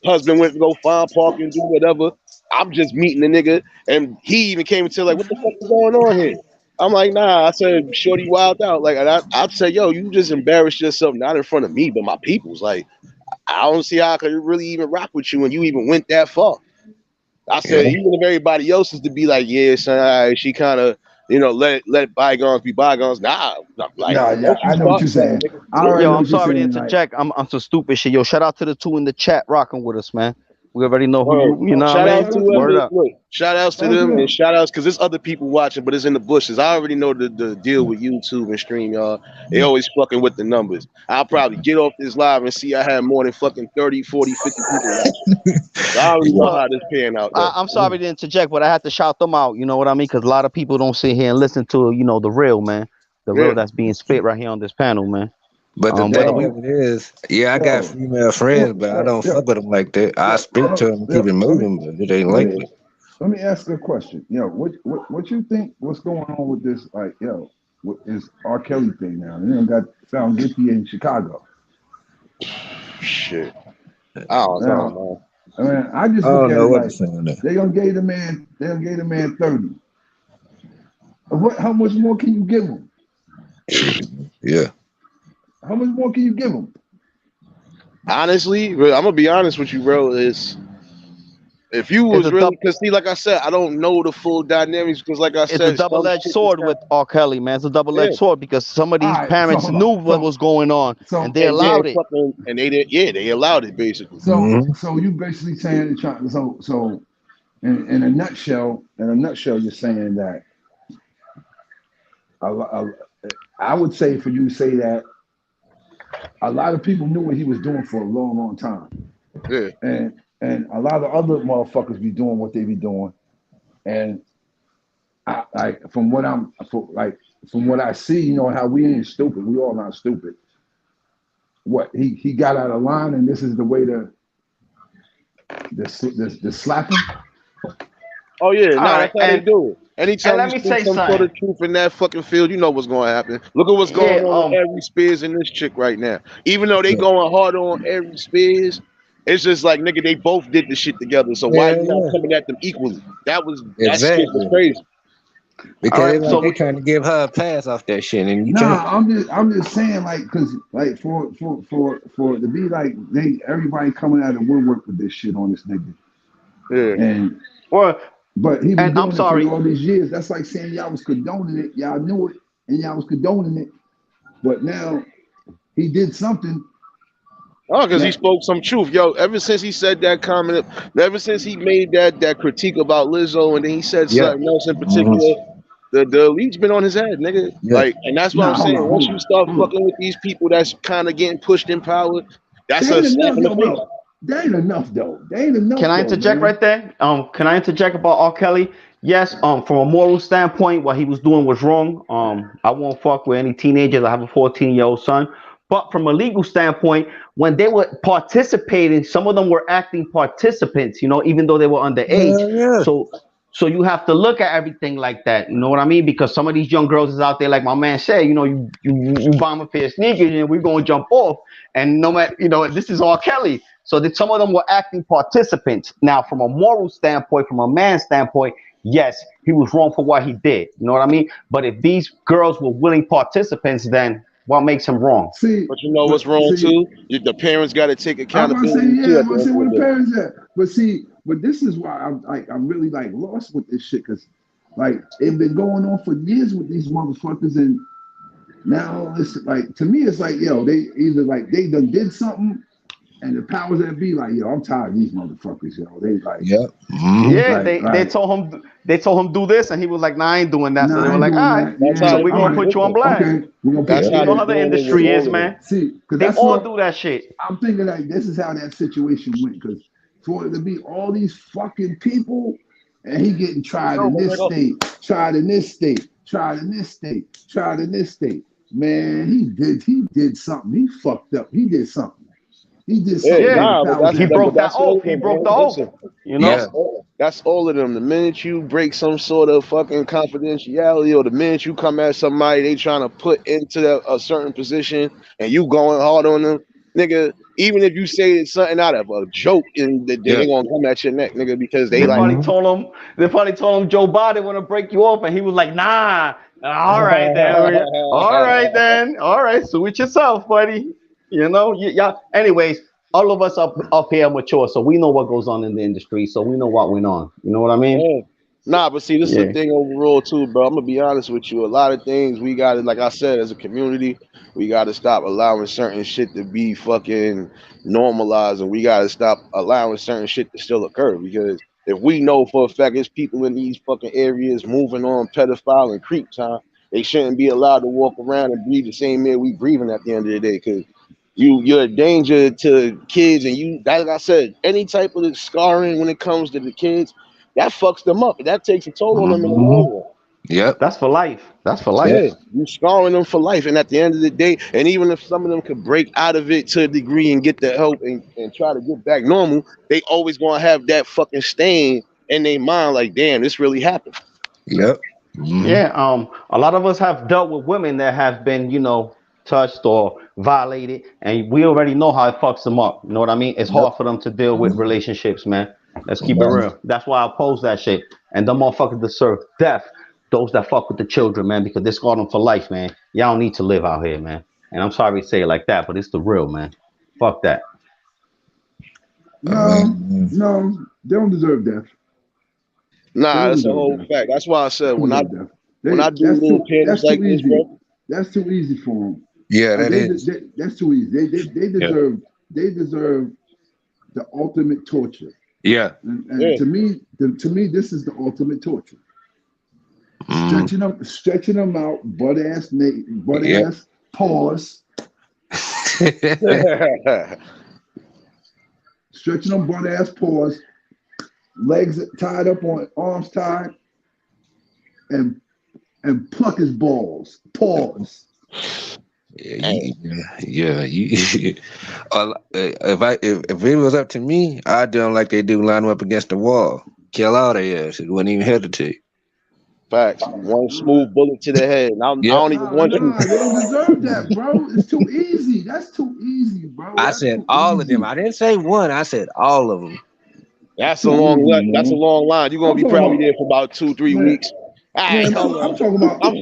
husband went to go find park and do whatever. I'm just meeting the nigga, and he even came and said like, "What the fuck is going on here?" I'm like, "Nah." I said, "Shorty wild out." Like, and I said, "Yo, you just embarrassed yourself not in front of me, but my people's." Like, I don't see how I could really even rock with you when you even went that far. I said, Yeah. even if everybody else is to be like, "Yeah, son, all right," she kind of, let bygones be bygones. Nah, like, yeah, once you I know what start you're something, saying. nigga, I yeah. already Yo, know I'm what you're sorry to saying. Like, interject. I'm some stupid shit. Yo, shout out to the two in the chat rocking with us, man. We already know who Word. you know Shout what I out mean? to shout out to them. Word them. up. Look, shout outs to Shout out to them and them. shout outs because there's other people watching, but it's in the bushes. I already know the deal with YouTube and stream, y'all. They always fucking with the numbers. I'll probably get off this live and see I have more than fucking 30, 40, 50 people watching. So I already know Well, how this pan out though. I'm sorry to interject, but I had to shout them out. You know what I mean? Because a lot of people don't sit here and listen to the real man, the Yeah. real that's being spit right here on this panel, man. But the Whether thing we of it is, yeah, I got Yo, female friends, but I don't yo, fuck with them like that. I speak to them and keep it moving, but it ain't like that. let me ask you a question. Yo, what you think? What's going on with this? Like, yo, what is R. Kelly thing now? You know, got found guilty in Chicago. Shit. I don't know, man. I mean, I just I look don't at know it what to like say on that. they gonna give the man 30. How much more can you give him? Yeah. How much more can you give him? Honestly, bro, I'm gonna be honest with you, bro. Is if you it's was a really, because see, like I said, I don't know the full dynamics because, like I it's a said, some double-edged shit is sword kind with R. Kelly, man. It's a double-edged yeah. sword because some of All these right, so parents hold knew on. what was going on and they And allowed then it. fucking, and they allowed it basically. So you basically saying so in a nutshell, you're saying that I would say for you to say that a lot of people knew what he was doing for a long, long time, Yeah. and a lot of other motherfuckers be doing what they be doing, and I like from what I see, you know how we ain't stupid, we all not stupid. What he got out of line, and this is the way to slap him. Oh yeah, All nah, right, that's how they and do it. Anytime let you me speak say some sort something. of truth in that fucking field, you know what's going to happen. Look at what's Yeah, going on with Ari Spears and this chick right now. Even though they Yeah. going hard on Ari Spears, it's just like nigga, they both did the shit together. So why Yeah, you not yeah. coming at them equally? That shit was Exactly. crazy. Because All right, it's like they trying to give her a pass off that shit, and you can't. Nah, I'm just saying like because like for to be like everybody coming out of the woodwork with this shit on this nigga, Yeah. and well, but he been and I'm doing it sorry. for all these years. That's like saying y'all was condoning it, y'all knew it, and y'all was condoning it, but now he did something. Oh, because he That, spoke some truth, yo. Ever since he said that comment, ever since he made that critique about Lizzo, and then he said yeah. something else in Mhm. particular, the elite's been on his head, nigga. Yeah. Like, and that's what I'm Nah, hold saying. on, Once hold you on, start hold on. fucking with these people that's kind of getting pushed in power, that's That a ain't slap enough, in the though, face. bro. That ain't enough, though. That ain't enough, Can I though, interject man. right there? Can I interject about R. Kelly? Yes. From a moral standpoint, what he was doing was wrong. I won't fuck with any teenagers. I have a 14-year-old son. But from a legal standpoint, when they were participating, some of them were acting participants. Even though they were underage. Yeah, yeah. So you have to look at everything like that. You know what I mean? Because some of these young girls is out there, like my man said. You buy them a pair of sneakers and we're gonna jump off. And no matter, this is R. Kelly. So that some of them were acting participants. Now, from a moral standpoint, from a man's standpoint, yes, he was wrong for what he did. You know what I mean? But if these girls were willing participants, then what makes him wrong? See, But you know what's but wrong see, too? The parents got to take I'm gonna say, accountability too yeah, at I'm the gonna say end where of the the day. parents at. But see, but this is why I'm really like lost with this shit, because like it's been going on for years with these motherfuckers, and now it's like, to me, it's like, yo, they either like they done did something, and the powers that be like, yo, I'm tired of these motherfuckers, yo. They like, Yep. Hmm. Yeah, like, they told him do this, and he was like, "Nah, I ain't doing that." So nah, they I were ain't like, doing "All right, that. That's so how Yeah, they we're all gonna do. right, put you on Listen, blast." okay, we're gonna put that's you. You how know they Yeah. how the doing it with industry is, all of them. man. See, because They that's all what do that shit. I'm thinking. Like this is how that situation went. Because for it to be all these fucking people, and he getting tried Yo, in bring this it up. state, tried in this state, tried in this state, tried in this state. Man, he did something. He fucked up. He did something. He did Yeah, something that Yeah, the nah, but powers that's he that that, be. but broke that that's all oath. of He them, broke the man. oath. Listen, You Yeah. know. that's all of them. The minute you break some sort of fucking confidentiality, or the minute you come at somebody they trying to put into a certain position, and you going hard on them, nigga. Even if you say it's something out of a joke, and they Yeah. gonna come at your neck, nigga, because they They like. probably Mm-hmm. told him. They probably told him Joe Biden want to break you off, and he was like, "Nah, all right then, all right then, all right. So with yourself, buddy. Yeah. Anyways, all of us up here are mature, so we know what goes on in the industry, so we know what went on. You know what I mean? Yeah. Nah, but see, this is the Yeah. thing overall too, bro. I'm gonna be honest with you. A lot of things we got to, like I said, as a community, we got to stop allowing certain shit to be fucking normalized, and we got to stop allowing certain shit to still occur. Because if we know for a fact there's people in these fucking areas moving on pedophile and creep time, they shouldn't be allowed to walk around and breathe the same air we breathing at the end of the day. Because you're a danger to kids, and like I said, any type of scarring when it comes to the kids, that fucks them up. That takes a toll on them in the Mm-hmm. long run. Yep. That's for life. That's for Yeah. life. Yeah, you scarring them for life. And at the end of the day, and even if some of them could break out of it to a degree and get the help and try to get back normal, they always gonna have that fucking stain in their mind, like, damn, this really happened. Yep. Hmm. Yeah. A lot of us have dealt with women that have been, touched or violated, and we already know how it fucks them up. You know what I mean? It's Yep. hard for them to deal with relationships, man. Let's keep it real. That's why I oppose that shit. And the motherfuckers deserve death. Those that fuck with the children, man, because they scarred them for life, man. Y'all don't need to live out here, man. And I'm sorry to say it like that, but it's the real, man. Fuck that. I No, mean, no, they don't deserve death. They Nah, don't that's a deserve whole death. fact. That's why I said They don't when I deserve death. when I do little panels That's like too this, easy. bro. That's too easy for them. yeah, Like that is. that's too easy. They Yeah. deserve the ultimate torture. Yeah. And Yeah. to me, this is the ultimate torture. Mm. Stretching them out, butt Yeah. ass, pause, stretching them butt ass, pause, legs tied up on arms tied, and pluck his balls, pause. Yeah, if it was up to me, I'd do them like they do, line them up against the wall, kill all their asses, wouldn't even hesitate. Facts. One smooth bullet to the head. And I Yep. don't even want you. Nah, they don't deserve that, bro. It's too easy. That's too easy, bro. I That's said too all of them. easy. I didn't say one. I said all of them. That's a Too easy, that's a man. long line. You're gonna I'm be talking probably about, there for about 2-3 man, weeks. All right, hold I'm on. talking about I'm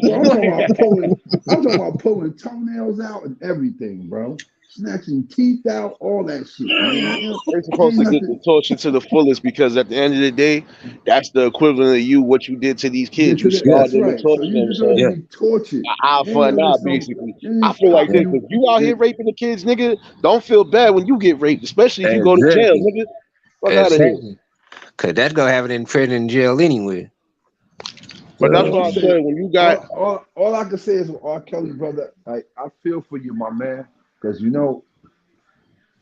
pulling toenails out and everything, bro. snatching teeth out, all that shit, man. They're supposed to get the torture to the fullest because at the end of the day, that's the equivalent of you what you did to these kids. You scarred That's them and right. So tortured you them. So deserve to be tortured. eye for an eye, basically. I feel like this. If you out here raping the kids, nigga, don't feel bad when you get raped, especially if you go to jail, nigga. Fuck out of here. Cause that's gonna have it in prison and jail anyway. But that's what I said. When you got all I can say is with R. Kelly, brother, I feel for you, my man, because you know,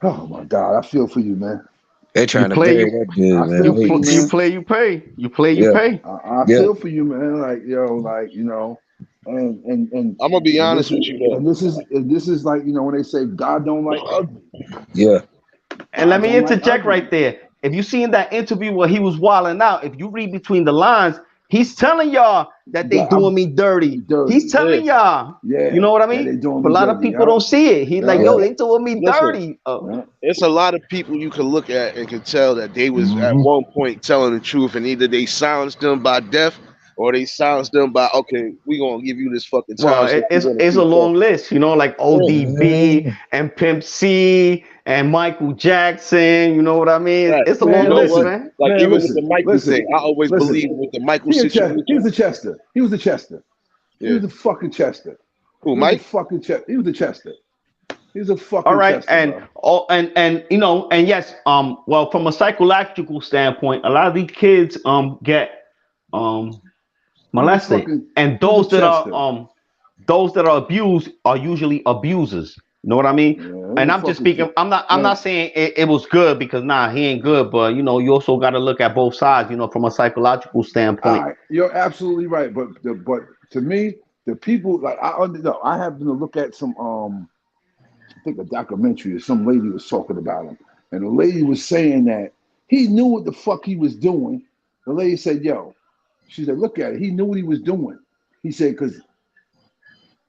oh my God, I feel for you, man. They're trying to bury that dude, man. You play, you pay. You play, you pay. I feel for you, man. Like, yo, like, you know, and I'm gonna be honest with you though. And this is like, you know, when they say God don't like ugly. Yeah. And let me interject right there. If you see in that interview where he was wilding out, if you read between the lines, he's telling y'all that they doing me dirty. He's telling y'all. Yeah. You know what I mean? But a lot of people don't see it. He's like, yo, they doing me dirty. It's a lot of people you can look at and can tell that they was at one point telling the truth, and either they silenced them by death or they silenced them by, okay, we gonna give you this fucking time. Well, it's a long list, you know, like ODB and Pimp C and Michael Jackson. You know what I mean? Right. It's a long list, man. Like even with the Michael thing, I always believe with the Michael situation. He was a Chester. He was a Chester. He was a fucking Chester. Who, Mike? Fucking Chester. He was a Chester. He was a fucking. All right, Chester, and you know, and yes, well, from a psychological standpoint, a lot of these kids get molested, and those that are abused are usually abusers. You know what I mean? Yeah, and I'm just speaking. I'm not saying it was good, because he ain't good. But you know, you also got to look at both sides. You know, from a psychological standpoint. Right. You're absolutely right. But to me, the people like I happened to look at some I think a documentary or some lady was talking about him, and the lady was saying that he knew what the fuck he was doing. The lady said, "Yo," she said, "Look at it. He knew what he was doing." He said, "Because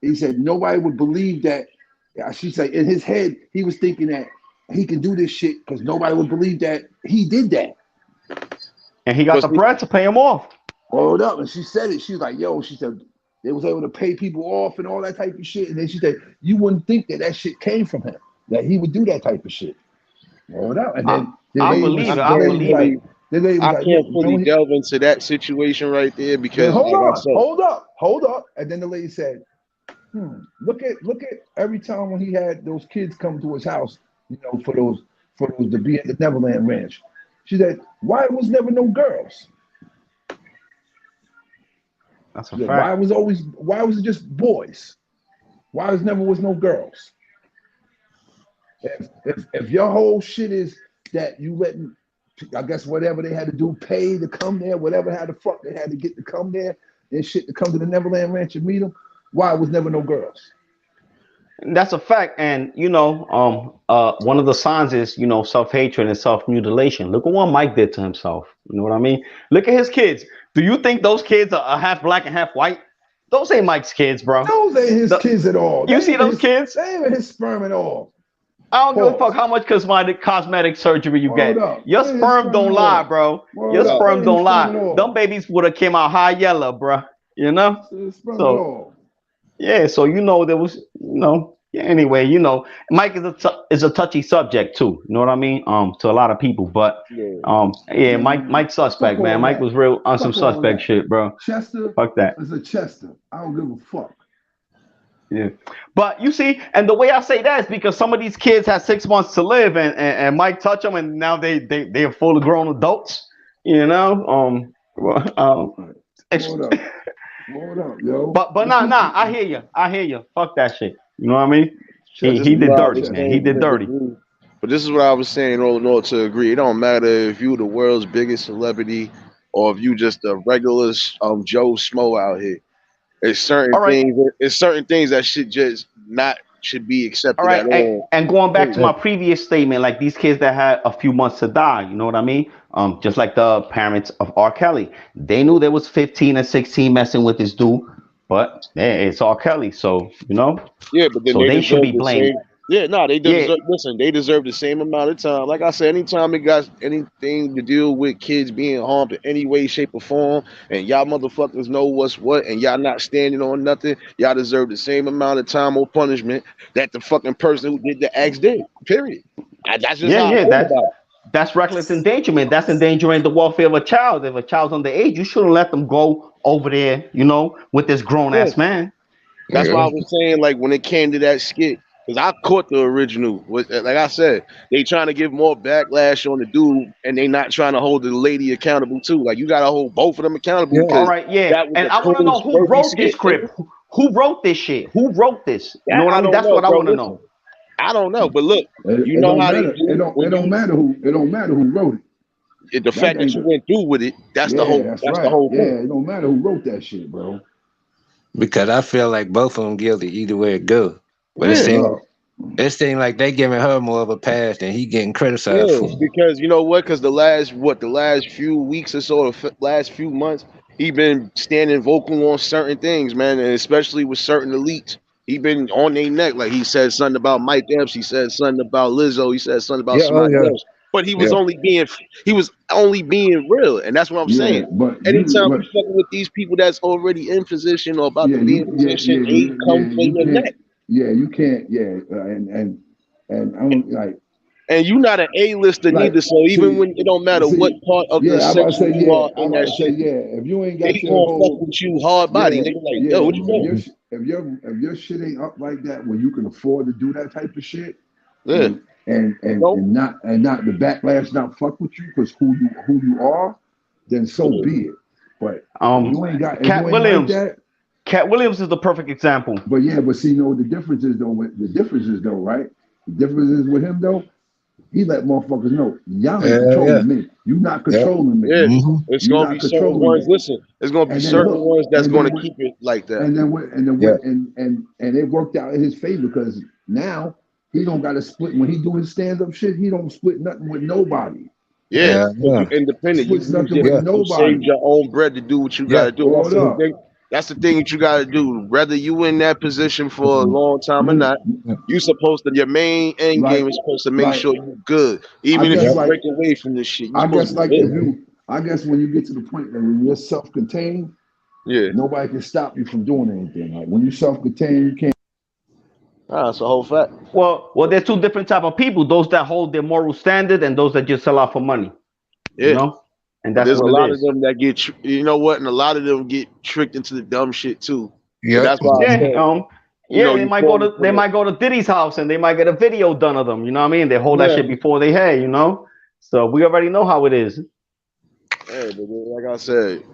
he said nobody would believe that." She said in his head he was thinking that he can do this shit because nobody would believe that he did that. And he got the bread to pay him off. Hold up, and she said it. She was like, "Yo," she said, they was able to pay people off and all that type of shit. And then she said, "You wouldn't think that shit came from him, that he would do that type of shit." Hold up, and then I believe it. I believe it. I can't fully delve into that situation right there because hold up, and then the lady said, look at every time when he had those kids come to his house, you know, for those to be at the Neverland Ranch. She said, "Why was never no girls?" That's a fact. Why was it just boys? Why was no girls? If your whole shit is that you letting, I guess whatever they had to do, pay to come there, whatever how the fuck they had to get to come there and shit to come to the Neverland Ranch and meet them, why was never no girls? That's a fact. And you know, one of the signs is, you know, self-hatred and self-mutilation. Look at what Mike did to himself. You know what I mean? Look at his kids. Do you think those kids are half black and half white? Those ain't Mike's kids, bro. Those ain't his kids at all. You see those kids? They ain't his sperm at all. I don't give a fuck how much cosmetic surgery you get. Your sperm don't lie, bro. Your sperm don't lie. Them babies would have came out high yellow, bro. You know? So, yeah, so you know there was, you know, anyway, you know, Mike is a touchy subject too. You know what I mean? To a lot of people, but Mike suspect, man. Mike was real on some suspect shit, bro. Chester, fuck that. It's a Chester. I don't give a fuck. Yeah, but you see, and the way I say that is because some of these kids had 6 months to live, and Mike touched them, and now they're fully grown adults. You know, Hold up, yo. But nah, I hear you. Fuck that shit. You know what I mean? He did dirty, man. He did dirty. But this is what I was saying, all in all, to agree. It don't matter if you the world's biggest celebrity or if you just a regular Joe Smo out here. It's certain things that should be accepted at all. And going back to my previous statement, like these kids that had a few months to die, you know what I mean? Just like the parents of R. Kelly, they knew there was 15 and 16 messing with this dude, but it's R. Kelly, so you know. Yeah, but then so they should be blamed. Yeah, no, they Yeah, deserve. Listen, they deserve the same amount of time. Like I said, anytime it got anything to deal with kids being harmed in any way, shape, or form, and y'all motherfuckers know what's what, and y'all not standing on nothing, y'all deserve the same amount of time or punishment that the fucking person who did the acts did. Period. That's just yeah, how I yeah. feel about it. That's reckless endangerment. That's endangering the welfare of a child. If a child's underage, you shouldn't let them go over there, with this grown Yeah. ass man. That's why Yeah. I was saying, like, when it came to that skit, because I caught the original. Like I said, they trying to give more backlash on the dude, and they not trying to hold the lady accountable too. Like, you got to hold both of them accountable All because right, yeah. that was And a I want to clean, know who worthy wrote this skit, nigga. script. Who wrote this shit? Who wrote this? You know That what I I mean? don't That's know, what I bro. want to Listen, know. I don't know, but look, you It know don't how they matter. It do don't. when It don't you matter who. It don't matter who wrote it. the That fact that ain't. you went through with it. That's the Yeah, whole. that's That's the right. whole Yeah, point. it don't matter who wrote that shit, bro. Because I feel like both of them guilty either way it go. But Yeah. it seemed like they giving her more of a pass than he getting criticized Yeah, for. because you know what? Because the last few weeks or so, last few months, he been standing vocal on certain things, man, and especially with certain elites. He been on their neck. Like he said something about Mike Epps. He said something about Lizzo. He said something about Yeah, oh somebody yeah. else. But Yeah. he was only being real, and that's what I'm Yeah, saying. but Anytime you fucking with these people that's already in position or about to be in position, they come for you your can't. neck. Yeah, you can't. Yeah, and I don't like. And you're not an A-lister Like, neither, so even see, when it don't matter what part of the yeah, I'm about to say, section you yeah, are I'm in about that to say, shit, yeah. If you ain't they got your gonna fuck whole, with you hard body. yeah, Nigga like, yeah, yo, what you doing? if your shit ain't up like that, where you can afford to do that type of shit, Yeah, and and you and know? and not the backlash not fuck with you because who you are, then so Yeah. be it. But if you ain't Cat like Williams. that, Cat Williams is the perfect example. but yeah, but see, no, the difference is though. The difference is though, right? The difference is with him though. He let motherfuckers know y'all ain't Yeah. controlling me. You not Yeah. controlling me. Yeah, Mm-hmm. it's You gonna be not certain controlling ones. me. Listen, it's gonna be And then certain look, ones that's and gonna then keep it like that. and then what, and then Yeah. what, and it worked out in his favor because now he don't got to split when he do his stand up shit. He don't split nothing with nobody. Yeah, Yeah. because Yeah. you independent. Splits nothing with Yeah. You saved nobody. your own bread to do what you Yeah. gotta do. Hold up. That's the thing that you gotta do. Whether you in that position for a long time or not, you supposed to your main end Like, game is supposed to make like sure you're good. I Even if guess you Yeah. like break away from this shit, you're I supposed guess to be like good. I guess when you get to the point that when you're self-contained, Yeah. nobody can stop you from doing anything. Like when you self-contained, you can't. That's a whole fact. Well, there's two different type of people: those that hold their moral standard and those that just sell out for money. Yeah. And But that's there's a what it lot of is. them that get, you know what, and a lot of them get tricked into the dumb shit too. But Yep. that's why I Yeah, said, they you might go fall to for the, Diddy's house and they might get a video done of them. You know what I mean? They hold that yeah, shit before they hey, So we already know how it is. yeah. But like I said,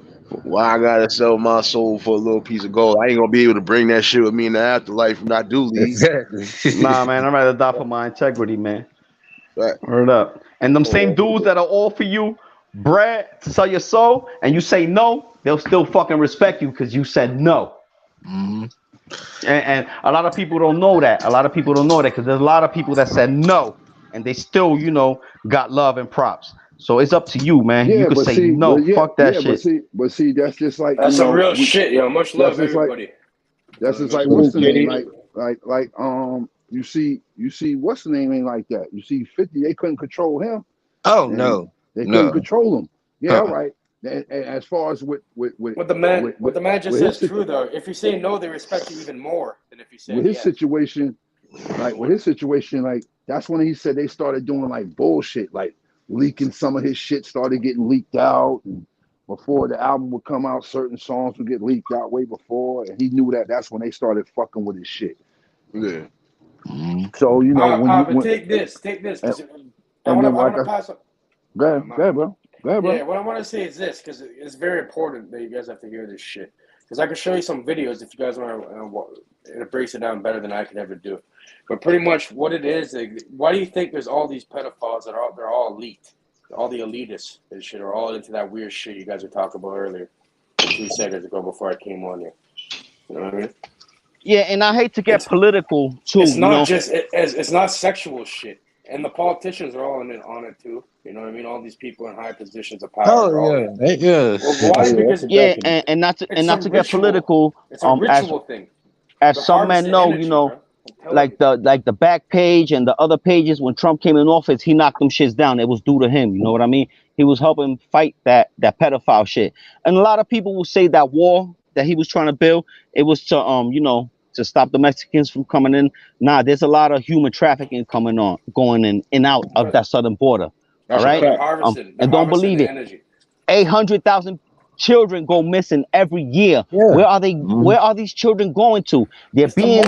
why I gotta sell my soul for a little piece of gold? I ain't gonna be able to bring that shit with me in the afterlife when I do leave. Exactly. Nah, man, I'd rather die for my integrity, man. Right. Word up. And them same Oh, dudes that are all for you bread to sell your soul and you say no, they'll still fucking respect you because you said no. Mm-hmm. And a lot of people don't know that. A lot of people don't know that because there's a lot of people that said no and they still, got love and props. So it's up to you, man. You Yeah, could but say see, no, fuck that shit. but see, that's just like That's some real shit, yo. Much that's love, just like everybody. that's just like what's salute, the name? Kitty. You see what's the name ain't like that. You see 50, they couldn't control him. Oh And no. they couldn't No. control him. Yeah, all Uh-uh. right. And as far as with What the man just with says his true though. If you say no, they respect you even more than if you with said his yes. situation, like that's when he said they started doing like bullshit, like leaking some of his shit started getting leaked out. And before the album would come out, certain songs would get leaked out way before, and he knew that. That's when they started fucking with his shit. Yeah. Mm-hmm. So But take this, because I and then want like to pass on. go ahead, bro. Yeah, what I want to say is this, because it's very important that you guys have to hear this shit. Because I can show you some videos if you guys want to. It breaks it down better than I could ever do. But pretty much what it is, why do you think there's all these pedophiles that they're all elite? All the elitists and shit are all into that weird shit you guys were talking about earlier, 2 seconds ago before I came on here. You know what I mean? Yeah, and I hate to get political too, It's not just it's not sexual shit. And the politicians are all on it too. You know what I mean? All these people in high positions of power Oh are all yeah. in. Yeah. Well, why? Because and not to it's get some ritual. political, It's a ritual thing. as The some men harvesting know, energy, bro. like the back page and the other pages when Trump came in office, he knocked them shits down. It was due to him. You know what I mean? He was helping fight that pedophile shit. And a lot of people will say that war that he was trying to build, it was to to stop the Mexicans from coming in. Nah, there's a lot of human trafficking going in and out of that southern border. That's All a right, fact. and don't believe it. 800,000 children go missing every year. Where are they? Where are these children going to? They're being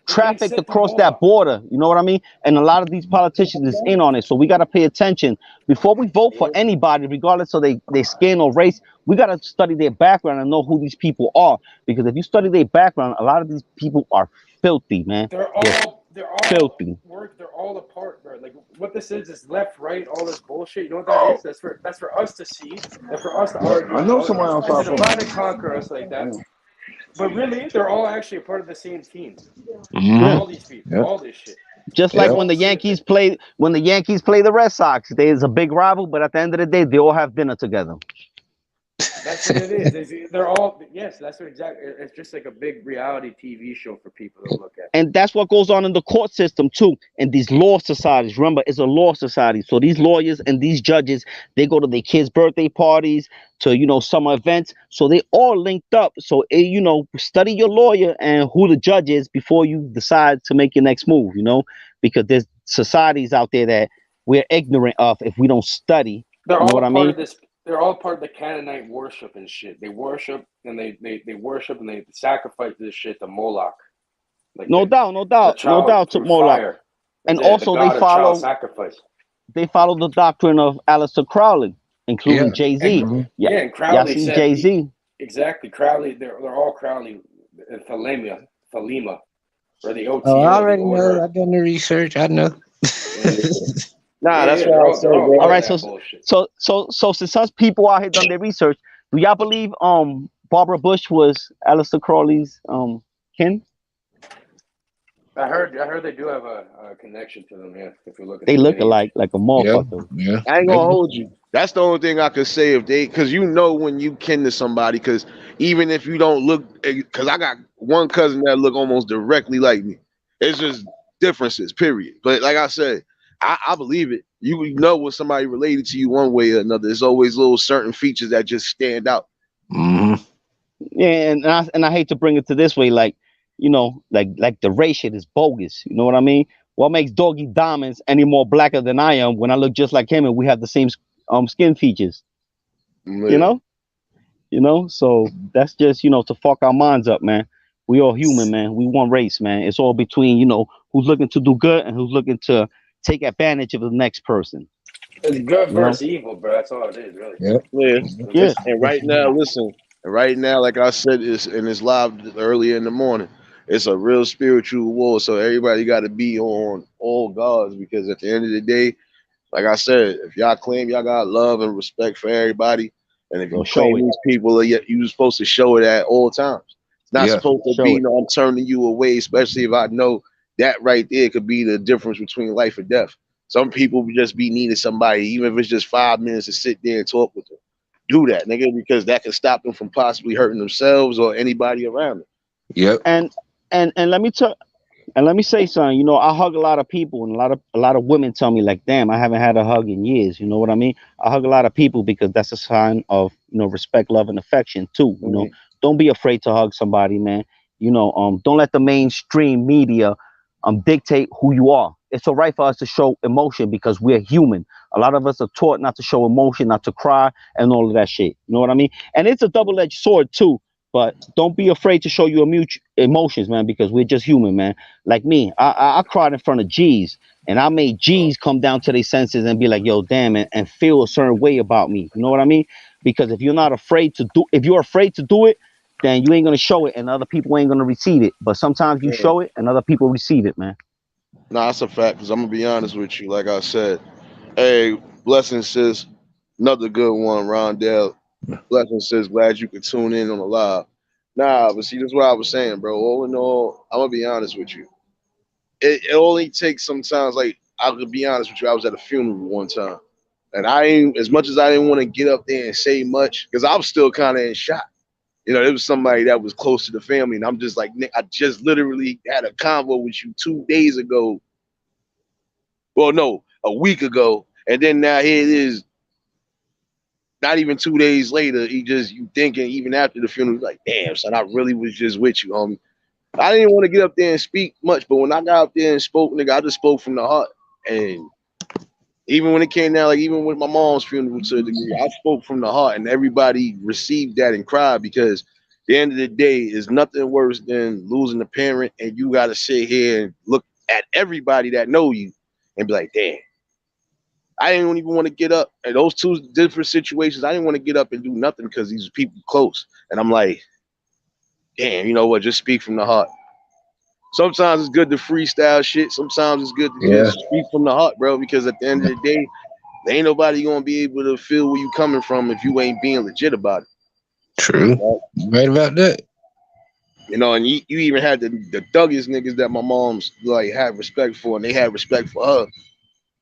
trafficked across that border. You know what I mean? And a lot of these politicians is in on it. So we got to pay attention before we vote for anybody, regardless of their skin or race. We got to study their background and know who these people are. Because if you study their background, a lot of these people are filthy, man. They're all filthy. They're all apart, bro. Like what this is left, right, all this bullshit. You know what that is? That's for us to see and for us to argue. I know somebody else to divide and conquer us like that. But really, they're all actually a part of the same team. All these people, all this shit. Just like when the Yankees play the Red Sox, there's a big rival, but at the end of the day, they all have dinner together. That's what it is. They're all that's what exactly. It's just like a big reality TV show for people to look at. And that's what goes on in the court system too. And these law societies. Remember, it's a law society. So these lawyers and these judges, they go to their kids' birthday parties, to summer events. So they all linked up. So study your lawyer and who the judge is before you decide to make your next move. Because there's societies out there that we're ignorant of if we don't study. They're all what I mean? They're all part of the Canaanite worship and shit. They worship and they worship and they sacrifice this shit to Moloch. Like no doubt to Moloch. Fire. And also they follow the doctrine of Aleister Crowley, including Jay-Z. And Crowley said Jay-Z. Exactly. Crowley, they're all Crowley and Thelema, or the OT. Oh, I already know. I've done the research. I know. Nah, that's what I was saying. All right, so since some people out here done their research, do y'all believe Barbara Bush was Aleister Crowley's kin? I heard they do have a connection to them. Yeah, if you look at they look alike, like a motherfucker. Yeah. I ain't gonna hold you. That's the only thing I could say because when you kin to somebody, because even if you don't look, because I got one cousin that look almost directly like me. It's just differences, period. But like I said, I believe it. You know when somebody related to you one way or another. There's always little certain features that just stand out. Yeah, and I hate to bring it to this way, like the race shit is bogus. You know what I mean? What makes Doggy Diamonds any more blacker than I am when I look just like him and we have the same skin features? Yeah. So that's just to fuck our minds up, man. We all human, man. We one race, man. It's all between who's looking to do good and who's looking to take advantage of the next person. It's good versus evil, bro. That's all it is, really. Yeah. And right now, listen. Right now, like I said, it's live earlier in the morning. It's a real spiritual war. So everybody got to be on all gods, because at the end of the day, like I said, if y'all claim y'all got love and respect for everybody, and if you claim these people, you're supposed to show it at all times. It's not supposed to be, I'm turning you away, especially if I know that right there could be the difference between life and death. Some people just be needing somebody, even if it's just 5 minutes, to sit there and talk with them. Do that, nigga, because that can stop them from possibly hurting themselves or anybody around them. Yep. And let me say something. I hug a lot of people, and a lot of women tell me like, "Damn, I haven't had a hug in years." You know what I mean? I hug a lot of people because that's a sign of respect, love, and affection too. Don't be afraid to hug somebody, man. Don't let the mainstream media dictate who you are. It's all right for us to show emotion because we're human. A lot of us are taught not to show emotion, not to cry, and all of that shit. You know what I mean? And it's a double-edged sword too. But don't be afraid to show your emotions, man, because we're just human, man. Like me, I cried in front of G's, and I made G's come down to their senses and be like, "Yo, damn it," and feel a certain way about me. You know what I mean? Because if you're afraid to do it, then you ain't gonna show it, and other people ain't gonna receive it. But sometimes you show it, and other people receive it, man. Nah, that's a fact. Because I'm gonna be honest with you. Like I said, hey, blessings, sis. Another good one, Rondell. Blessings, sis. Glad you could tune in on the live. Nah, but see, this is what I was saying, bro. All in all, I'm gonna be honest with you. It only takes sometimes. Like, I could be honest with you. I was at a funeral one time, and as much as I didn't want to get up there and say much, because I was still kind of in shock. You know, it was somebody that was close to the family, and I'm just like, Nick, I just literally had a convo with you 2 days ago. Well, no, a week ago, and then now here it is. Not even 2 days later, you thinking even after the funeral, like, damn, son, I really was just with you, homie. I didn't want to get up there and speak much, but when I got up there and spoke, nigga, I just spoke from the heart. And even when it came down, like even with my mom's funeral to a degree, I spoke from the heart, and everybody received that and cried because at the end of the day, is nothing worse than losing a parent, and you got to sit here and look at everybody that know you and be like, damn. I didn't even want to get up. And those two different situations, I didn't want to get up and do nothing because these people close. And I'm like, damn, you know what? Just speak from the heart. Sometimes it's good to freestyle shit. Sometimes it's good to just speak from the heart, bro, because at the end of the day, there ain't nobody going to be able to feel where you coming from if you ain't being legit about it. True. Right about that. You know, and you even had the thuggiest niggas that my mom's like had respect for, and they had respect for her.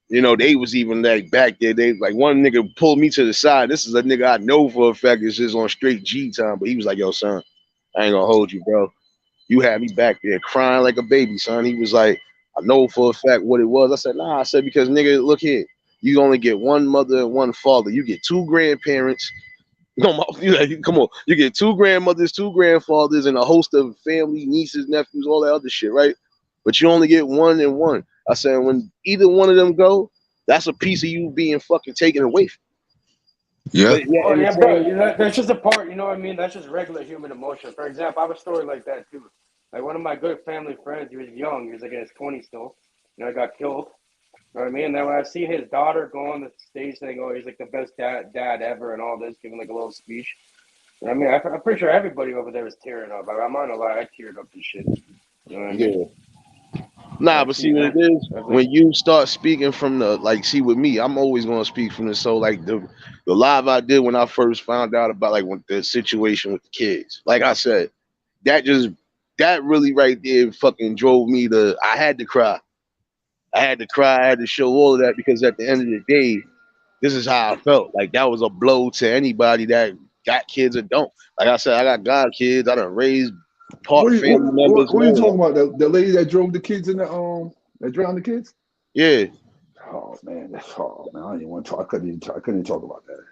You know, they was even like back there. They like one nigga pulled me to the side. This is a nigga I know for a fact is just on straight G time, but he was like, yo, son, I ain't gonna hold you, bro. You had me back there crying like a baby, son. He was like, I know for a fact what it was. I said, nah, I said, because nigga, look here. You only get one mother and one father. You get 2 grandparents. Come on. You get 2 grandmothers, 2 grandfathers, and a host of family, nieces, nephews, all that other shit, right? But you only get 1 and 1. I said, when either one of them go, that's a piece of you being fucking taken away from. Yeah. Oh, yeah, bro. That's just a part, you know what I mean? That's just regular human emotion. For example, I have a story like that, too. Like, one of my good family friends, he was young. He was, like, in his 20s still. You know, he got killed. You know what I mean? And then when I see his daughter go on the stage saying, oh, he's, like, the best dad ever and all this, giving, like, a little speech. You know what I mean? I'm pretty sure everybody over there was tearing up. I'm not gonna lie, I teared up this shit. You know what I mean? Nah, but see what it is, when you start speaking from the, like, see with me, I'm always gonna speak from the soul. Like the live I did when I first found out about like when the situation with the kids. Like I said, that really right there fucking drove me to. I had to cry. I had to show all of that because at the end of the day, this is how I felt. Like that was a blow to anybody that got kids or don't. Like I said, I got God kids. I done raised family members. What are you talking about? The lady that drove the kids in the that drowned the kids? Yeah. Oh man, I didn't want to talk. I couldn't even talk about that.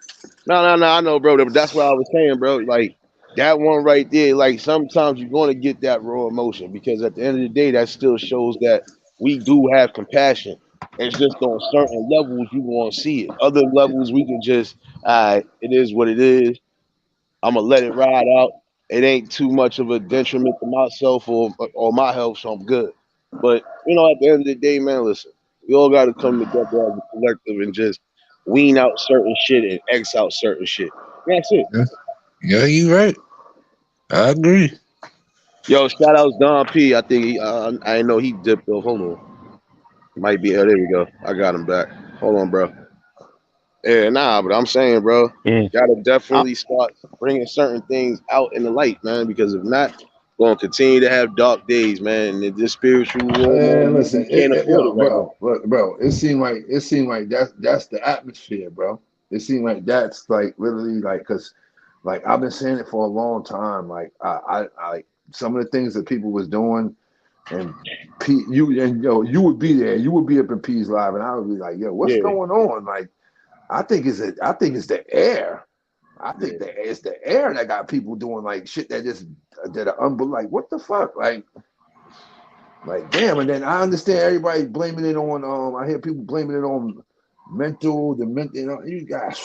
No, I know, bro. But that's what I was saying, bro. Like that one right there. Like sometimes you're going to get that raw emotion because at the end of the day, that still shows that we do have compassion. It's just on certain levels you want to see it. Other levels we can just, it is what it is. I'm gonna let it ride out. It ain't too much of a detriment to myself or my health, so I'm good. But you know, at the end of the day, man, listen, we all got to come together as a collective and just wean out certain shit and X out certain shit. That's it. Yeah, you right. I agree. Yo, shout out Don P. I think I know he dipped off. Hold on, might be. Oh, there we go. I got him back. Hold on, bro. Yeah, nah, but I'm saying, bro, gotta definitely start bringing certain things out in the light, man. Because if not, we're gonna continue to have dark days, man. And this spiritual war, man, listen, we can't afford it right now. bro. It seemed like that's the atmosphere, bro. It seemed like that's like literally like because like I've been saying it for a long time. Like I some of the things that people was doing, and you would be there. You would be up in P's live, and I would be like, yo, what's going on? Like. I think it's the air. I think it's the air that got people doing like shit that are unbelievable. Like what the fuck? Like damn. And then I understand everybody blaming it on. I hear people blaming it on mental. You guys.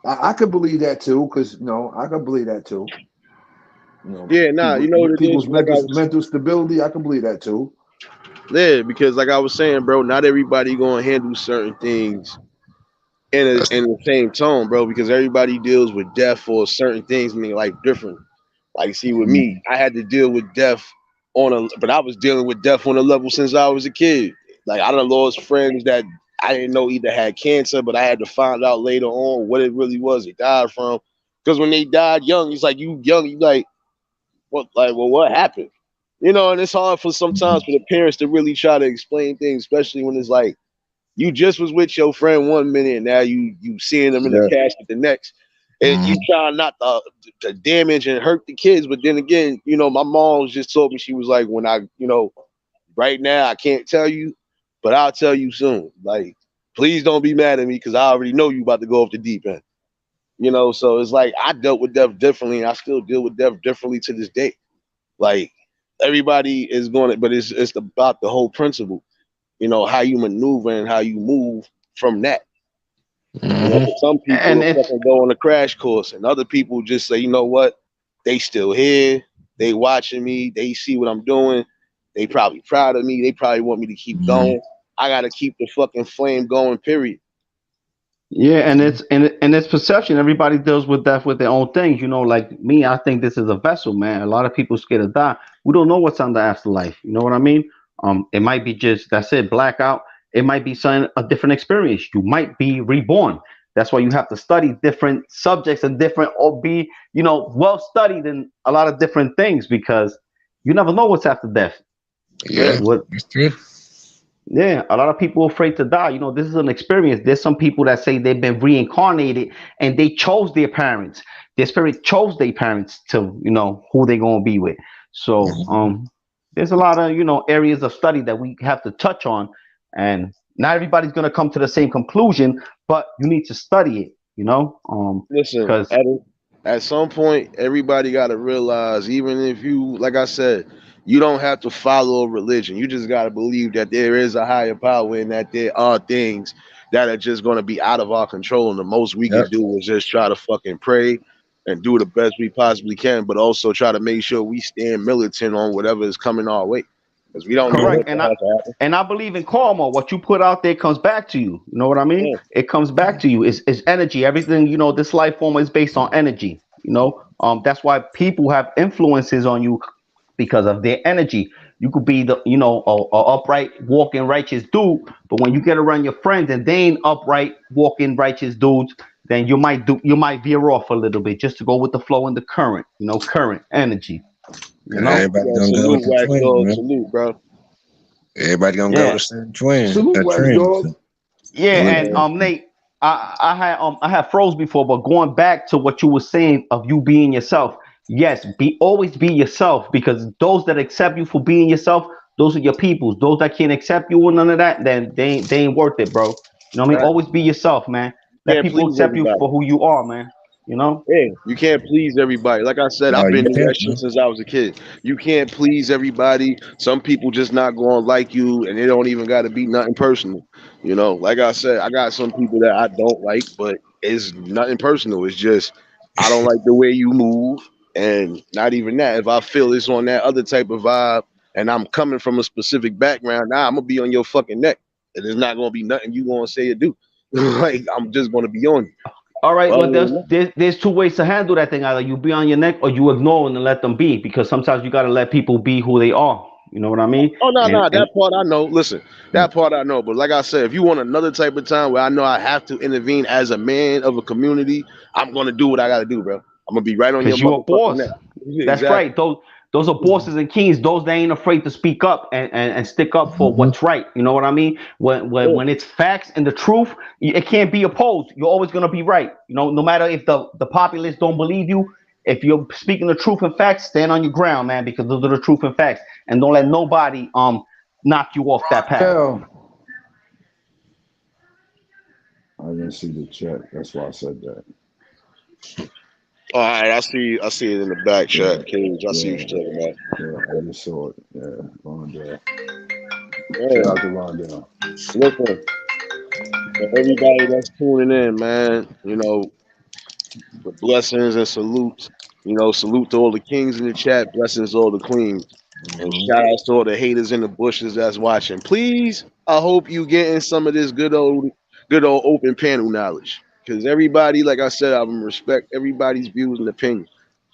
I could believe that too, because I could believe that too. People's mental stability. I can believe that too. Yeah, because like I was saying, bro, not everybody gonna handle certain things in the same tone, bro. Because everybody deals with death or certain things in their life different. Like, see, with me, I had to deal with death but I was dealing with death on a level since I was a kid. Like, I done lost friends that I didn't know either had cancer, but I had to find out later on what it really was they died from. Because when they died young, it's like you young, you like, what happened? You know, and it's hard for sometimes for the parents to really try to explain things, especially when it's like you just was with your friend 1 minute and now you seeing them in the casket the next. And you try not to damage and hurt the kids, but then again, you know, my mom just told me, she was like, when I, you know, right now I can't tell you, but I'll tell you soon. Like, please don't be mad at me because I already know you about to go off the deep end. You know, so it's like I dealt with death differently, and I still deal with death differently to this day. Like, everybody is going to, but it's about the whole principle, you know, how you maneuver and how you move from that. You know, some people fucking go on a crash course, and other people just say, you know what, they still here, they watching me, they see what I'm doing, they probably proud of me, they probably want me to keep going. I gotta keep the fucking flame going, period. Yeah, and it's perception. Everybody deals with death with their own things. You know, like me, I think this is a vessel, man. A lot of people scared to die. We don't know what's on the afterlife. You know what I mean? It might be just that's it, blackout. It might be a different experience. You might be reborn. That's why you have to study different subjects and different, or be, you know, well studied in a lot of different things, because you never know what's after death. Yeah, that's true. Yeah, a lot of people are afraid to die. You know, this is an experience. There's some people that say they've been reincarnated and they chose their parents. Their spirit chose their parents to, you know, who they're gonna be with. So there's a lot of, you know, areas of study that we have to touch on, and not everybody's gonna come to the same conclusion, but you need to study it, you know. Listen, Because at some point, everybody got to realize, even if you, like I said, you don't have to follow a religion. You just got to believe that there is a higher power and that there are things that are just going to be out of our control. And the most we can do is just try to fucking pray and do the best we possibly can, but also try to make sure we stand militant on whatever is coming our way. Because we don't know correct, what has to happen. and I believe in karma. What you put out there comes back to you. You know what I mean? Yeah. It comes back to you. It's energy. Everything, you know, this life form is based on energy. You know, that's why people have influences on you because of their energy. You could be the, you know, a upright, walking righteous dude, but when you get around your friends and they ain't upright, walking righteous dudes, then you might veer off a little bit just to go with the flow and the current. You know, current energy. You know, Everybody gonna go with Salute, the Wax twin, Dog, man. salute, bro. Everybody gonna go yeah. with the same twin. Salute, Wax Trim. Dog. Yeah, Yeah. and Nate, I had froze before, but going back to what you were saying of you being yourself, yes, always be yourself, because those that accept you for being yourself, those are your peoples. Those that can't accept you or none of that, then they ain't worth it, bro. You know what I mean? Right. Always be yourself, man. You Let can't people please accept you everybody. for who you are, man. You know? Yeah, you can't please everybody. Like I said, No, I've you been doing can't, that shit man. since I was a kid. You can't please everybody. Some people just not going to like you, and it don't even got to be nothing personal. You know, like I said, I got some people that I don't like, but it's nothing personal. It's just I don't like the way you move, and not even that. If I feel it's on that other type of vibe, and I'm coming from a specific background, now I'm gonna be on your fucking neck, and there's not gonna be nothing you gonna say or do. Like, I'm just gonna be on you. All right, Other well, than that, there's two ways to handle that thing. Either you be on your neck or you ignore them and let them be, because sometimes you got to let people be who they are. You know what I mean? oh no, And that part I know. Listen, that part I know. But like I said, if you want another type of time where I know I have to intervene as a man of a community, I'm gonna do what I gotta do, bro. I'm gonna be right on your because you're a motherfucking boss. neck. That's Exactly. right. Those are bosses and kings. Those that ain't afraid to speak up and stick up for what's right. You know what I mean? Yeah. When it's facts and the truth, it can't be opposed. You're always gonna be right. You know, no matter if the populace don't believe you. If you're speaking the truth and facts, stand on your ground, man, because those are the truth and facts, and don't let nobody knock you off that path. Yeah. I didn't see the chat. That's why I said that. All right, I see it in the back Yeah. chat, Cage. I see Yeah. what you're talking about. Yeah. I just saw it. Yeah. Rondell. Yeah. Shout out to Rondell. Listen, for everybody that's tuning in, man, you know, the blessings and salutes. You know, salute to all the kings in the chat, blessings to all the queens. And shout out to all the haters in the bushes that's watching. Please, I hope you getting some of this good old open panel knowledge. Because everybody, like I said, I respect everybody's views and opinions.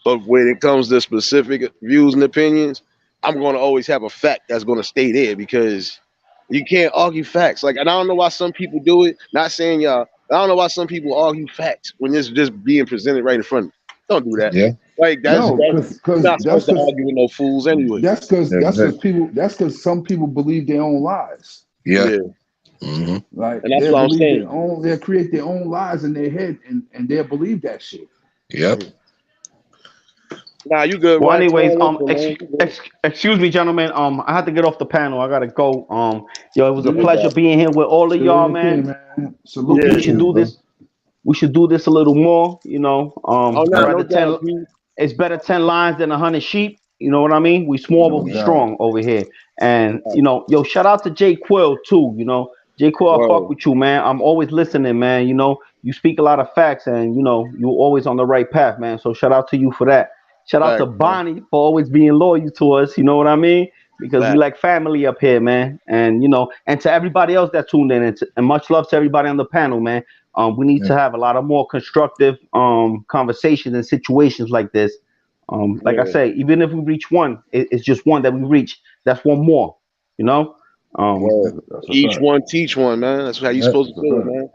But when it comes to specific views and opinions, I'm going to always have a fact that's going to stay there, because you can't argue facts. Like, and I don't know why some people do it. Not saying y'all. I don't know why some people argue facts when it's just being presented right in front of you. Don't do that. Yeah. Like, No, you're not supposed that's to argue with no fools anyway. because Exactly. some people believe their own lies. Yeah. Yeah. Mm-hmm. Like And that's they'll what I'm believe saying. they'll create their own lies in their head and they'll believe that shit. Yep. Like, Nah, you good, Well, man. anyways, Listen, man. You good. excuse me, gentlemen. I had to get off the panel. I gotta go. Yo, it was do a your pleasure being here with all of do y'all, your man. thing, man. Salute We to Yeah. should you, do bro. this. We should do this a little more. You know, Oh, I'd no, no rather doubt, 10. P. It's better 10 lions than 100 sheep. You know what I mean? We small, but No we doubt. strong over here. And yo, shout out to Jay Quill too. You know, Jay Quill, I fuck Word. with you, man. I'm always listening, man. You know, you speak a lot of facts, and you're always on the right path, man. So shout out to you for that. Shout out to Facts, man. Bonnie for always being loyal to us. You know what I mean? Because we Facts. like family up here, man. And and to everybody else that tuned in, and much love to everybody on the panel, man. We need Yeah. to have a lot of more constructive conversations and situations like this. Like I Yeah. say, even if we reach one, it's just one that we reach. That's one more, you know. Um, Word. That's a Each fact. one teach one, man. That's how you Yep. supposed That's to a do it, fact. man.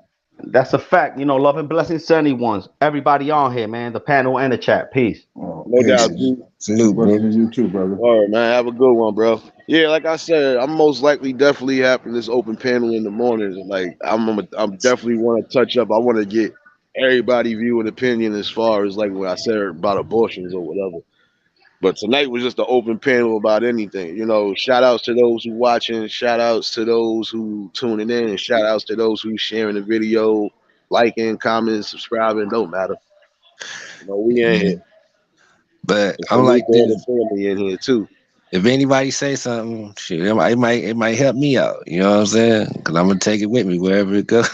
that's a fact. Love and blessings to anyone. Everybody on here, man. The panel and the chat. Peace. No doubt, Peace. Peace. P. Salute, Blessing bro. to you too, brother. All right, man. Have a good one, bro. Yeah, like I said, I'm most likely definitely having this open panel in the mornings. And like, I'm definitely want to touch up. I want to get everybody view and opinion as far as like what I said about abortions or whatever. But tonight was just an open panel about anything. Shout outs to those who watching, shout outs to those who tuning in, and shout outs to those who sharing the video, liking, commenting, subscribing. Don't matter. We in Yeah. here. But And I'm salute like to all this. the family in here too. If anybody say something, shit, it might help me out. You know what I'm saying? Because I'm gonna take it with me wherever it goes.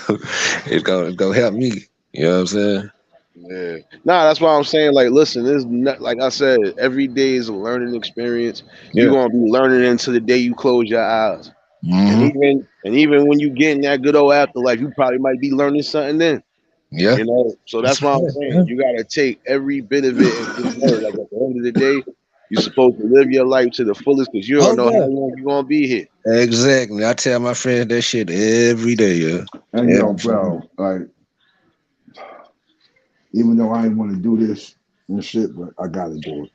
It's gonna help me. You know what I'm saying? Yeah. Nah, that's why I'm saying, like, listen, this not, like I said, every day is a learning experience. You're Yeah. gonna be learning until the day you close your eyes. And Mm-hmm. even when you get in that good old afterlife, you probably might be learning something then. Yeah. So That's that's a why I'm fact, saying man. you gotta take every bit of it and just know, like at the end of the day, you're supposed to live your life to the fullest because you don't Oh know how yeah. long you're gonna be here. Exactly. I tell my friends that shit every day, yeah. And yo, Every day. bro, like even though I didn't want to do this and shit, but I gotta do it.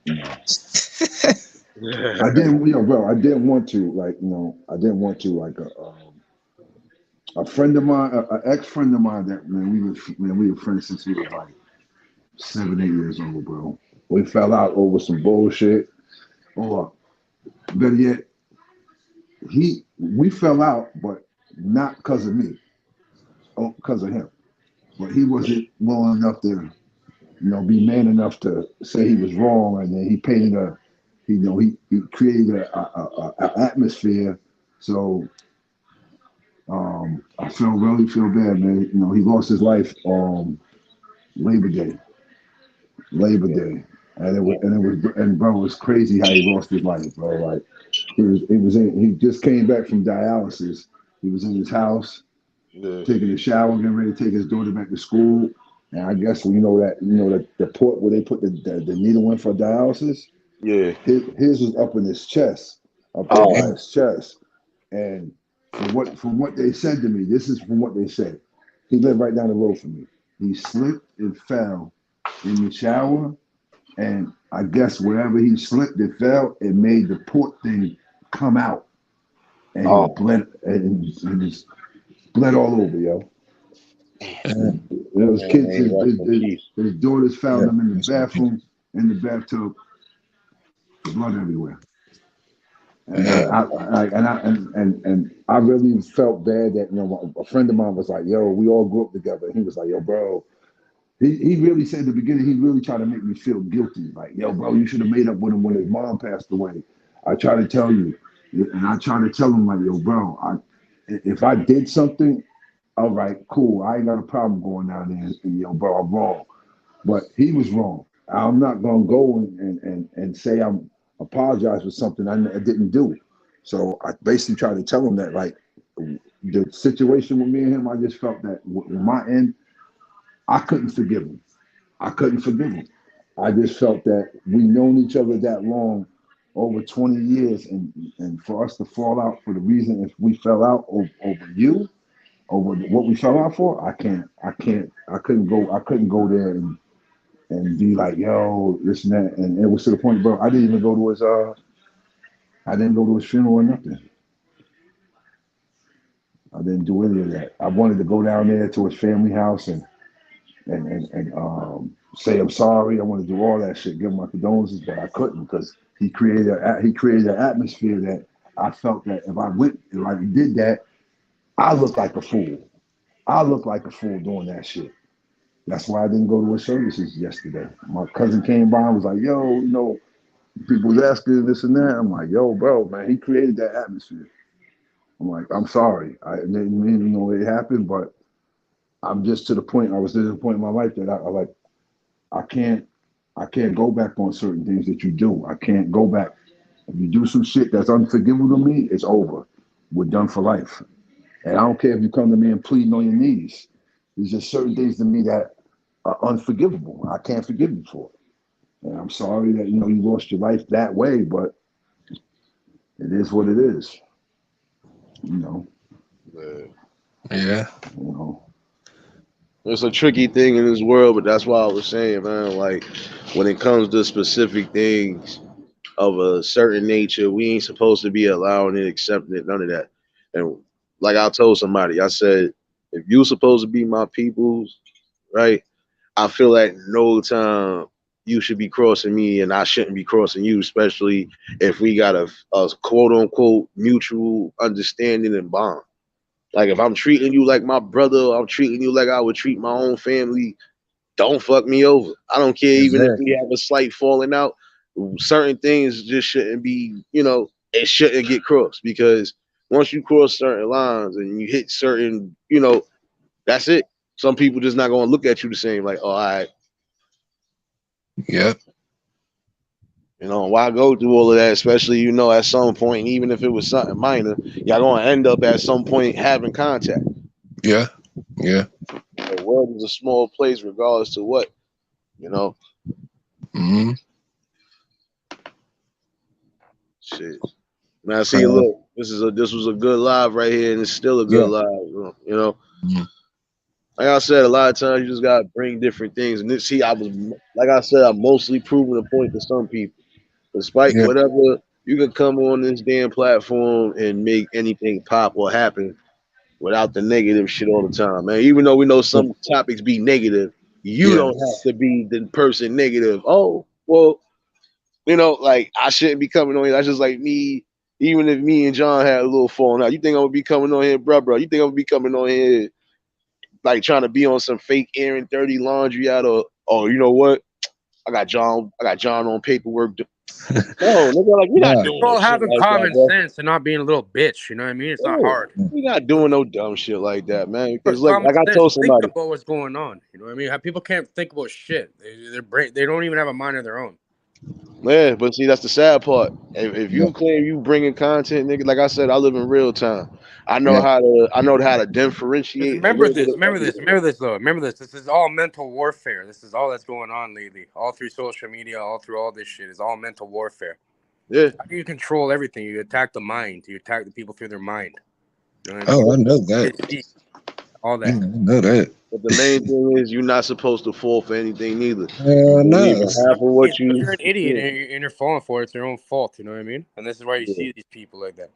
I didn't, bro. I didn't want to, like, I didn't want to, like, a friend of mine, an ex friend of mine that we were friends since we were like 7, 8 years old, bro. We fell out over some bullshit, or better yet, we fell out, but not because of me, because of him. But he wasn't willing enough to, be man enough to say he was wrong, and then he painted he created a atmosphere. So I really feel bad, man. He lost his life on Labor Day, and bro, it was crazy how he lost his life, bro. Like he just came back from dialysis. He was in his house Yeah. taking a shower, getting ready to take his daughter back to school. And I guess that the port where they put the needle in for dialysis. Yeah. His was up in his chest, up there Oh, by his chest. And from what they said to me, this is from what they said. He lived right down the road from me. He slipped and fell in the shower, and I guess wherever he slipped and fell, it made the port thing come out, and he oh, bled and just bled all over, yo. Man, Those kids, man, rest in peace. his daughters found yeah. him in the That's what I'm bathroom, in the bathtub, blood everywhere. And Yeah. I really felt bad that a friend of mine was like, "Yo, we all grew up together." And he was like, "Yo, bro." He really said at the beginning. He really tried to make me feel guilty. Like, "Yo, bro, you should have made up with him when his mom passed away." I try to tell you, and I try to tell him like, "Yo, bro, if I did something, all right, cool. I ain't got a problem going down there and yo, bro, I'm wrong." But he was wrong. I'm not gonna go and say I'm apologize for something I didn't do. So I basically tried to tell him that, like, the situation with me and him, I just felt that on my end, I couldn't forgive him. I couldn't forgive him. I just felt that we known each other that long, over 20 years, and for us to fall out for the reason if we fell out over you, over what we fell out for, I couldn't go there and be like, yo, this and that. And it was to the point, bro, I didn't even go to his funeral or nothing. I didn't do any of that. I wanted to go down there to his family house and say I'm sorry. I wanted to do all that shit, give him my condolences, but I couldn't because he created an atmosphere that I felt that if I did that, I looked like a fool. I looked like a fool doing that shit. That's why I didn't go to his services yesterday. My cousin came by and was like, yo, people was asking this and that. I'm like, yo, bro, man, he created that atmosphere. I'm like, I'm sorry. I didn't mean it happened, but I'm just to the point. I was to the point in my life that I can't go back on certain things that you do. I can't go back. If you do some shit that's unforgivable to me, it's over. We're done for life. And I don't care if you come to me and pleading on your knees. There's just certain things to me that are unforgivable. I can't forgive you for. And I'm sorry that you lost your life that way, but it is what it is. Yeah. It's a tricky thing in this world, but that's why I was saying, man, like when it comes to specific things of a certain nature, we ain't supposed to be allowing it, accepting it, none of that. And like I told somebody, I said, if you supposed to be my peoples, right? I feel like no time you should be crossing me and I shouldn't be crossing you, especially if we got a quote unquote mutual understanding and bond. Like if I'm treating you like my brother, I'm treating you like I would treat my own family. Don't fuck me over. I don't care even if we have a slight falling out. Certain things just shouldn't be, it shouldn't get crossed because once you cross certain lines and you hit certain, that's it. Some people just not gonna look at you the same. Like, oh, all right. Yep. Why go through all of that, especially, at some point, even if it was something minor, y'all gonna end up at some point having contact. Yeah. Yeah. The world is a small place regardless to what, Mm-hmm. Shit. Man, see, look, this was a good live right here, and it's still a good live, Mm-hmm. Like I said, a lot of times you just gotta bring different things. And see, I'm mostly proving a point to some people. Despite whatever, you can come on this damn platform and make anything pop or happen without the negative shit all the time, man. Even though we know some topics be negative, you don't have to be the person negative. Oh, well, like I shouldn't be coming on here. That's just like me. Even if me and John had a little falling out, you think I'm gonna be coming on here, bro? You think I'm gonna be coming on here like trying to be on some fake airing dirty laundry out of? Oh, you know what? I got John on paperwork. No, nigga, like we're not doing all no having shit like common that, sense and not being a little bitch. You know what I mean? It's not hard. We're not doing no dumb shit like that, man. Because But look, like I told somebody, think about what's going on. You know what I mean? People can't think about shit. They don't even have a mind of their own. yeah, but see, that's the sad part. If you claim you bringing content, nigga, like I said, I live in real time. I know how to differentiate. Remember this though. Remember this. This is all mental warfare. This is all that's going on lately. All through social media, all through all this shit is all mental warfare. Yeah. How do you control everything? You attack the mind. You attack the people through their mind. You know what I know that. All that. I know that. But the main thing is you're not supposed to fall for anything neither. No. Half of what If you're an idiot and you're falling for it, it's your own fault. You know what I mean? And this is why you see these people like that.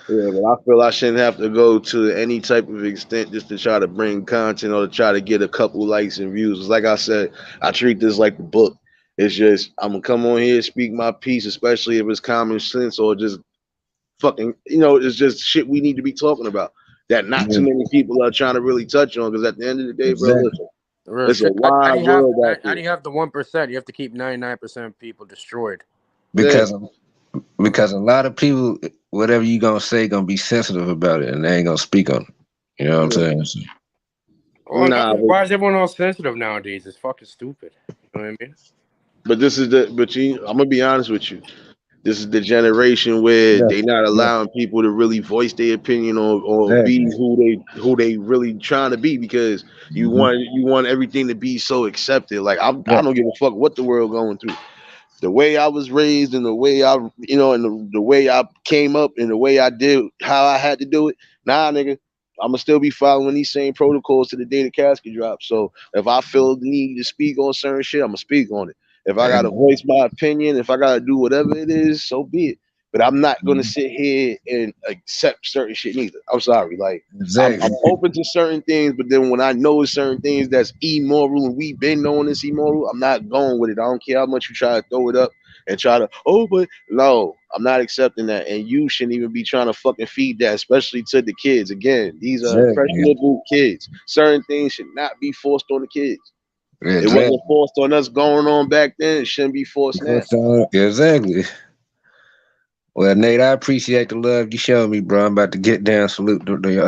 Yeah, but I feel I shouldn't have to go to any type of extent just to try to bring content or to try to get a couple likes and views. Like I said, I treat this like a book. It's just I'm gonna come on here, speak my piece, especially if it's common sense or just fucking, it's just shit we need to be talking about that not too many people are trying to really touch on. Because at the end of the day, bro, listen, it's a wide world out there. How do you have the 1%? You have to keep 99% of people destroyed. Because a lot of people, whatever you gonna say, gonna be sensitive about it, and they ain't gonna speak on it. You know what I'm saying? Why is everyone all sensitive nowadays? It's fucking stupid. You know what I mean? But I'm gonna be honest with you. This is the generation where they not allowing people to really voice their opinion or be who they really trying to be, because you want everything to be so accepted. Like I don't give a fuck what the world going through. The way I was raised and the way I and the way I came up and the way I did how I had to do it. Nah, nigga, I'ma still be following these same protocols to the day the casket drops. So if I feel the need to speak on certain shit, I'ma speak on it. If I gotta voice my opinion, if I gotta do whatever it is, so be it. but I'm not gonna sit here and accept certain shit neither. I'm sorry, like Exactly. I'm open to certain things, but then when I know certain things that's immoral and we've been knowing it's immoral, I'm not going with it. I don't care how much you try to throw it up and try to, but no, I'm not accepting that. And you shouldn't even be trying to fucking feed that, especially to the kids. Again, these are Exactly. impressionable kids. Certain things should not be forced on the kids. It Exactly. wasn't forced on us going on back then. It shouldn't be forced now. Exactly. Well, Nate, I appreciate the love you showed me, bro. I'm about to get down. Salute the you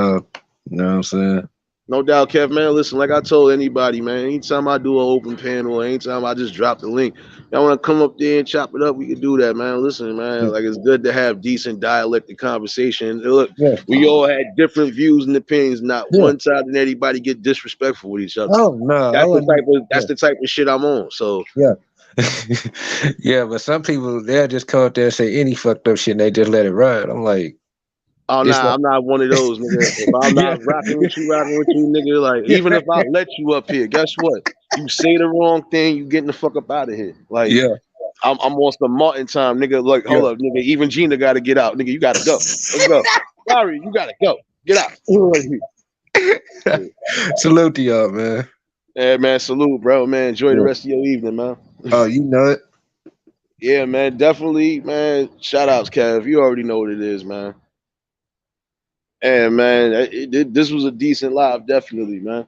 know what I'm saying? No doubt, Kev, man. Listen, like I told anybody, man, anytime I do an open panel, anytime I just drop the link, y'all want to come up there and chop it up, we can do that, man. Listen, man, like it's good to have decent dialectic conversation. And look, Yeah. we all had different views and opinions. Not Yeah. one time did anybody get disrespectful with each other. Oh no, I That's the wouldn't. the type of shit I'm on. So Yeah. Yeah, but some people they'll just come up there and say any fucked up shit and they just let it ride. I'm like, oh it's nah, like I'm not one of those, nigga. If I'm yeah. not rocking with you, nigga, like even if I let you up here, guess what? You say the wrong thing, you getting the fuck up out of here. Like Yeah. I'm on some Martin time, nigga. Like, hold up, nigga. Even Gina gotta get out, nigga. You gotta go. Let's go. Sorry, you gotta go. Get out. Salute to y'all, man. Yeah, man. Salute, bro. Man, enjoy the rest of your evening, man. Oh, you know it. Yeah, man. Definitely, man. Shout outs, Kev. You already know what it is, man. And man, this was a decent live, definitely, man.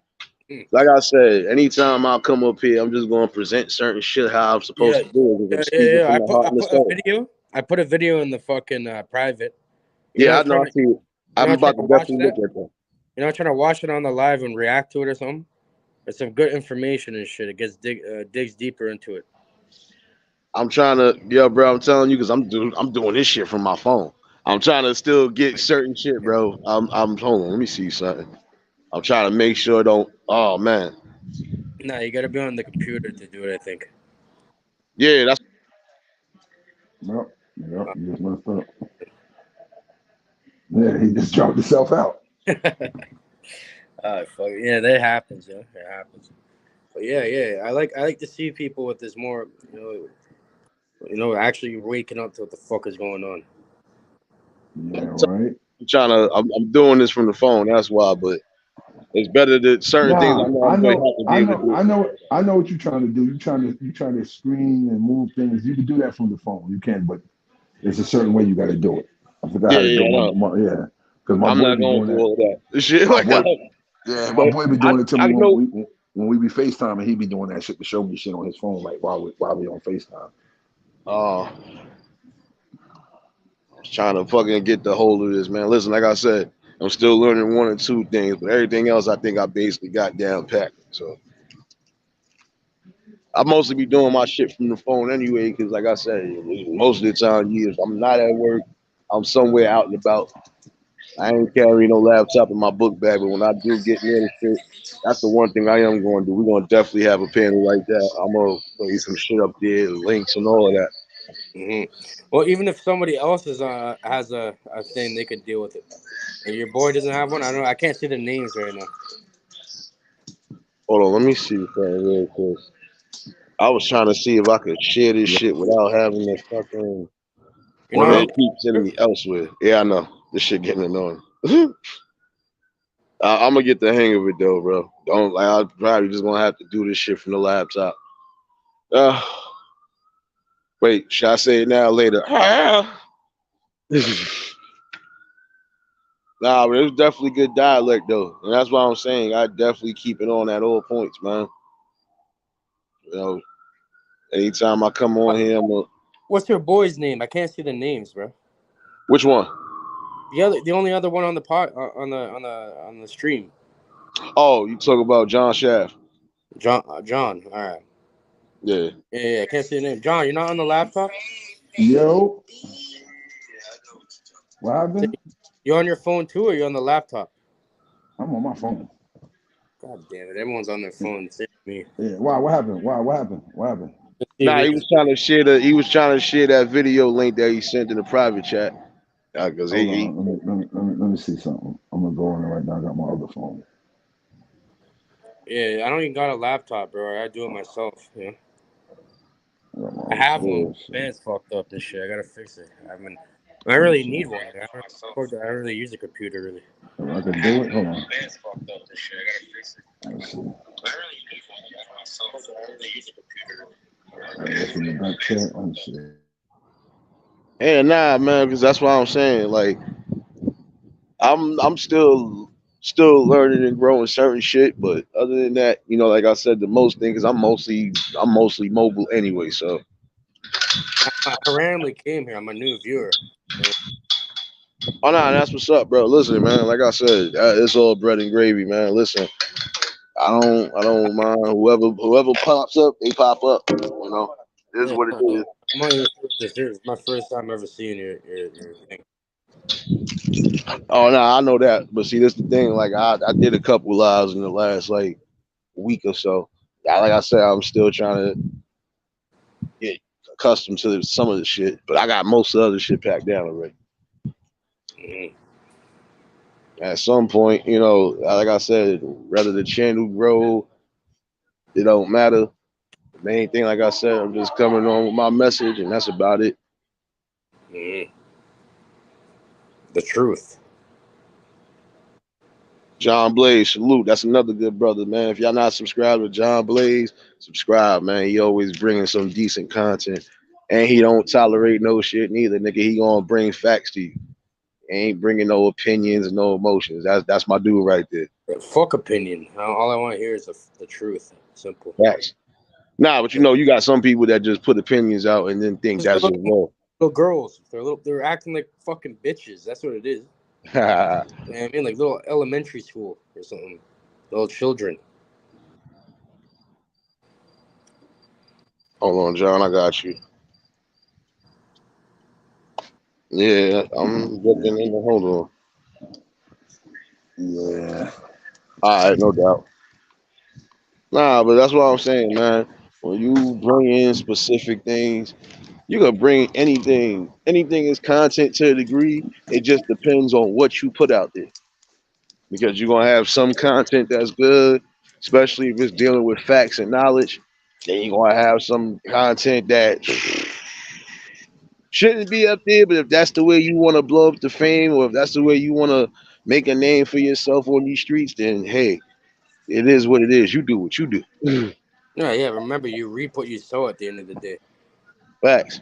Like I said, anytime I come up here, I'm just gonna present certain shit how I'm supposed to do it. Because I'm speaking from the heart and the soul. I put a video in the fucking private. Yeah, I know. I see it. I'm about to definitely look at that. You're not trying to watch it on the live and react to it or something. It's some good information and shit. It gets digs deeper into it. I'm trying to, yeah, bro. I'm telling you, because I'm doing this shit from my phone. I'm trying to still get certain shit, bro. I'm hold on. Let me see something. I'm trying to make sure don't. Oh man. Nah, you gotta be on the computer to do it. I think. Yeah, that's. Yep, you just messed up. Yeah, he just dropped himself out. Fuck yeah, that happens. Yeah, it happens. But yeah, I like to see people with this more, actually waking up to what the fuck is going on. Yeah, right. I'm trying to. I'm doing this from the phone. That's why, but it's better that certain things. I know what you're trying to do. You're trying to screen and move things. You can do that from the phone. You can, but it's a certain way you got to do it. I forgot how to do it. Yeah, because my I'm boy not be going doing through all that. that. Shit, My like boy, yeah, my boy be doing it to me when we be FaceTiming. He be doing that shit to show me shit on his phone, like while we on FaceTime. I was trying to fucking get the hold of this, man. Listen, like I said, I'm still learning one or two things, but everything else I think I basically got down packed. So I mostly be doing my shit from the phone anyway, because like I said, most of the time, if I'm not at work, I'm somewhere out and about. I ain't carrying no laptop in my book bag, but when I do get near the shit, that's the one thing I am going to do. We're going to definitely have a panel like that. I'm going to play some shit up there, links and all of that. Mm-hmm. Well, even if somebody else has a thing, they could deal with it. And your boy doesn't have one. I can't see the names right now. Hold on, let me see real quick. I was trying to see if I could share this shit without having the fucking. It keeps sending me elsewhere. Yeah, I know. This shit getting annoying. I'm gonna get the hang of it though, bro. I'm probably just gonna have to do this shit from the laptop. Wait, should I say it now or later? Nah, but it was definitely good dialect though, and that's why I'm saying I definitely keep it on at all points, man. Anytime I come on here, What's your boy's name? I can't see the names, bro. Which one? The only other one on the on the stream. Oh, you talk about John Shaft. John. All right. Yeah. Yeah, I can't see the name. John, you're not on the laptop? Yo. What happened? You on your phone too, or you on the laptop? I'm on my phone. God damn it! Everyone's on their phone. Save me. Yeah. Why? What happened? What happened? What happened? Nah, he was trying to share that video link that he sent in the private chat. Because let me see something. I'm gonna go on it right now. I got my other phone. Yeah, I don't even got a laptop, bro. I do it myself. I have one. Man's fucked up this shit. I gotta fix it. I really need one. I don't really use a computer really. I can do it. Hold on. Let's see. That's in the back chat. Let me see. And nah, man, because that's what I'm saying. Like, I'm still learning and growing certain shit, but other than that, you know, like I said, the most thing is I'm mostly mobile anyway. So I randomly came here. I'm a new viewer. oh no, that's what's up, bro. Listen, man, like I said, it's all bread and gravy, man. Listen, I don't mind whoever pops up, they pop up. You know, it is what it is. I'm on your this is my first time ever seeing your thing. Oh no, I know that, but see, this the thing. Like I did a couple lives in the last like week or so. Like I said, I'm still trying to get accustomed to some of the shit, but I got most of the other shit packed down already. Mm-hmm. At some point, you know, like I said, whether the channel grow, it don't matter. The main thing, like I said, I'm just coming on with my message, and that's about it. Mm-hmm. The truth. John Blaze, salute. That's another good brother, man. If y'all not subscribed to John Blaze, subscribe, man. He always bringing some decent content, and he don't tolerate no shit neither, nigga. He gonna bring facts to you. He ain't bringing no opinions and no emotions. That's my dude right there. Fuck opinion. All I want to hear is the truth. Simple. Facts. Nah, but you know, you got some people that just put opinions out and then think that's just wrong. Little girls, they're acting like fucking bitches. That's what it is. You know what I mean, like little elementary school or something. Little children. Hold on, John, I got you. Yeah, I'm looking in the hold on. Yeah. All right, no doubt. Nah, but that's what I'm saying, man. When you bring in specific things, you can bring anything. Anything is content to a degree. It just depends on what you put out there. Because you're gonna have some content that's good, especially if it's dealing with facts and knowledge. Then you're gonna have some content that shouldn't be up there, but if that's the way you want to blow up the fame, or if that's the way you want to make a name for yourself on these streets, then hey, it is what it is. You do what you do. Yeah. Remember, you reap what you sow at the end of the day. Facts.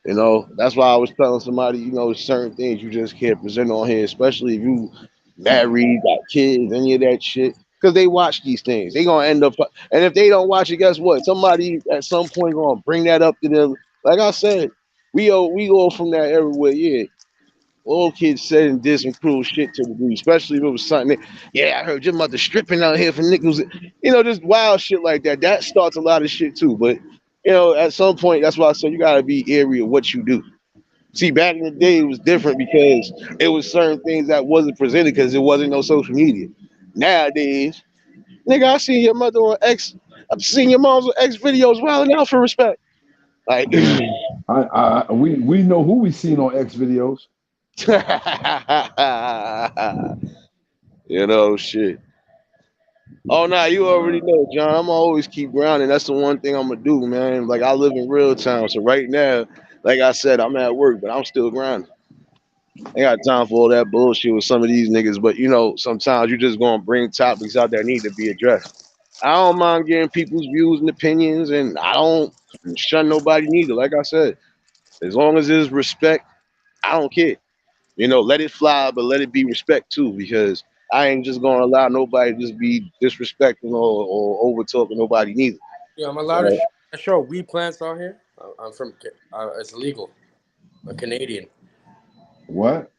You know, that's why I was telling somebody, you know, certain things you just can't present on here, especially if you married, got kids, any of that shit. Because they watch these things. They gonna end up, and if they don't watch it, guess what? Somebody at some point gonna bring that up to them. Like I said, we go from that era where all kids said and did some cruel shit to the degree, especially if it was something. I heard your mother stripping out here for nickels. You know, just wild shit like that. That starts a lot of shit too. But you know, at some point, that's why I said you gotta be airy of what you do. See, back in the day, it was different because it was certain things that wasn't presented because it wasn't no social media. Nowadays, nigga, I seen your mother on X. I've seen your mom's on X videos wilding out for respect. Like, we know who we seen on X videos. You know, shit. Oh, nah, you already know, John. I'm always keep grounding. That's the one thing I'm gonna do, man. Like, I live in real time, so right now, like I said, I'm at work, but I'm still grinding. I got time for all that bullshit with some of these niggas, but you know, sometimes you just gonna bring topics out that need to be addressed. I don't mind getting people's views and opinions, and I don't shun nobody neither. Like I said, as long as there's respect, I don't care. You know, let it fly, but let it be respect too, because I ain't just gonna allow nobody to just be disrespecting or over talking nobody neither. Yeah, I'm allowed to show weed plants out here. I'm from. It's legal. A Canadian. What?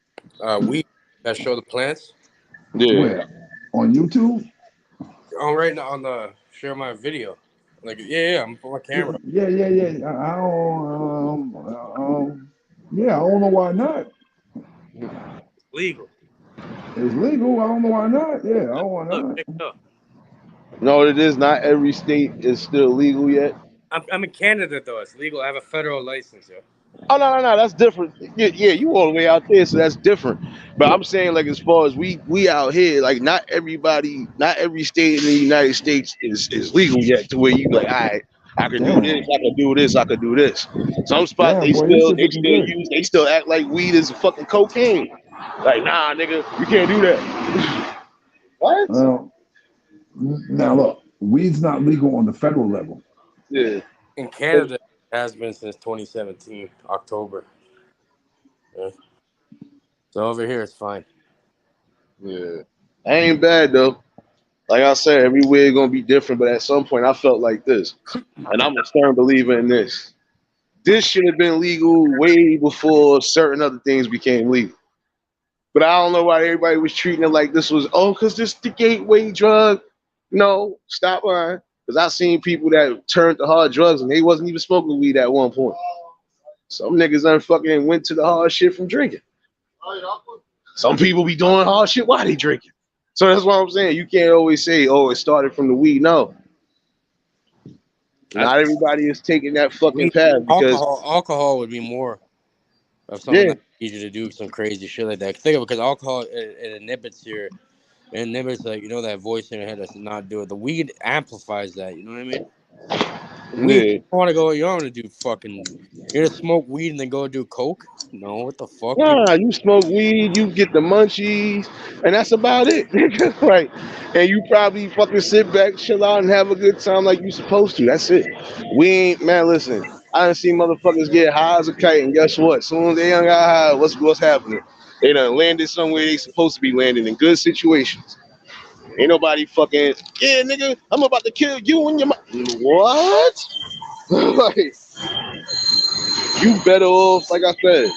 Weed that show the plants. Yeah. Where? On YouTube? On right now on the share my video. Like I'm on my camera. Yeah. I don't know why not. Legal. It's legal. I don't know why not. Yeah, I don't know why not. No, it is not every state is still legal yet. I'm in Canada though. It's legal. I have a federal license, yo. Oh no, that's different. Yeah, you all the way out there, so that's different. But I'm saying, like, as far as we out here, like, not every state in the United States is legal yet to where you like, all right, I could do this, I could do this, I could do this. Some spots Yeah, boy, this shit looking good. they still act like weed is fucking cocaine. Like, nah, nigga, you can't do that. What? Now look, weed's not legal on the federal level. Yeah. In Canada, it has been since 2017, October. Yeah. So over here, it's fine. Yeah. Ain't bad though. Like I said, everywhere gonna be different, but at some point I felt like this. And I'm a firm believer in this. This should have been legal way before certain other things became legal. But I don't know why everybody was treating it like this was, because this the gateway drug. No, stop lying. Because I've seen people that turned to hard drugs and they wasn't even smoking weed at one point. Some niggas done fucking went to the hard shit from drinking. Some people be doing hard shit while they drinking. So that's what I'm saying. You can't always say, it started from the weed. No. Not everybody is taking that fucking path because alcohol would be more of something that needs you to do some crazy shit like that. Think of it, because alcohol it inhibits like, that voice in your head that's not do it. The weed amplifies that, you know what I mean? You want to go, you don't want to do fucking, you're gonna smoke weed and then go do coke? No, what the fuck? Nah, you smoke weed, you get the munchies, and that's about it. Right. And you probably fucking sit back, chill out, and have a good time like you supposed to. That's it. Listen, I done seen motherfuckers get high as a kite, and guess what? As soon as they done got high, what's happening? They done landed somewhere they supposed to be landing in good situations. Ain't nobody fucking, nigga, I'm about to kill you and your mom. What? Like, you better off, like I said,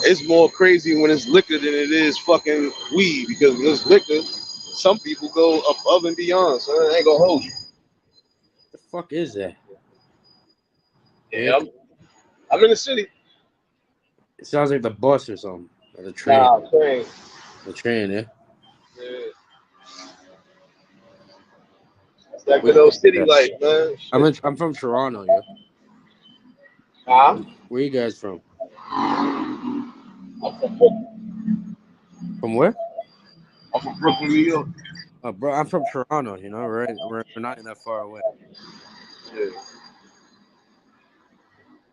it's more crazy when it's liquor than it is fucking weed, because when it's liquor, some people go above and beyond, so it ain't gonna hold you. The fuck is that? Yeah, I'm in the city. It sounds like the bus or something. Or the train. Nah, train. The train, yeah? Yeah. That's that good old city life, man. I'm from Toronto, yeah. Huh? Where you guys from? I'm from Brooklyn. From where? I'm from Brooklyn, New York. Oh, bro, I'm from Toronto, right? We're not that far away. Yeah.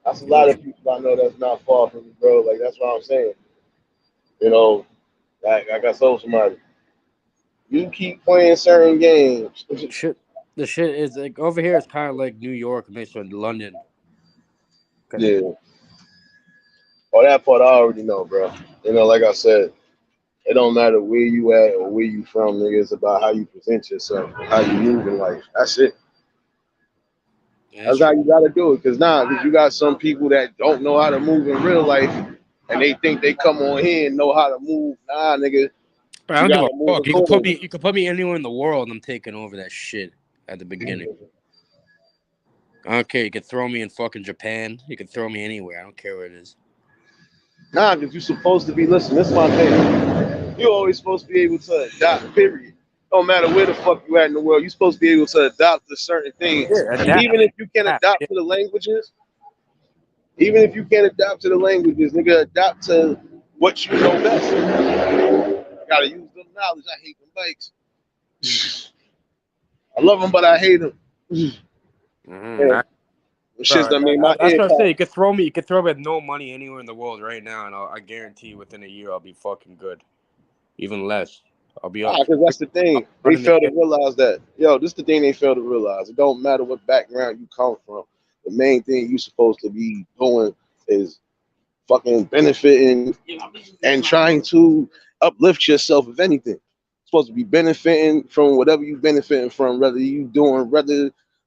That's a lot of people I know that's not far from me, bro. Like, that's what I'm saying. Like I told somebody, you keep playing certain games. The shit is like over here. It's kind of like New York mixed with London. Yeah. Well, that part I already know, bro. Like I said, it don't matter where you at or where you from, nigga. It's about how you present yourself, how you move in life. That's it. That's how you gotta do it. Because you got some people that don't know how to move in real life, and they think they come on here and know how to move. Nah, nigga. I don't give a fuck. You can put me anywhere in the world, and I'm taking over that shit at the beginning. I don't care. You can throw me in fucking Japan. You can throw me anywhere. I don't care where it is. Nah, because you're supposed to be, listen, this is my thing. You're always supposed to be able to adapt, period. Don't matter where the fuck you at in the world, you're supposed to be able to adapt to certain things. Yeah, even if you can't adapt to the languages, nigga, adapt to what you know best. You gotta use them knowledge. I hate them bikes. I love them, but I hate them. Shit's done made my that's what I'm saying. You could throw me with no money anywhere in the world right now, and I guarantee you within a year I'll be fucking good. Even less. I'll be up. Because that's the thing. They fail to realize that. This is the thing they fail to realize. It don't matter what background you come from. The main thing you're supposed to be doing is fucking benefiting and trying to uplift yourself, if anything. You're supposed to be benefiting from whatever you're benefiting from, whether you doing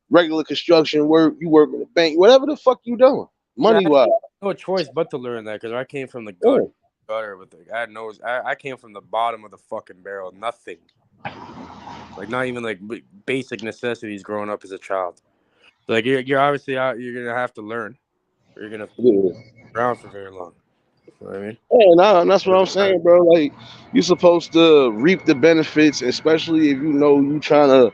regular construction work, you work in the bank, whatever the fuck you doing, money-wise. No choice but to learn that, because I came from the gutter with I came from the bottom of the fucking barrel, nothing. Like not even like basic necessities growing up as a child. Like you're obviously you're gonna have to learn. You're gonna be around for very long. You know what I mean? Yeah, that's what I'm saying, bro. Like you're supposed to reap the benefits, especially if you trying to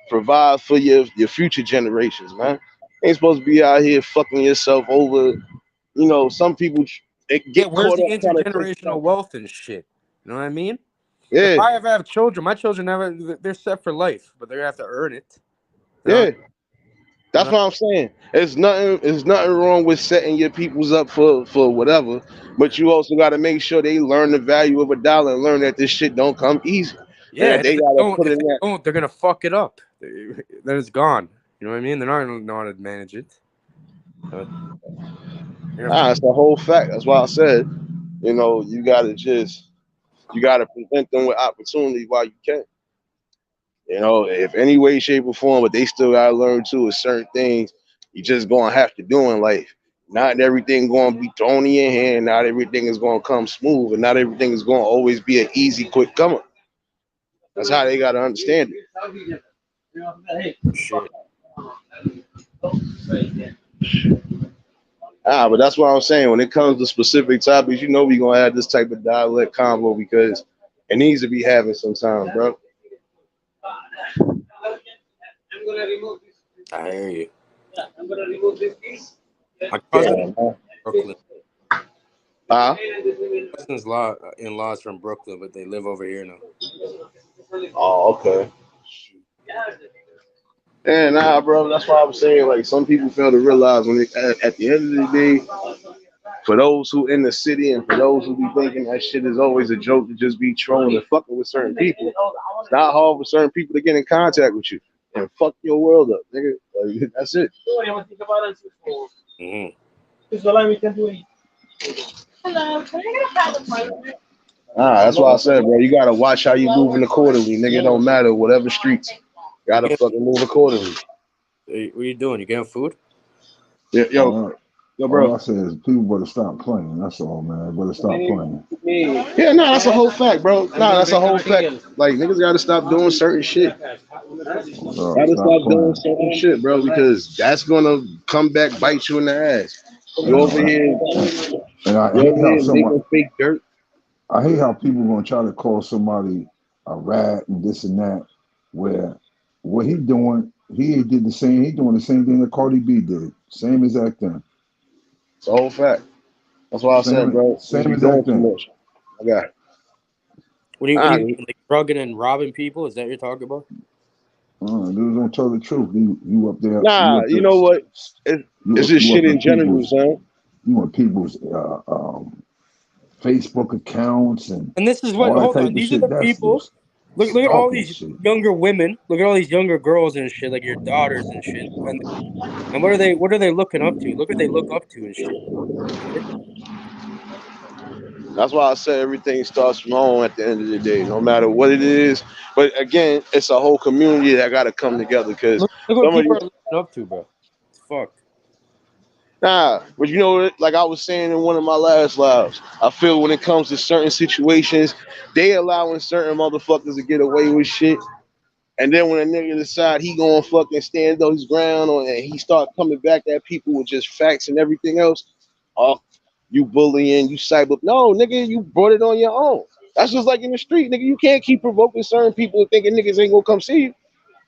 provide for your future generations, man. Ain't supposed to be out here fucking yourself over. Some people get where's caught the up intergenerational wealth and shit? You know what I mean? Yeah. If I ever have children, my children they're set for life, but they're gonna have to earn it. Yeah. That's what I'm saying. It's nothing wrong with setting your peoples up for whatever, but you also got to make sure they learn the value of $1 and learn that this shit don't come easy. Yeah, And if they they gotta don't, put if in they that. don't, they're gonna fuck it up. Then it's gone. You know what I mean? They're not gonna know how to manage it. It's the whole fact. That's why I said, you gotta present them with opportunity while you can. If any way, shape, or form, but they still gotta learn too is certain things you just gonna have to do in life. Not everything gonna be thrown in your hand. Not everything is gonna come smooth, and not everything is gonna always be an easy, quick comer. That's how they gotta understand it. Shit. But that's what I'm saying. When it comes to specific topics, we're gonna have this type of dialect combo because it needs to be having sometimes, bro. I hear you. My cousin from Brooklyn. Cousin's in-laws from Brooklyn, but they live over here now. Oh, okay. Yeah, bro. That's why I was saying, like, some people fail to realize at the end of the day, for those who in the city and for those who be thinking that shit is always a joke to just be trolling and fucking with certain people, it's not hard for certain people to get in contact with you and fuck your world up, nigga. Like, that's it. That's why I said, bro, you gotta watch how you moving accordingly, nigga. It don't matter, whatever streets. Gotta fucking move accordingly. What are you doing? You getting food? Yeah, yo, bro. All I say is people better stop playing. That's all, man. Better stop playing. Yeah, that's a whole fact, bro. That's a whole fact. Like, niggas gotta stop doing certain shit. Gotta stop doing certain shit, bro, because that's gonna come back bite you in the ass. You over here, and I hate how making fake dirt. I hate how people gonna try to call somebody a rat and this and that, where what he doing, he did the same. He doing the same thing that Cardi B did. Same exact thing. It's a whole fact. That's why I said, bro. Same exact thing. I got it. What do you mean, like drugging and robbing people? Is that what you're talking about? Dudes don't tell the truth. You up there? You know what? It's just shit in general, son. You want people's Facebook accounts and this is what. Hold on, these are the people. Look at all these younger women. Look at all these younger girls and shit, like your daughters and shit. And what are they looking up to? Look what they look up to and shit. That's why I said everything starts from home at the end of the day, no matter what it is. But again, it's a whole community that got to come together because look what people are looking up to, bro. It's fucked. But like I was saying in one of my last lives, I feel when it comes to certain situations, they allowing certain motherfuckers to get away with shit. And then when a nigga decide he gonna fucking stand on his ground and he start coming back at people with just facts and everything else, you bullying, you cyber. No, nigga, you brought it on your own. That's just like in the street, nigga. You can't keep provoking certain people and thinking niggas ain't gonna come see you.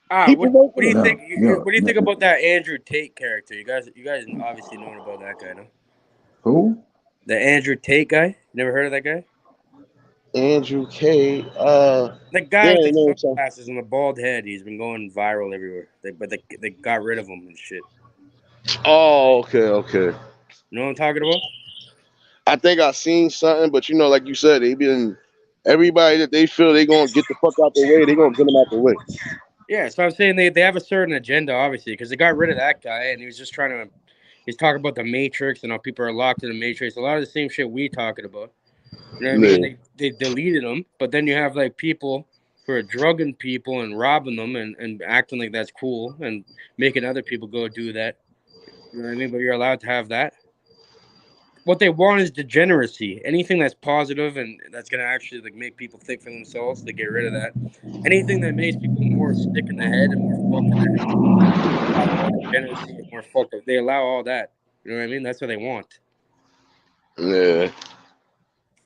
What do you think? What do you think about that Andrew Tate character? You guys obviously know about that guy, no? Who? The Andrew Tate guy. Never heard of that guy? Andrew Tate. The guy with the sunglasses and the bald head. He's been going viral everywhere. But they got rid of him and shit. Oh, okay. You know what I'm talking about? I think I seen something, but like you said, everybody that they feel they gonna get the fuck out the way, they gonna get them out the way. Yeah, so I'm saying they have a certain agenda, obviously, because they got rid of that guy, and he was just he's talking about the Matrix and how people are locked in the Matrix. A lot of the same shit we talking about. You know what I mean? They deleted him, but then you have like people who are drugging people and robbing them and acting like that's cool and making other people go do that. You know what I mean? But you're allowed to have that. What they want is degeneracy. Anything that's positive and that's gonna actually like make people think for themselves, they get rid of that. Anything that makes people more sick in the head and more fucked in the head, more degeneracy and more fucked up. They allow all that. You know what I mean? That's what they want. Yeah.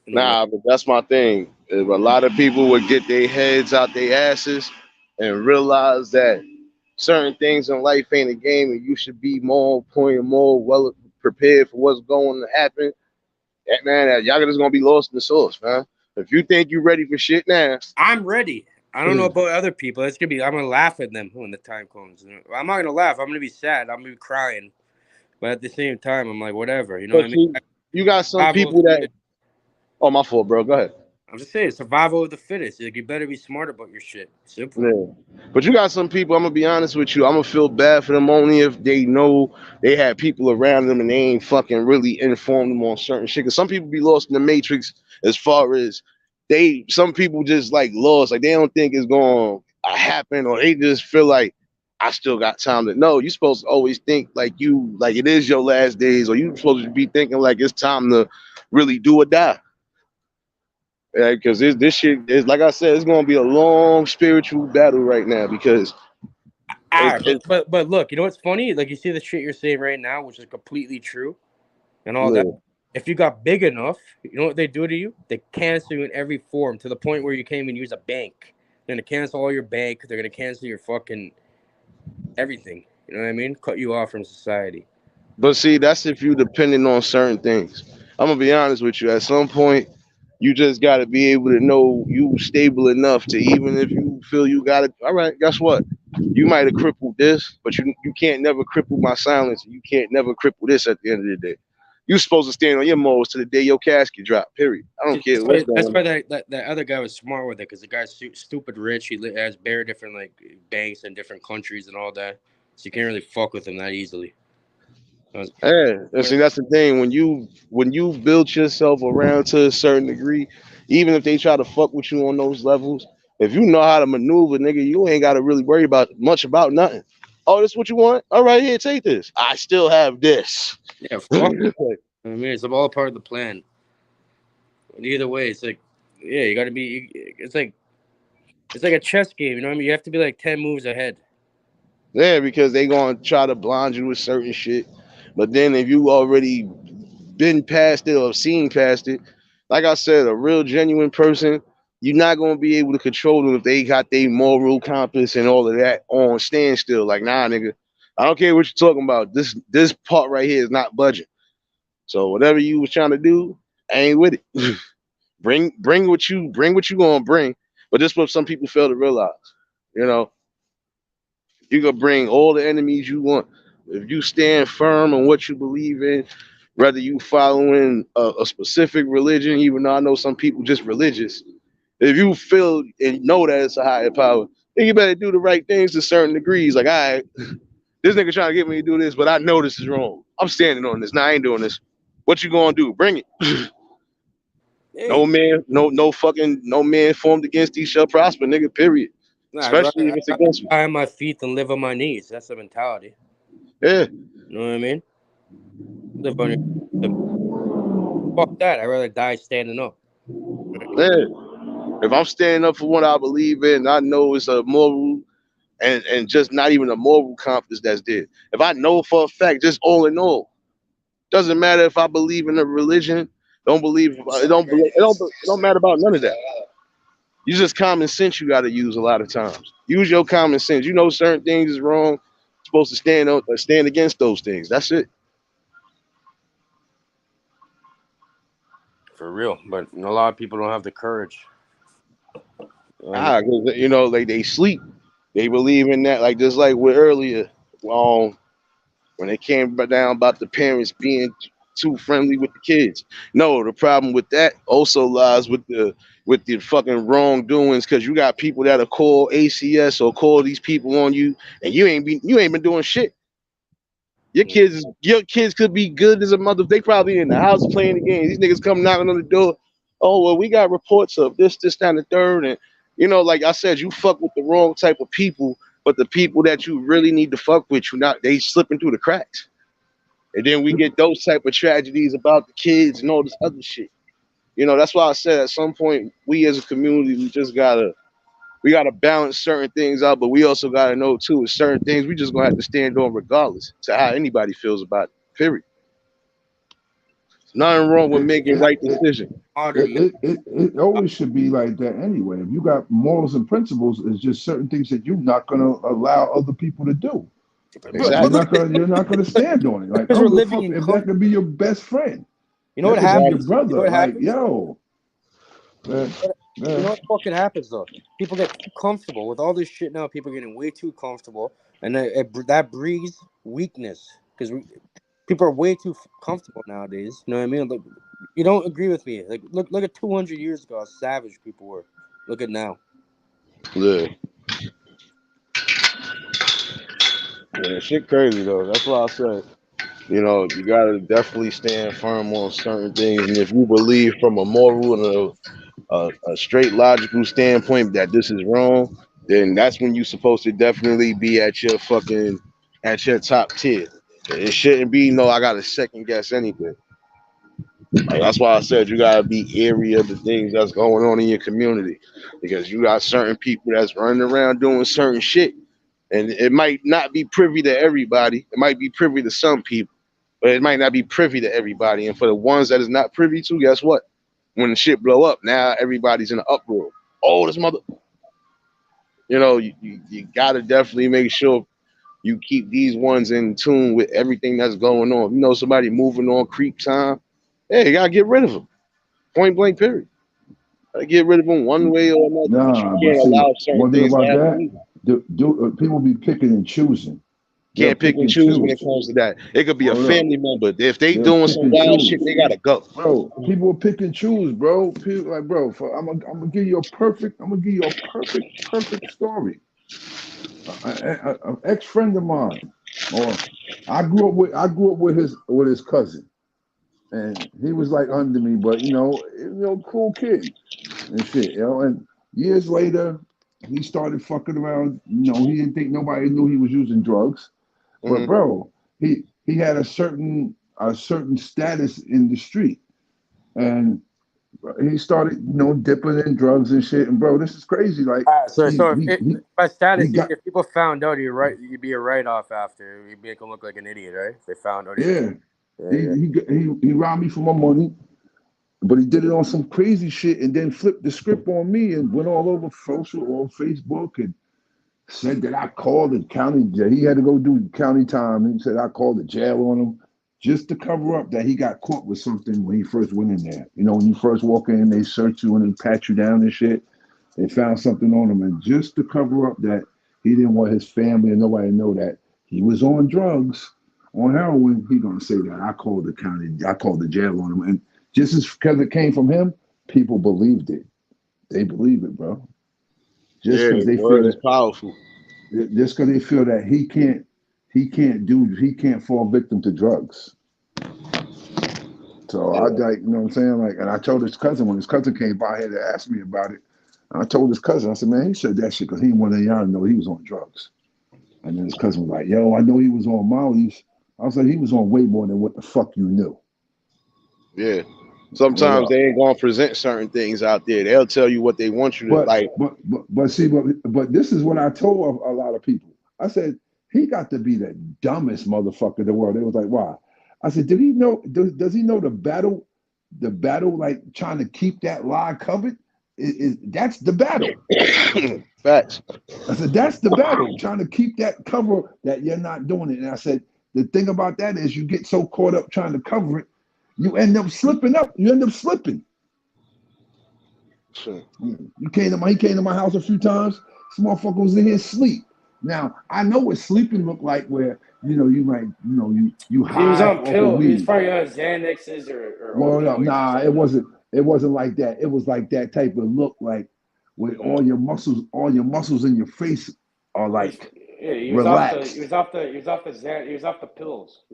But that's my thing. If a lot of people would get their heads out their asses and realize that certain things in life ain't a game and you should be more well prepared for what's going to happen, man, y'all just gonna be lost in the sauce, man. If you think you're ready for shit now, I'm ready. I don't know about other people. It's gonna be. I'm gonna laugh at them when the time comes. I'm not gonna laugh. I'm gonna be sad. I'm gonna be crying. But at the same time, I'm like, whatever. You know what I mean? You got some people that. Oh, my fault, bro. Go ahead. I'm just saying, survival of the fittest. Like, you better be smart about your shit. Simple. Yeah. But you got some people, I'm gonna be honest with you, I'm gonna feel bad for them only if they know they have people around them and they ain't fucking really informed them on certain shit. Cause some people be lost in the matrix as far as some people just like lost, like they don't think it's gonna happen, or they just feel like I still got time to know. You're supposed to always think like it is your last days, or you supposed to be thinking like it's time to really do or die. Yeah, because this shit is, like I said, it's gonna be a long spiritual battle right now. Because but look, you know what's funny? Like, you see the shit you're saying right now, which is completely true, and all that. If you got big enough, you know what they do to you? They cancel you in every form, to the point where you can't even use a bank. They're gonna cancel all your bank. They're gonna cancel your fucking everything. You know what I mean? Cut you off from society. But see, that's if you depending on certain things. I'm gonna be honest with you. At some point, you just got to be able to know you stable enough to, even if you feel you got it. All right, guess what? You might have crippled this, but you can't never cripple my silence. You can't never cripple this at the end of the day. You're supposed to stand on your morals to the day your casket drop, period. I don't care what's going on. That's why that other guy was smart with it, because the guy's stupid rich. He has bare different like banks in different countries and all that. So you can't really fuck with him that easily. Yeah, and see, that's the thing. When you build yourself around to a certain degree, even if they try to fuck with you on those levels, if you know how to maneuver, nigga, you ain't got to really worry much about nothing. Oh, this what you want? All right, here, take this. I still have this. Yeah, fuck. I mean, it's all part of the plan. And either way, it's like, yeah, you got to be. It's like a chess game. You know what I mean? You have to be like 10 moves ahead. Yeah, because they gonna try to blind you with certain shit. But then if you already been past it or seen past it, like I said, a real genuine person, you're not gonna be able to control them if they got their moral compass and all of that on standstill. Like, nah, nigga, I don't care what you're talking about. This part right here is not budging. So whatever you was trying to do, I ain't with it. bring what you gonna bring. But this is what some people fail to realize. You know, you can bring all the enemies you want. If you stand firm on what you believe in, whether you following a specific religion, even though I know some people just religious, if you feel and know that it's a higher power, then you better do the right things to certain degrees. Like, all right, this nigga trying to get me to do this, but I know this is wrong. I'm standing on this. Nah, I ain't doing this. What you gonna do? Bring it. No man formed against thee shall prosper, nigga, period. Nah, especially if it's against me. I on my feet and live on my knees. That's the mentality. Yeah. You know what I mean? Live on your... Fuck that. I'd rather die standing up. Yeah. If I'm standing up for what I believe in, I know it's a moral and just not even a moral compass that's there. If I know for a fact, just all in all, doesn't matter if I believe in a religion, don't matter about none of that. You just common sense you got to use a lot of times. Use your common sense. You know certain things is wrong. You're supposed to stand against those things. That's it. For real, but a lot of people don't have the courage. Cause like they sleep. They believe in that, like just like with earlier, when they came down about the parents being too friendly with the kids. No, the problem with that also lies with the fucking wrongdoings, because you got people that'll call ACS or call these people on you, and you ain't been doing shit. Your kids could be good as a mother. They probably in the house playing the game. These niggas come knocking on the door. Oh, well, we got reports of this, that, and the third. And, like I said, you fuck with the wrong type of people, but the people that you really need to fuck with, they slipping through the cracks. And then we get those type of tragedies about the kids and all this other shit. That's why I said at some point, we as a community, we gotta balance certain things out, but we also gotta know too, with certain things we just gonna have to stand on regardless to how anybody feels about it, period. Nothing wrong with making right decisions. It always should be like that anyway. If you got morals and principles, it's just certain things that you're not gonna allow other people to do. Exactly. You're not gonna stand on it. Like, if that could be your best friend, what happens? Your brother, Good. You know what fucking happens though? People get too comfortable with all this shit now. People are getting way too comfortable, and that breeds weakness because people are way too comfortable nowadays. You know what I mean? Like, you don't agree with me? Like, look at 200 years ago, how savage people were. Look at now. Yeah. Yeah, shit crazy though. That's why I said, you know, you gotta definitely stand firm on certain things, and if you believe from a moral and a straight logical standpoint that this is wrong, then that's when you're supposed to definitely be at your top tier. It shouldn't be no, I gotta second guess anything. Like, that's why I said you gotta be eerie of the things that's going on in your community, because you got certain people that's running around doing certain shit, and it might not be privy to everybody. It might be privy to some people, but it might not be privy to everybody. And for the ones that is not privy to, guess what? When the shit blow up, now everybody's in an uproar. Oh, this mother, you know, you gotta definitely make sure you keep these ones in tune with everything that's going on. You know, somebody moving on creep time, hey, you gotta get rid of them. Point blank, period. Gotta get rid of them one way or another. But you Nah, but can't see, allow certain one thing things to about happen. that, people be picking and choosing. They'll Can't pick and choose when it comes to that. It could be a Hold up. family member. If they They'll doing pick some and wild choose. shit, they gotta go. Bro, people will pick and choose, bro. People like, bro, I'm gonna give you a perfect story. An ex-friend of mine, or I grew up with his cousin, and he was like under me, but cool kid and shit, and years later he started fucking around. He didn't think nobody knew he was using drugs, but bro, he had a certain status in the street, and he started dipping in drugs and shit. And bro, this is crazy. Like, by status, if people found out, you'd be a write-off after. You'd make him look like an idiot, right? If they found out. He robbed me for my money, but he did it on some crazy shit, and then flipped the script on me and went all over Facebook and said that I called the county jail. He had to go do county time. He said I called the jail on him just to cover up that he got caught with something when he first went in there. When you first walk in, they search you and they pat you down and shit. They found something on him, and just to cover up that he didn't want his family and nobody to know that he was on drugs, on heroin, he gonna say that I called the jail on him. And just as because it came from him, people believed it. They believe it, bro. Just because they feel it's powerful. Just because they feel that he can't fall victim to drugs. So I like, what I'm saying? Like, and I told his cousin when his cousin came by here to ask me about it. I told his cousin, I said, man, he said that shit because he didn't want y'all to know he was on drugs. And then his cousin was like, yo, I know he was on Molly's. I was like, he was on way more than what the fuck you knew. Yeah. Sometimes they ain't gonna present certain things out there. They'll tell you what they want you to like. But this is what I told a lot of people. I said, he got to be the dumbest motherfucker in the world. They was like, why? I said, did he know? Does he know the battle? Like trying to keep that lie covered. That's the battle. Facts. I said, that's the battle. Trying to keep that cover that you're not doing it. And I said, the thing about that is you get so caught up trying to cover it, you end up slipping up. You end up slipping. Sure. He came to my house a few times. This motherfucker was in here asleep. Now I know what sleeping looked like, where you might you high. He was on pills. He was probably on Xanaxes or. Well, no, it wasn't. It wasn't like that. It was like that type of look, like with all your muscles in your face are like relaxed. He was off the pills.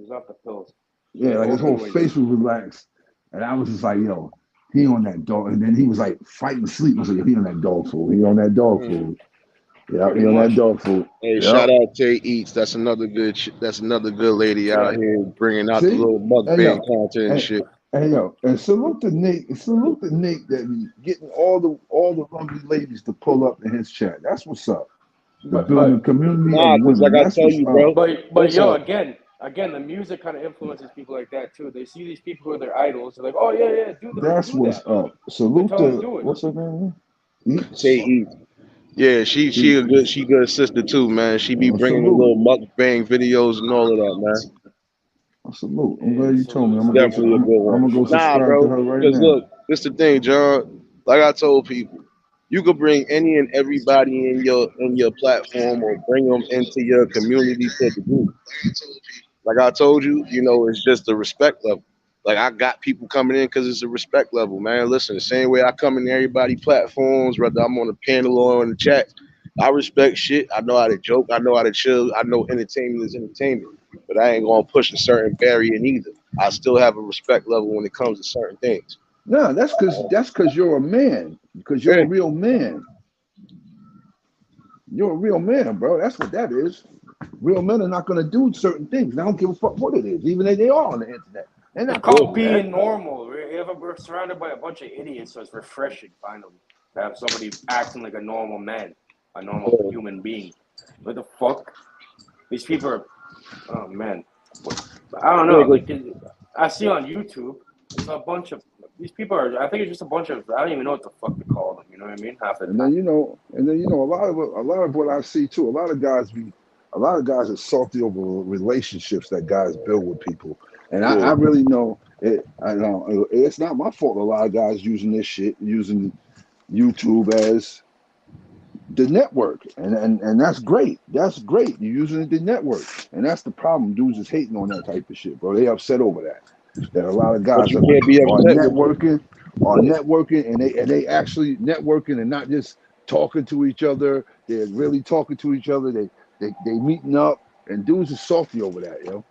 Yeah, like his whole face was relaxed, and I was just like, yo, he on that dog. And then he was like fighting sleep. I was like, he on that dog food. He on that dog food. Yeah, he on that dog food. Hey, shout out Tay Eats. That's another good lady out here bringing out the little mukbang content and shit. Hey yo, and salute to Nate that be getting all the lovely ladies to pull up in his chat. That's what's up. Building community. Because like I tell you, bro. But yo, again, the music kind of influences people like that too. They see these people who are their idols. They're like, oh yeah, that's what's up. Salute to what's her name? Tay Eats. Yeah, she a good sister too, man. She be bringing the little mukbang videos and all of that, man. Salute. I'm glad you told me. I'm definitely a good one. I'm gonna go subscribe to her right now. Because look, this the thing, John. Like I told people, you could bring any and everybody in your platform or bring them into your community to a degree. Like I told you, it's just a respect level. Like I got people coming in because it's a respect level, man. Listen, the same way I come in everybody platforms, whether I'm on the panel or in the chat, I respect shit. I know how to joke. I know how to chill. I know entertainment is entertainment, but I ain't gonna push a certain barrier neither. I still have a respect level when it comes to certain things. No, that's because you're a man. Because you're a Yeah, real man. You're a real man, bro. That's what that is. Real men are not gonna do certain things. I don't give a fuck what it is, even if they are on the internet. They're It's not gonna called do that. being normal. We're surrounded by a bunch of idiots, so it's refreshing finally to have somebody acting like a normal man, a normal human being. What the fuck? These people are, oh man, I don't know. Like I see on YouTube, it's a bunch of these people are. I think it's just a bunch of. I don't even know what the fuck to call them. You know what I mean? Half the And time. then a lot of what I see too. A lot of guys are salty over relationships that guys build with people. And I really know it. I know it's not my fault. A lot of guys using this shit, using YouTube as the network, and that's great. That's great. You're using it the network, and that's the problem. Dudes is hating on that type of shit, bro. They upset over that. That a lot of but guys you are can't be upset with networking, and they actually networking and not just talking to each other. They're really talking to each other. They meeting up, and dudes are salty over that, yo.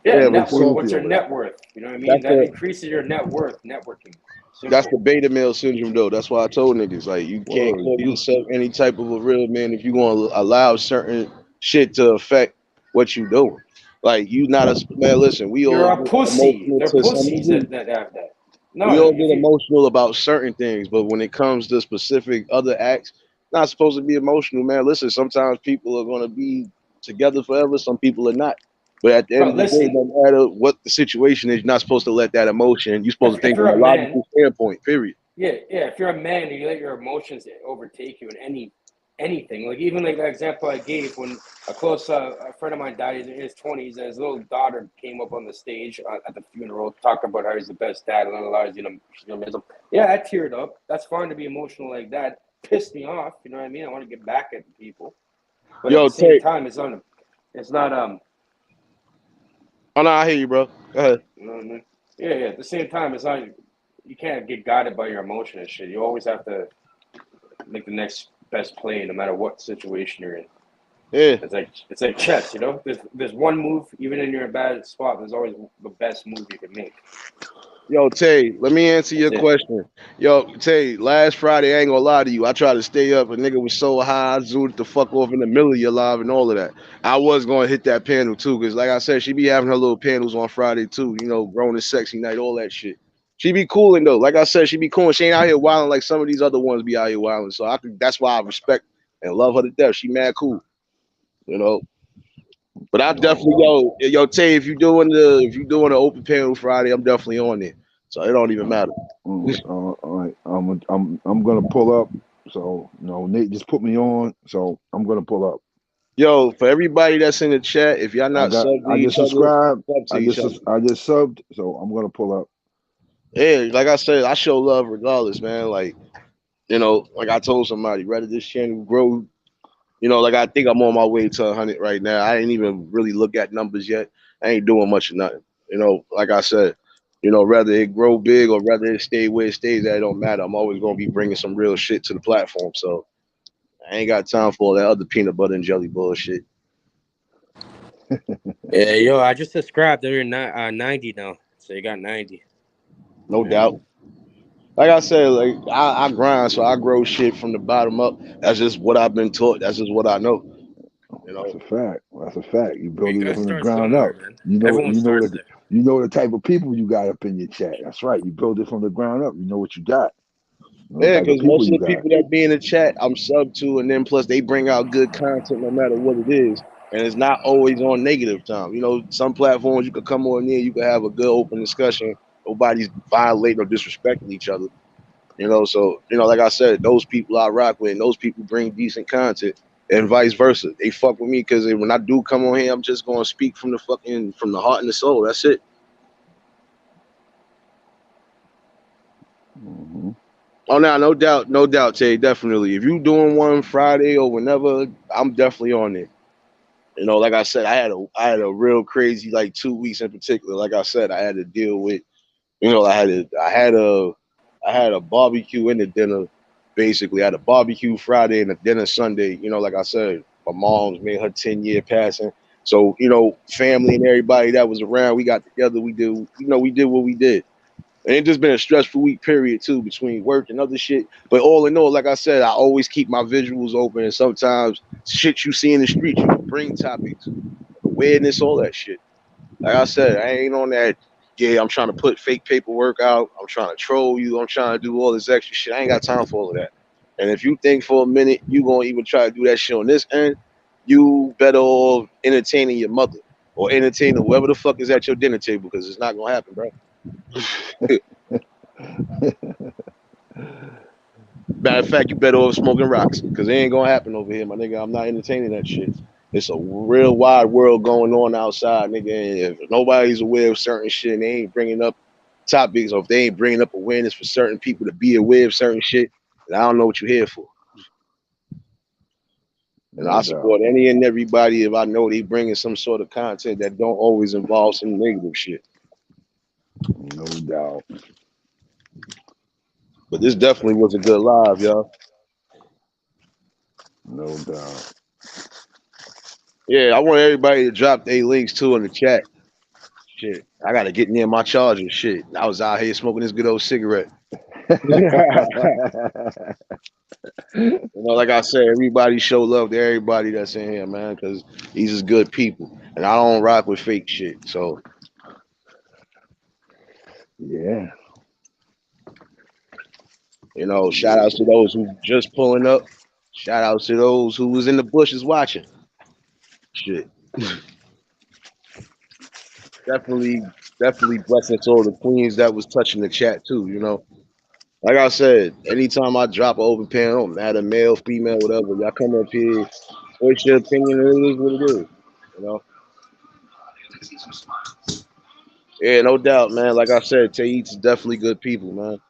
Yeah, Yeah, They're but network. see, What's salty your over net that. worth? You know what I mean? that's That the increases your net worth. Networking. that's the Simple. beta male syndrome though. That's why I told niggas like you can't Word. call yourself any type of a real man if you gonna allow certain shit to affect what you doing. Like you not a man. Listen, we You're all a get pussy. emotional They're to some pussies degree. that have that. We No, all if get you emotional about certain things, but when it comes to specific other acts, not supposed to be emotional, man. Listen, sometimes people are gonna be together forever. Some people are not. But at the end bro, of the day, listen. no matter what the situation is, you're not supposed to let that emotion. You're supposed to If think you're from a a man, logical standpoint. Period. yeah. If you're a man and you let your emotions overtake you in anything, like even like the example I gave when a close a friend of mine died in his 20s, and his little daughter came up on the stage at the funeral, talking about how he's the best dad, and otherwise, she's gonna miss him. Yeah, I teared up. That's fine to be emotional like that. Pissed me off. You know what I mean? I want to get back at people, but at Yo, the same Tate. time, it's not Oh no, I hear you, bro. Go ahead. You know what I mean? Yeah. At the same time, it's not. You can't get guided by your emotion and shit. You always have to make the next best play, no matter what situation you're in. Yeah. It's like chess, you know. There's one move, even in your bad spot. There's always the best move you can make. Yo, Tay, let me answer That's your it. question. Yo, Tay, last Friday, I ain't gonna lie to you. I tried to stay up. A nigga was so high, I zooted the fuck off in the middle of your live and all of that. I was gonna hit that panel too, because like I said, she be having her little panels on Friday too. Grown and sexy night, all that shit. She be cooling though. Like I said, she be cool. She ain't out here wilding like some of these other ones be out here wilding. So that's why I respect and love her to death. She mad cool, you know. But I definitely, yo, Tay, if you doing the open panel Friday, I'm definitely on there. So it don't even matter. All right. I'm gonna pull up. So Nate just put me on. So I'm gonna pull up. Yo, for everybody that's in the chat, if y'all not subbed to I each just other, subscribed. sub to each other. I just subbed. So I'm gonna pull up. Yeah, like I said, I show love regardless, man. Like, like I told somebody, rather this channel grow, like I think I'm on my way to 100 right now. I ain't even really look at numbers yet. I ain't doing much of nothing. Like I said, rather it grow big or rather it stay where it stays, that it don't matter. I'm always gonna be bringing some real shit to the platform. So I ain't got time for all that other peanut butter and jelly bullshit. Yeah, yo, I just subscribed. They're 90 now, so you got 90. No doubt. Like I said, like I grind, so I grow shit from the bottom up. That's just what I've been taught. That's just what I know. That's a fact. That's a fact. You You build it gotta from the start ground somewhere, up. man. You know Everyone starts there. the type of people you got up in your chat. That's right. You build it from the ground up. You know what you got. Yeah, because most of the people that be in the chat, I'm sub to, and then plus they bring out good content no matter what it is, and it's not always on negative time. Some platforms you could come on there, you could have a good open discussion. Nobody's violating or disrespecting each other. So like I said, those people I rock with, and those people bring decent content, and vice versa. They fuck with me because when I do come on here, I'm just gonna speak from the heart and the soul. That's it. Mm-hmm. Oh, no doubt, Tay, definitely. If you doing one Friday or whenever, I'm definitely on it. You know, like I said, I had a real crazy like 2 weeks in particular. Like I said, I had to deal with, you know, I had a barbecue and a dinner. Basically, I had a barbecue Friday and a dinner Sunday. You know, like I said, my mom's made her 10-year passing. So, you know, family and everybody that was around, we got together. We did what we did. And it just been a stressful week period too, between work and other shit. But all in all, like I said, I always keep my visuals open. And sometimes shit you see in the street, you bring topics, awareness, all that shit. Like I said, I ain't on that. Yeah, I'm trying to put fake paperwork out. I'm trying to troll you. I'm trying to do all this extra shit. I ain't got time for all of that. And if you think for a minute you gonna even try to do that shit on this end, you better off entertaining your mother or entertaining whoever the fuck is at your dinner table, because it's not gonna happen, bro. Matter of fact, you better off smoking rocks, because it ain't gonna happen over here, my nigga. I'm not entertaining that shit. It's a real wide world going on outside, nigga. And if nobody's aware of certain shit and they ain't bringing up topics, or if they ain't bringing up awareness for certain people to be aware of certain shit, then I don't know what you're here for. And I support any and everybody if I know they bringing some sort of content that don't always involve some negative shit. No doubt. But this definitely was a good live, y'all. No doubt. Yeah, I want everybody to drop their links too in the chat. Shit, I gotta get near my charger. Shit, I was out here smoking this good old cigarette. You know, like I said, everybody show love to everybody that's in here, man, because these is good people, and I don't rock with fake shit. So yeah, you know, shout outs to those who just pulling up. Shout outs to those who was in the bushes watching. Shit, definitely blessings to all the queens that was touching the chat too. You know. Like I said, anytime I drop an open panel, don't matter male, female, whatever, y'all come up here, voice your opinion, and it is what it is. You know? Yeah, no doubt, man. Like I said, Tate's is definitely good people, man.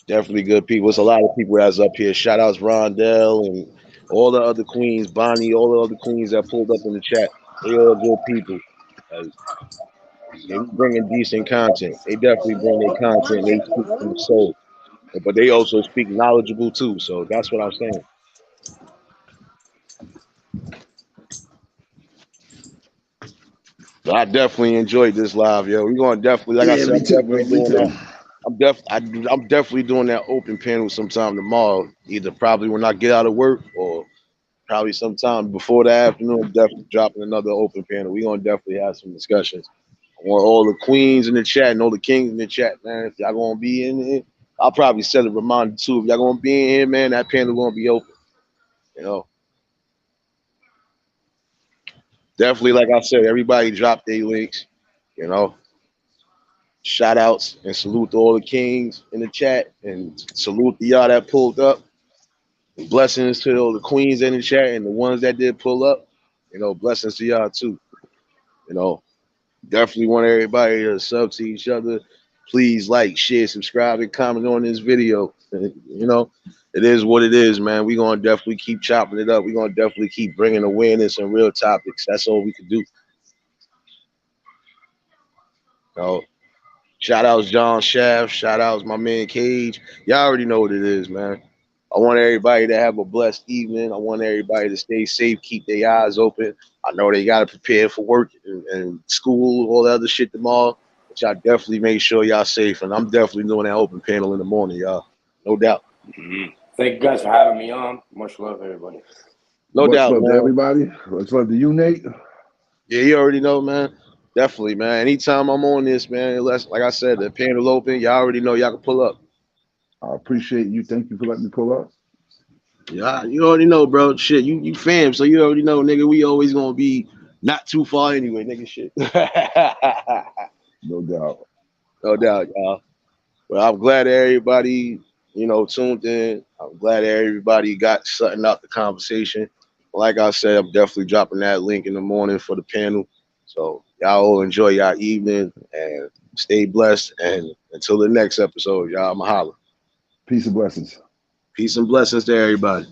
Definitely good people. It's a lot of people that's up here. Shout outs Rondell and all the other queens, Bonnie, all the other queens that pulled up in the chat. They all good people. They bringing decent content. They definitely bring their content. They speak from the soul. But they also speak knowledgeable too. So that's what I'm saying. So I definitely enjoyed this live, yo. We're gonna definitely, like I said, I'm definitely doing that. I'm definitely doing that open panel sometime tomorrow. Either probably when I get out of work, or probably sometime before the afternoon. I'm definitely dropping another open panel. We're gonna definitely have some discussions. I want all the queens in the chat and all the kings in the chat, man. If y'all gonna be in here, I'll probably set a reminder too. If y'all gonna be in here, man, that panel gonna be open. You know. Definitely, like I said, everybody drop their links, you know. Shout outs and salute to all the kings in the chat, and salute to y'all that pulled up. And blessings to all the queens in the chat and the ones that did pull up. You know, blessings to y'all too. You know, definitely want everybody to sub to each other. Please like, share, subscribe, and comment on this video. And, you know, it is what it is, man. We're going to definitely keep chopping it up. We're going to definitely keep bringing awareness and real topics. That's all we can do. So, shout outs John Shaft. Shout outs my man Cage. Y'all already know what it is, man. I want everybody to have a blessed evening. I want everybody to stay safe, keep their eyes open. I know they got to prepare for work and school, all the other shit tomorrow. But y'all definitely make sure y'all safe. And I'm definitely doing that open panel in the morning, y'all. No doubt. Mm-hmm. Thank you guys for having me on. Much love, everybody. No doubt, love man. To everybody. Much love to you, Nate. Yeah, you already know, man. Definitely, man. Anytime I'm on this, man, like I said, the panel open, y'all already know y'all can pull up. I appreciate you. Thank you for letting me pull up. Yeah, you already know, bro. Shit, you fam, so you already know, nigga. We always gonna be not too far anyway, nigga. Shit. No doubt. No doubt, y'all. Well, I'm glad everybody, you know, tuned in. I'm glad everybody got something out the conversation. Like I said, I'm definitely dropping that link in the morning for the panel. So y'all all enjoy y'all evening and stay blessed. And until the next episode, y'all, I'm holla. Peace and blessings. Peace and blessings to everybody.